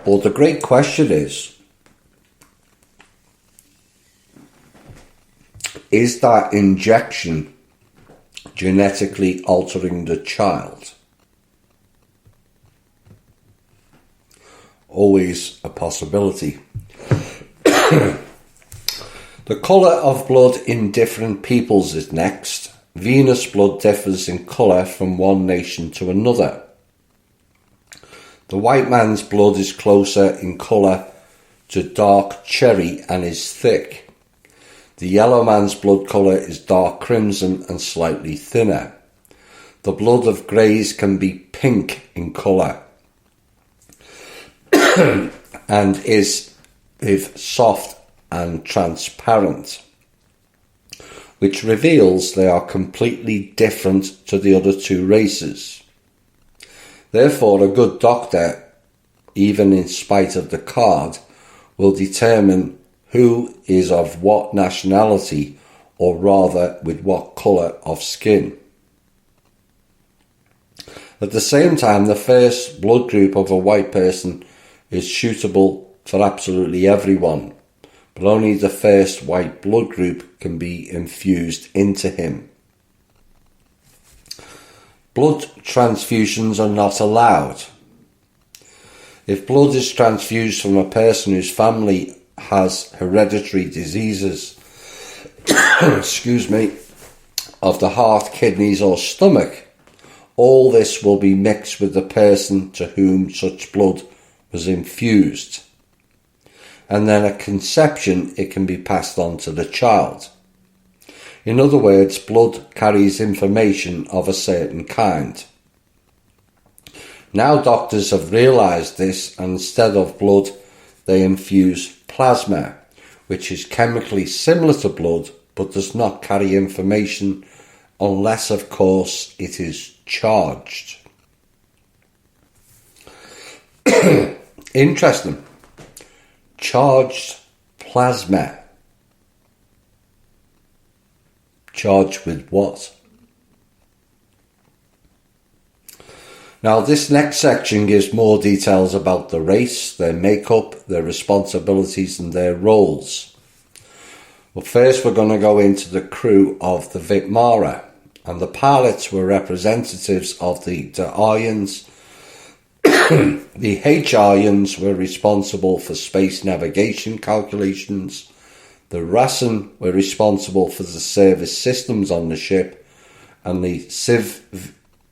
Well, the great question is that injection genetically altering the child? Always a possibility. The colour of blood in different peoples is next. Venous blood differs in colour from one nation to another. The white man's blood is closer in colour to dark cherry and is thick. The yellow man's blood colour is dark crimson and slightly thinner. The blood of greys can be pink in colour and is soft and transparent, which reveals they are completely different to the other two races. Therefore, a good doctor, even in spite of the card, will determine who is of what nationality, or rather with what colour of skin. At the same time, the first blood group of a white person is suitable for absolutely everyone, but only the first white blood group can be infused into him. Blood transfusions are not allowed. If blood is transfused from a person whose family has hereditary diseases, excuse me, of the heart, kidneys or stomach, all this will be mixed with the person to whom such blood was infused. And then at conception it can be passed on to the child. In other words, blood carries information of a certain kind. Now doctors have realised this, and instead of blood they infuse plasma, which is chemically similar to blood but does not carry information unless, of course, it is charged. Interesting. Charged plasma. Charged with what? Now, this next section gives more details about the race, their makeup, their responsibilities and their roles. But first we're going to go into the crew of the Vitmara, and the pilots were representatives of the Aryans. The Aryans were responsible for space navigation calculations. The Rasan were responsible for the service systems on the ship, and the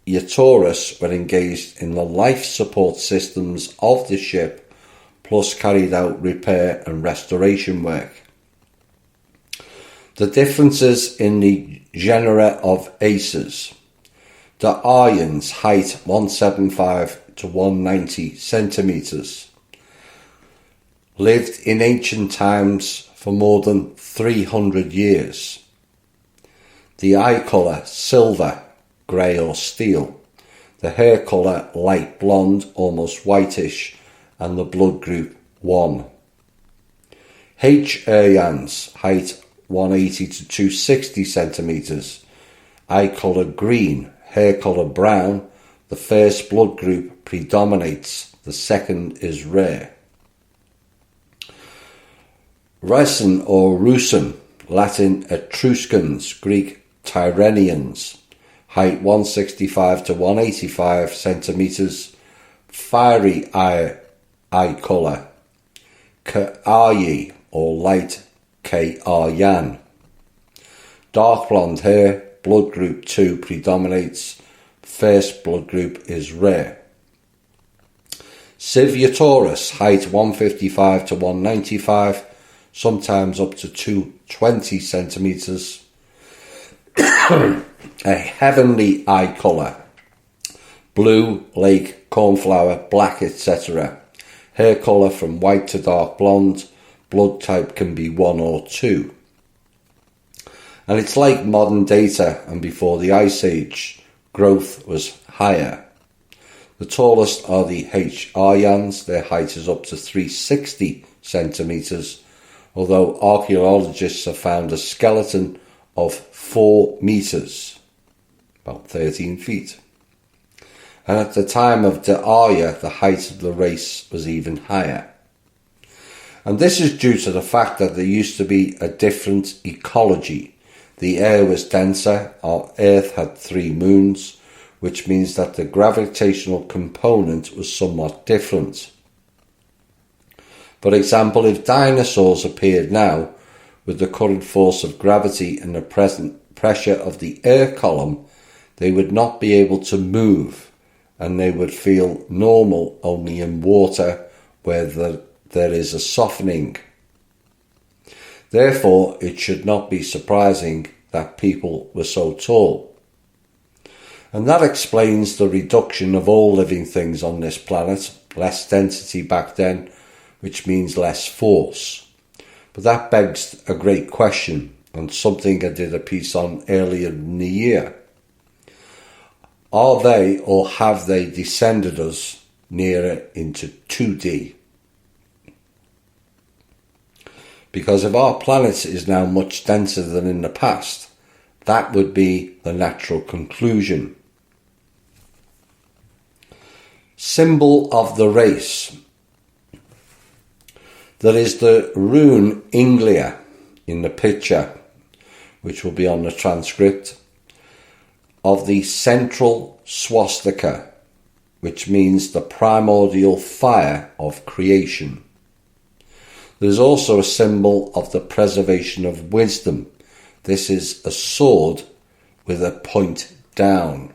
Yatoris were engaged in the life support systems of the ship, plus carried out repair and restoration work. The differences in the genera of aces. The Aryans, height 175 to 190 centimetres, lived in ancient times for more than 300 years. The eye colour, silver, grey or steel. The hair colour, light blonde, almost whitish, and the blood group 1. Aryans, height 180 to 260 centimetres, eye colour green, hair colour brown. The first blood group predominates, the second is rare. Rasan or Rusan, Latin Etruscans, Greek Tyrrhenians, height 165 to 185 centimetres, fiery eye colour, K'aryi or light K-Aryan. Dark blonde hair, blood group 2 predominates, first blood group is rare. Yatoris, height 155 to 195, sometimes up to 220 centimetres. A heavenly eye colour, blue, lake, cornflower, black, etc. Hair colour from white to dark blonde. Blood type can be 1 or 2. And it's like modern data and before the Ice Age, growth was higher. The tallest are the Aryans, their height is up to 360 centimetres, although archaeologists have found a skeleton of 4 metres, about 13 feet. And at the time of the Arya, the height of the race was even higher. And this is due to the fact that there used to be a different ecology. The air was denser, our Earth had 3 moons, which means that the gravitational component was somewhat different. For example, if dinosaurs appeared now, with the current force of gravity and the present pressure of the air column, they would not be able to move, and they would feel normal only in water where there is a softening. Therefore, it should not be surprising that people were so tall. And that explains the reduction of all living things on this planet, less density back then, which means less force. But that begs a great question, and something I did a piece on earlier in the year. Are they or have they descended us nearer into 2D? Because if our planet is now much denser than in the past, that would be the natural conclusion. Symbol of the race. There is the rune Inglia in the picture, which will be on the transcript, of the central swastika, which means the primordial fire of creation. There's also a symbol of the preservation of wisdom. This is a sword with a point down.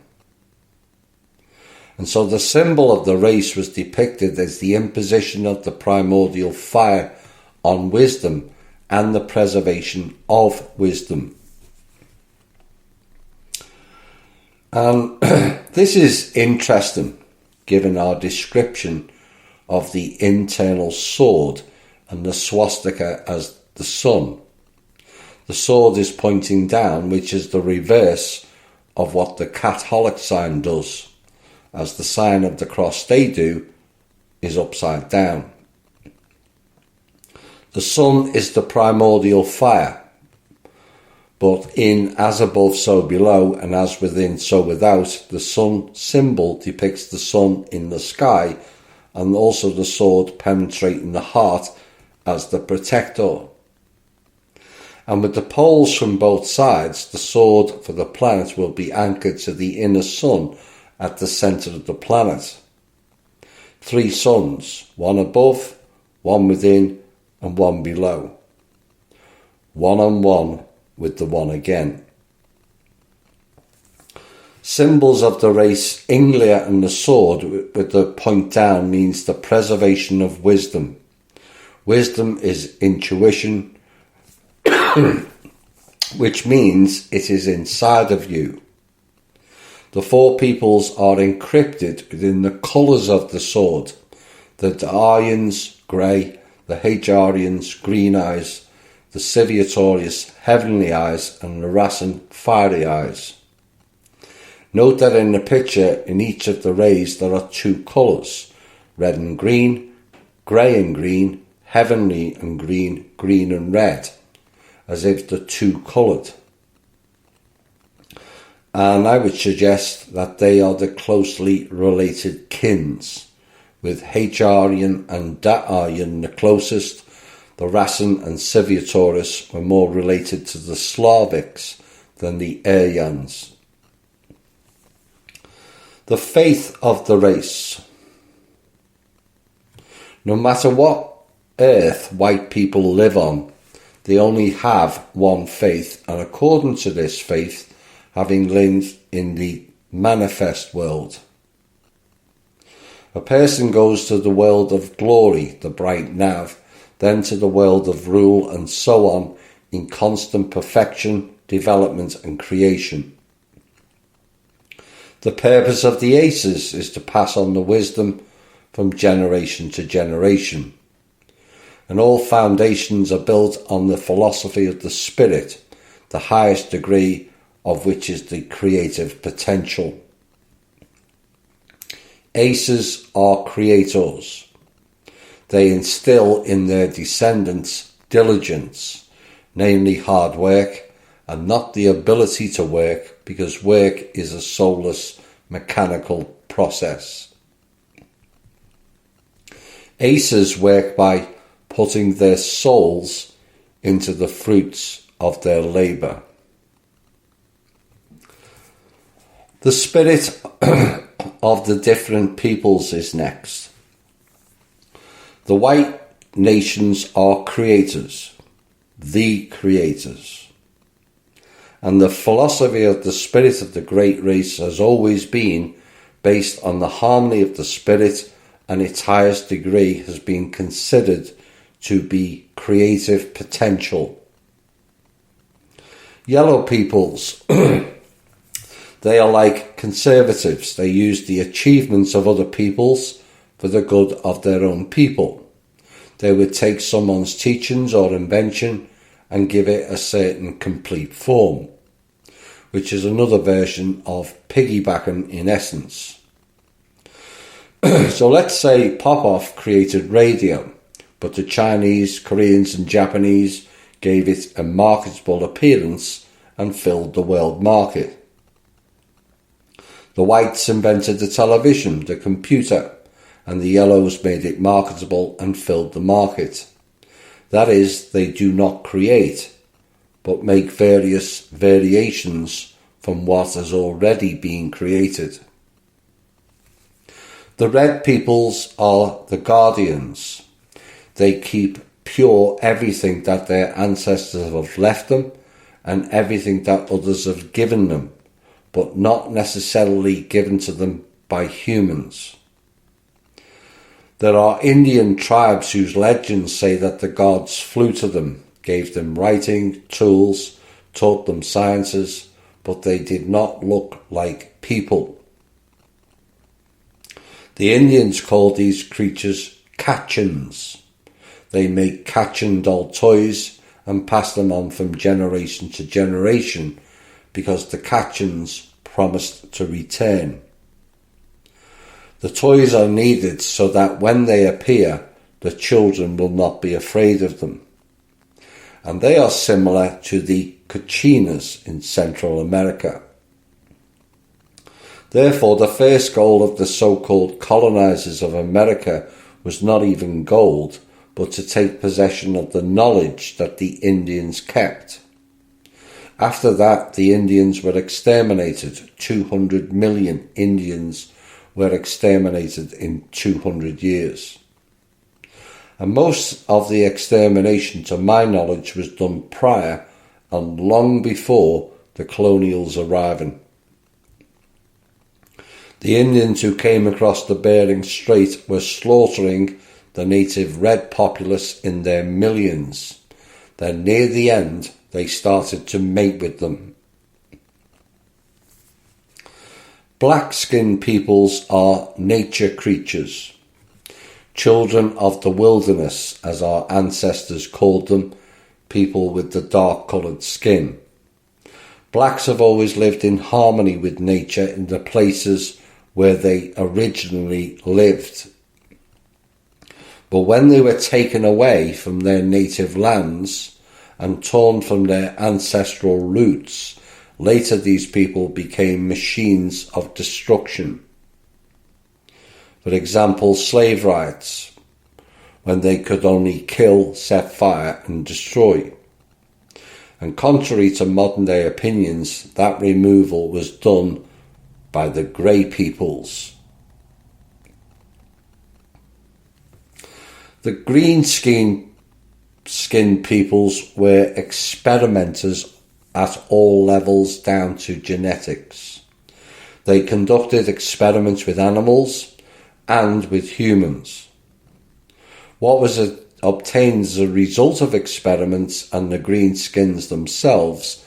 And so the symbol of the race was depicted as the imposition of the primordial fire on wisdom and the preservation of wisdom. And this is interesting, given our description of the internal sword and the swastika as the sun. The sword is pointing down, which is the reverse of what the Catholic sign does, as the sign of the cross they do is upside down. The sun is the primordial fire, but in as above so below and as within so without, the sun symbol depicts the sun in the sky and also the sword penetrating the heart as the protector. And with the poles from both sides, the sword for the planet will be anchored to the inner sun at the centre of the planet. 3 suns, one above, one within, and one below. 1 on 1 with the one again. Symbols of the race Inglia and the sword with the point down means the preservation of wisdom. Wisdom is intuition, which means it is inside of you. The 4 peoples are encrypted within the colours of the sword. The Aryans, grey, the Hejarians, green eyes, the Civiatorius, heavenly eyes, and the Rasan, fiery eyes. Note that in the picture, in each of the rays, there are 2 colours, red and green, grey and green, heavenly and green, green and red, as if the 2 coloured. And I would suggest that they are the closely related kins, with Hejarian and Da'aryan the closest. The Rasan and Civiatorius were more related to the Slavics than the Aryans. The faith of the race. No matter what earth white people live on, they only have one faith, and according to this faith, having lived in the manifest world. A person goes to the world of glory, the bright nav, then to the world of rule, and so on, in constant perfection, development and creation. The purpose of the aces is to pass on the wisdom from generation to generation. And all foundations are built on the philosophy of the spirit, the highest degree of which is the creative potential. Aces are creators. They instill in their descendants diligence, namely hard work, and not the ability to work, because work is a soulless mechanical process. Aces work by putting their souls into the fruits of their labour. The spirit of the different peoples is next. The white nations are creators, the creators. And the philosophy of the spirit of the great race has always been based on the harmony of the spirit, and its highest degree has been considered to be creative potential. Yellow peoples, they are like conservatives. They use the achievements of other peoples for the good of their own people. They would take someone's teachings or invention and give it a certain complete form, which is another version of piggybacking in essence. So let's say Popov created radio, but the Chinese, Koreans and Japanese gave it a marketable appearance and filled the world market. The whites invented the television, the computer, and the yellows made it marketable and filled the market. That is, they do not create, but make various variations from what has already been created. The red peoples are the guardians. They keep pure everything that their ancestors have left them and everything that others have given them, but not necessarily given to them by humans. There are Indian tribes whose legends say that the gods flew to them, gave them writing, tools, taught them sciences, but they did not look like people. The Indians called these creatures Kachins. They make Kachin doll toys and pass them on from generation to generation because the Kachins promised to return. The toys are needed so that when they appear, the children will not be afraid of them. And they are similar to the Kachinas in Central America. Therefore, the first goal of the so-called colonizers of America was not even gold, but to take possession of the knowledge that the Indians kept. After that, the Indians were exterminated. 200 million Indians were exterminated in 200 years. And most of the extermination, to my knowledge, was done prior and long before the colonials arriving. The Indians who came across the Bering Strait were slaughtering the native red populace in their millions. Then near the end, they started to mate with them. Black-skinned peoples are nature creatures, children of the wilderness, as our ancestors called them, people with the dark-coloured skin. Blacks have always lived in harmony with nature in the places where they originally lived. But when they were taken away from their native lands and torn from their ancestral roots, later these people became machines of destruction. For example, slave rights, when they could only kill, set fire and destroy. And contrary to modern day opinions, that removal was done by the grey peoples. The green-skinned peoples were experimenters at all levels down to genetics. They conducted experiments with animals and with humans. What was obtained as a result of experiments and the greenskins themselves,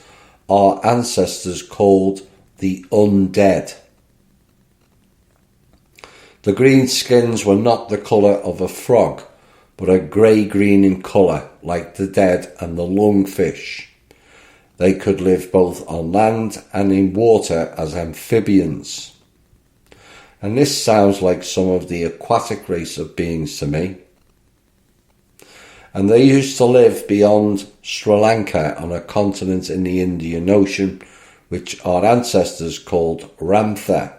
our ancestors called the undead. The greenskins were not the colour of a frog, but a grey-green in colour, like the dead and the lungfish. They could live both on land and in water as amphibians. And this sounds like some of the aquatic race of beings to me. And they used to live beyond Sri Lanka on a continent in the Indian Ocean, which our ancestors called Ramtha.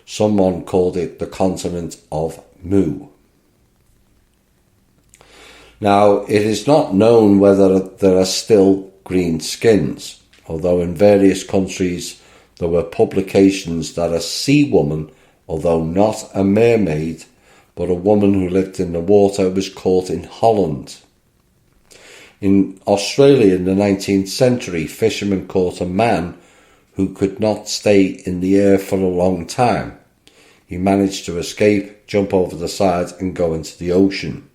Someone called it the continent of Mu. Now, it is not known whether there are still green skins, although in various countries there were publications that a sea woman, although not a mermaid, but a woman who lived in the water, was caught in Holland. In Australia in the 19th century, fishermen caught a man who could not stay in the air for a long time. He managed to escape, jump over the side and go into the ocean.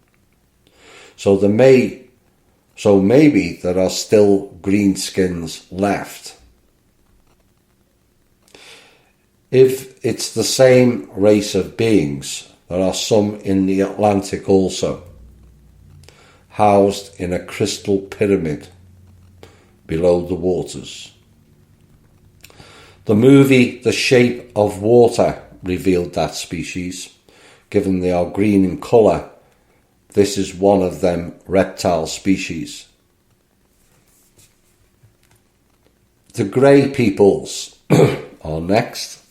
So maybe there are still greenskins left. If it's the same race of beings, there are some in the Atlantic also, housed in a crystal pyramid below the waters. The movie The Shape of Water revealed that species. Given they are green in colour, this is one of them reptile species. The grey peoples are next.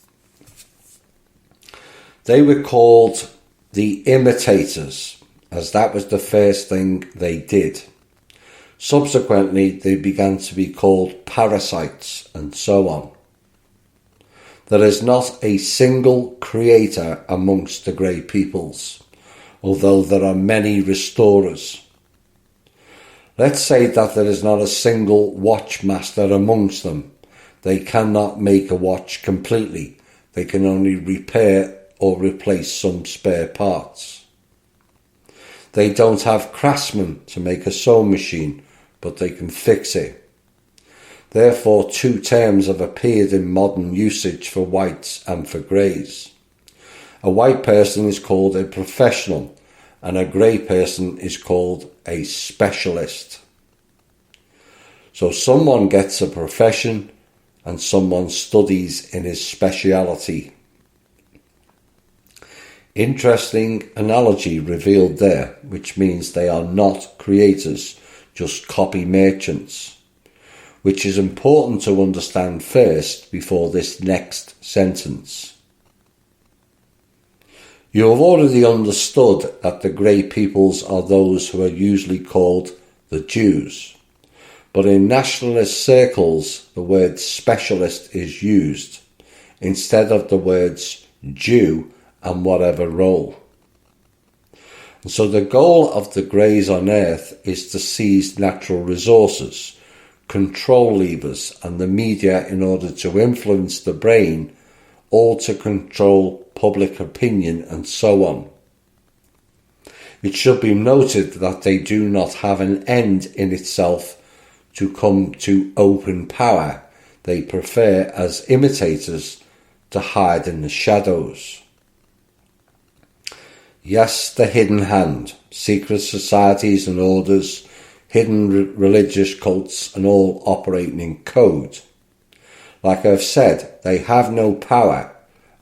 They were called the imitators, as that was the first thing they did. Subsequently, they began to be called parasites, and so on. There is not a single creator amongst the great peoples, although there are many restorers. Let's say that there is not a single watchmaster amongst them. They cannot make a watch completely. They can only repair or replace some spare parts. They don't have craftsmen to make a sewing machine, but they can fix it. Therefore, two terms have appeared in modern usage for whites and for greys. A white person is called a professional, and a grey person is called a specialist. So someone gets a profession, and someone studies in his speciality. Interesting analogy revealed there, which means they are not creators, just copy merchants, which is important to understand first before this next sentence. You have already understood that the great peoples are those who are usually called the Jews, but in nationalist circles the word specialist is used instead of the words Jew and whatever role. And so the goal of the greys on Earth is to seize natural resources, control levers and the media in order to influence the brain, all to control public opinion and so on. It should be noted that they do not have an end in itself to come to open power. They prefer, as imitators, to hide in the shadows. Yes, the hidden hand, secret societies and orders, hidden religious cults and all operating in code. Like I've said, they have no power,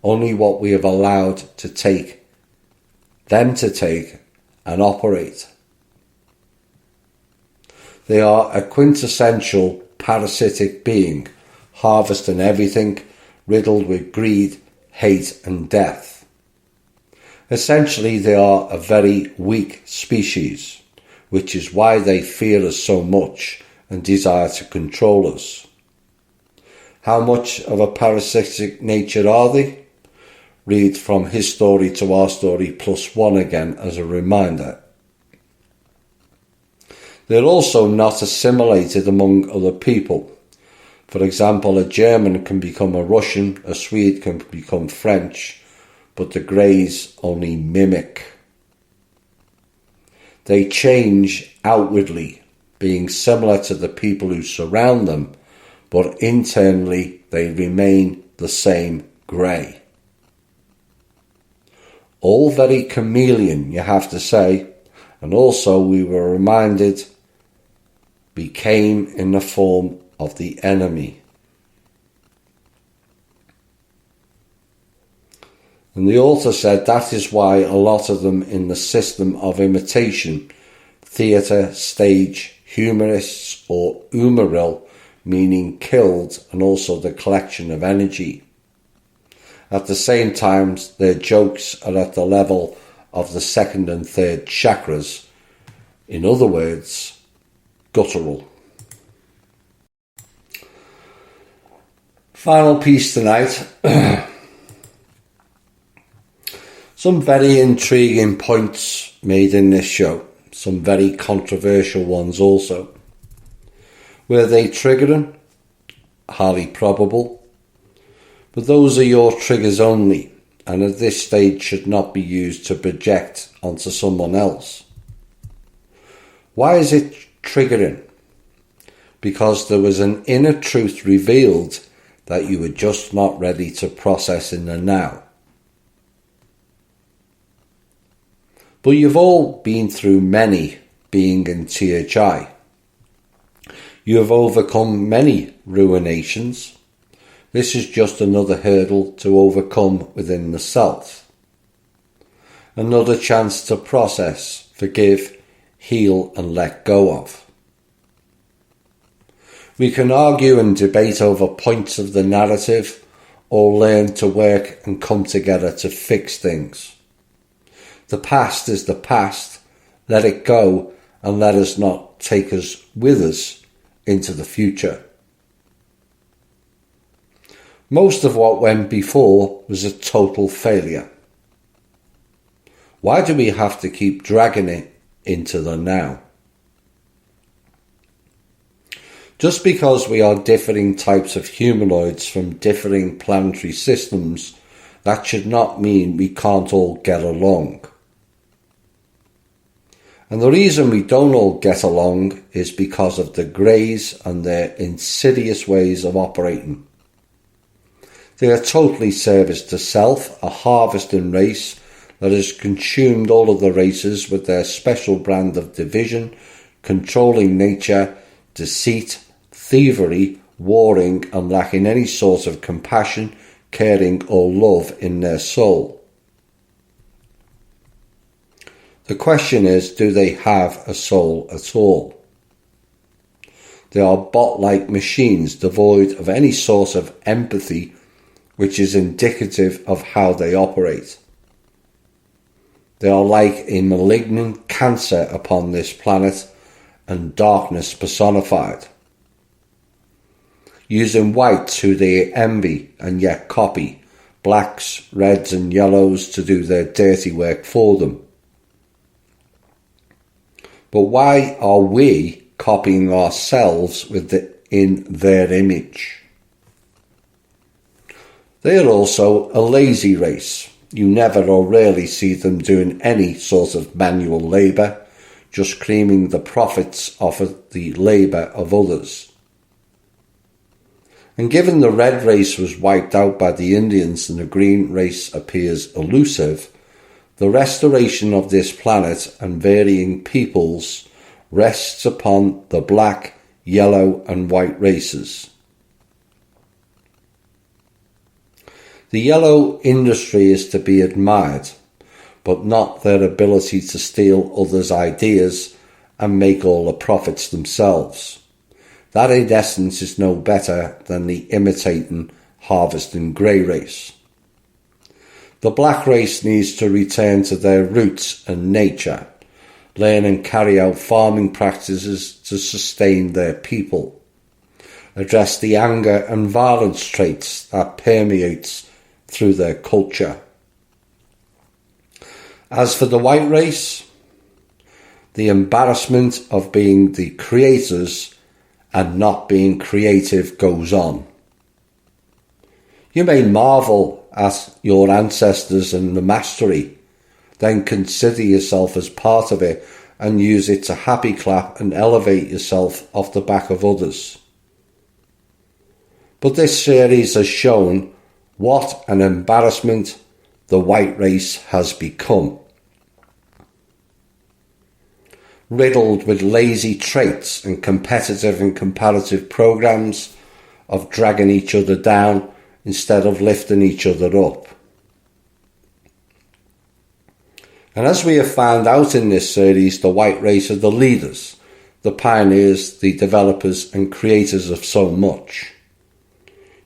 only what we have allowed to take them to take and operate. They are a quintessential parasitic being, harvesting everything, riddled with greed, hate and death. Essentially, they are a very weak species, which is why they fear us so much and desire to control us. How much of a parasitic nature are they? Read From His Story to Our Story +1 again as a reminder. They're also not assimilated among other people. For example, a German can become a Russian, a Swede can become French, but the greys only mimic. They change outwardly, being similar to the people who surround them, but internally they remain the same grey. All very chameleon, you have to say, and also we were reminded, became in the form of the enemy. And the author said that is why a lot of them in the system of imitation, theatre, stage, humorists or umaril, meaning killed, and also the collection of energy. At the same time, their jokes are at the level of the second and third chakras, in other words, guttural. Final piece tonight. Some very intriguing points made in this show, some very controversial ones also. Were they triggering? Highly probable. But those are your triggers only, and at this stage should not be used to project onto someone else. Why is it triggering? Because there was an inner truth revealed that you were just not ready to process in the now. But you've all been through many being in THI. You have overcome many ruinations. This is just another hurdle to overcome within the self. Another chance to process, forgive, heal and let go of. We can argue and debate over points of the narrative or learn to work and come together to fix things. The past is the past. Let it go and let us not take us with us into the future. Most of what went before was a total failure. Why do we have to keep dragging it into the now? Just because we are differing types of humanoids from differing planetary systems, that should not mean we can't all get along. And the reason we don't all get along is because of the Greys and their insidious ways of operating. They are totally service to self, a harvesting race that has consumed all of the races with their special brand of division, controlling nature, deceit, thievery, warring, and lacking any sort of compassion, caring, or love in their soul. The question is, do they have a soul at all? They are bot-like machines devoid of any sort of empathy, which is indicative of how they operate. They are like a malignant cancer upon this planet and darkness personified, using whites who they envy and yet copy, blacks, reds and yellows to do their dirty work for them. But why are we copying ourselves in their image? They are also a lazy race. You never or rarely see them doing any sort of manual labour, just creaming the profits off of the labour of others. And given the red race was wiped out by the Indians and the green race appears elusive, the restoration of this planet and varying peoples rests upon the black, yellow and white races. The yellow industry is to be admired, but not their ability to steal others' ideas and make all the profits themselves. That in essence is no better than the imitating, harvesting grey race. The black race needs to return to their roots and nature, learn and carry out farming practices to sustain their people, address the anger and violence traits that permeates through their culture. As for the white race, the embarrassment of being the creators and not being creative goes on. You may marvel at your ancestors and the mastery, then consider yourself as part of it and use it to happy clap and elevate yourself off the back of others. But this series has shown what an embarrassment the white race has become. Riddled with lazy traits and competitive and comparative programs of dragging each other down instead of lifting each other up. And as we have found out in this series, the white race are the leaders, the pioneers, the developers and creators of so much.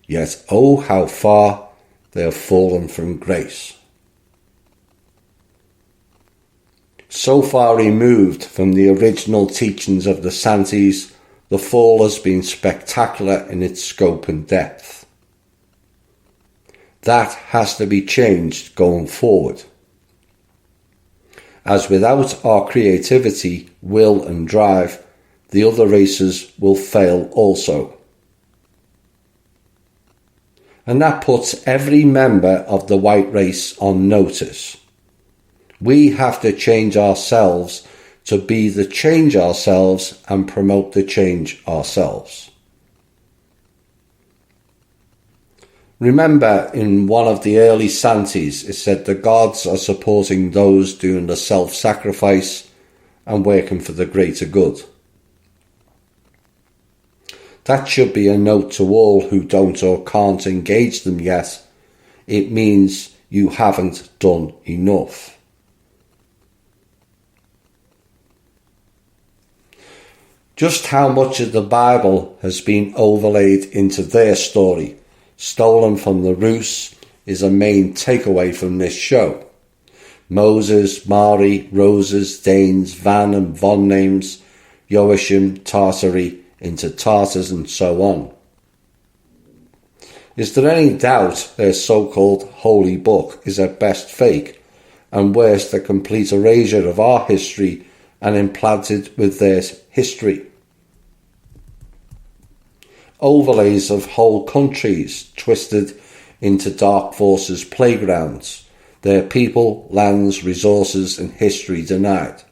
Yet, oh how far they have fallen from grace. So far removed from the original teachings of the Santis, the fall has been spectacular in its scope and depth. That has to be changed going forward, as without our creativity, will and drive, the other races will fail also. And that puts every member of the white race on notice. We have to change ourselves to be the change ourselves and promote the change ourselves. Remember, in one of the early Santis, it said the gods are supporting those doing the self-sacrifice and working for the greater good. That should be a note to all who don't or can't engage them yet. It means you haven't done enough. Just how much of the Bible has been overlaid into their story, stolen from the Rus, is a main takeaway from this show. Moses, Mari, Roses, Danes, Van and Von names, Joachim, Tartary, into Tartars and so on. Is there any doubt their so-called holy book is at best fake, and worse, the complete erasure of our history and implanted with their history? Overlays of whole countries twisted into dark forces' playgrounds, their people, lands, resources and history denied.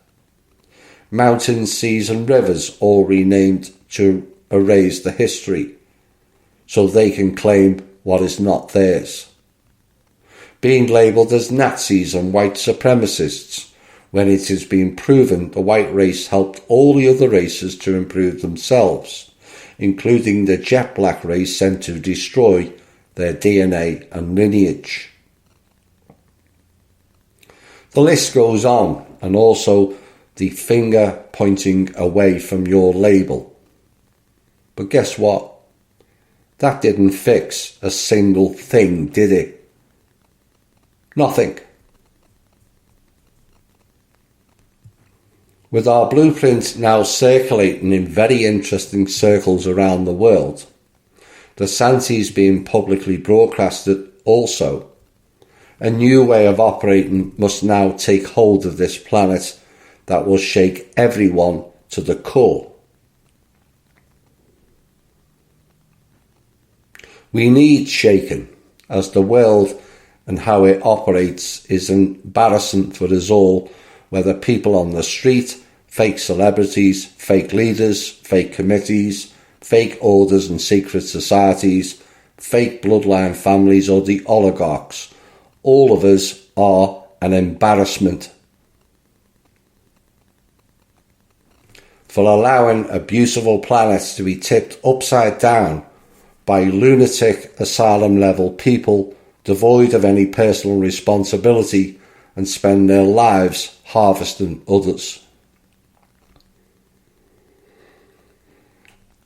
Mountains, seas and rivers all renamed to erase the history, so they can claim what is not theirs. Being labelled as Nazis and white supremacists, when it has been proven the white race helped all the other races to improve themselves, including the jet black race sent to destroy their DNA and lineage. The list goes on, and also the finger pointing away from your label. But guess what? That didn't fix a single thing, did it? Nothing. With our blueprint now circulating in very interesting circles around the world, the Santis being publicly broadcasted also, a new way of operating must now take hold of this planet that will shake everyone to the core. We need shaken, as the world and how it operates is embarrassing for us all, whether people on the street, fake celebrities, fake leaders, fake committees, fake orders and secret societies, fake bloodline families or the oligarchs. All of us are an embarrassment for allowing a beautiful planet to be tipped upside down by lunatic asylum level people devoid of any personal responsibility and spend their lives harvesting others.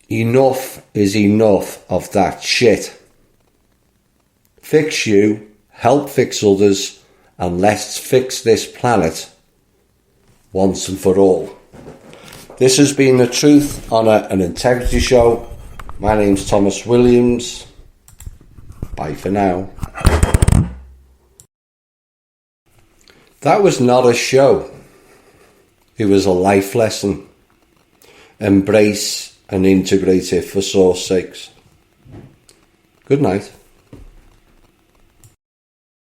Enough is enough of that shit. Fix you, help fix others, and let's fix this planet once and for all. This has been the Truth, Honour and Integrity Show. My name's Thomas Williams. Bye for now. That was not a show. It was a life lesson. Embrace and integrate it for source sakes. Good night.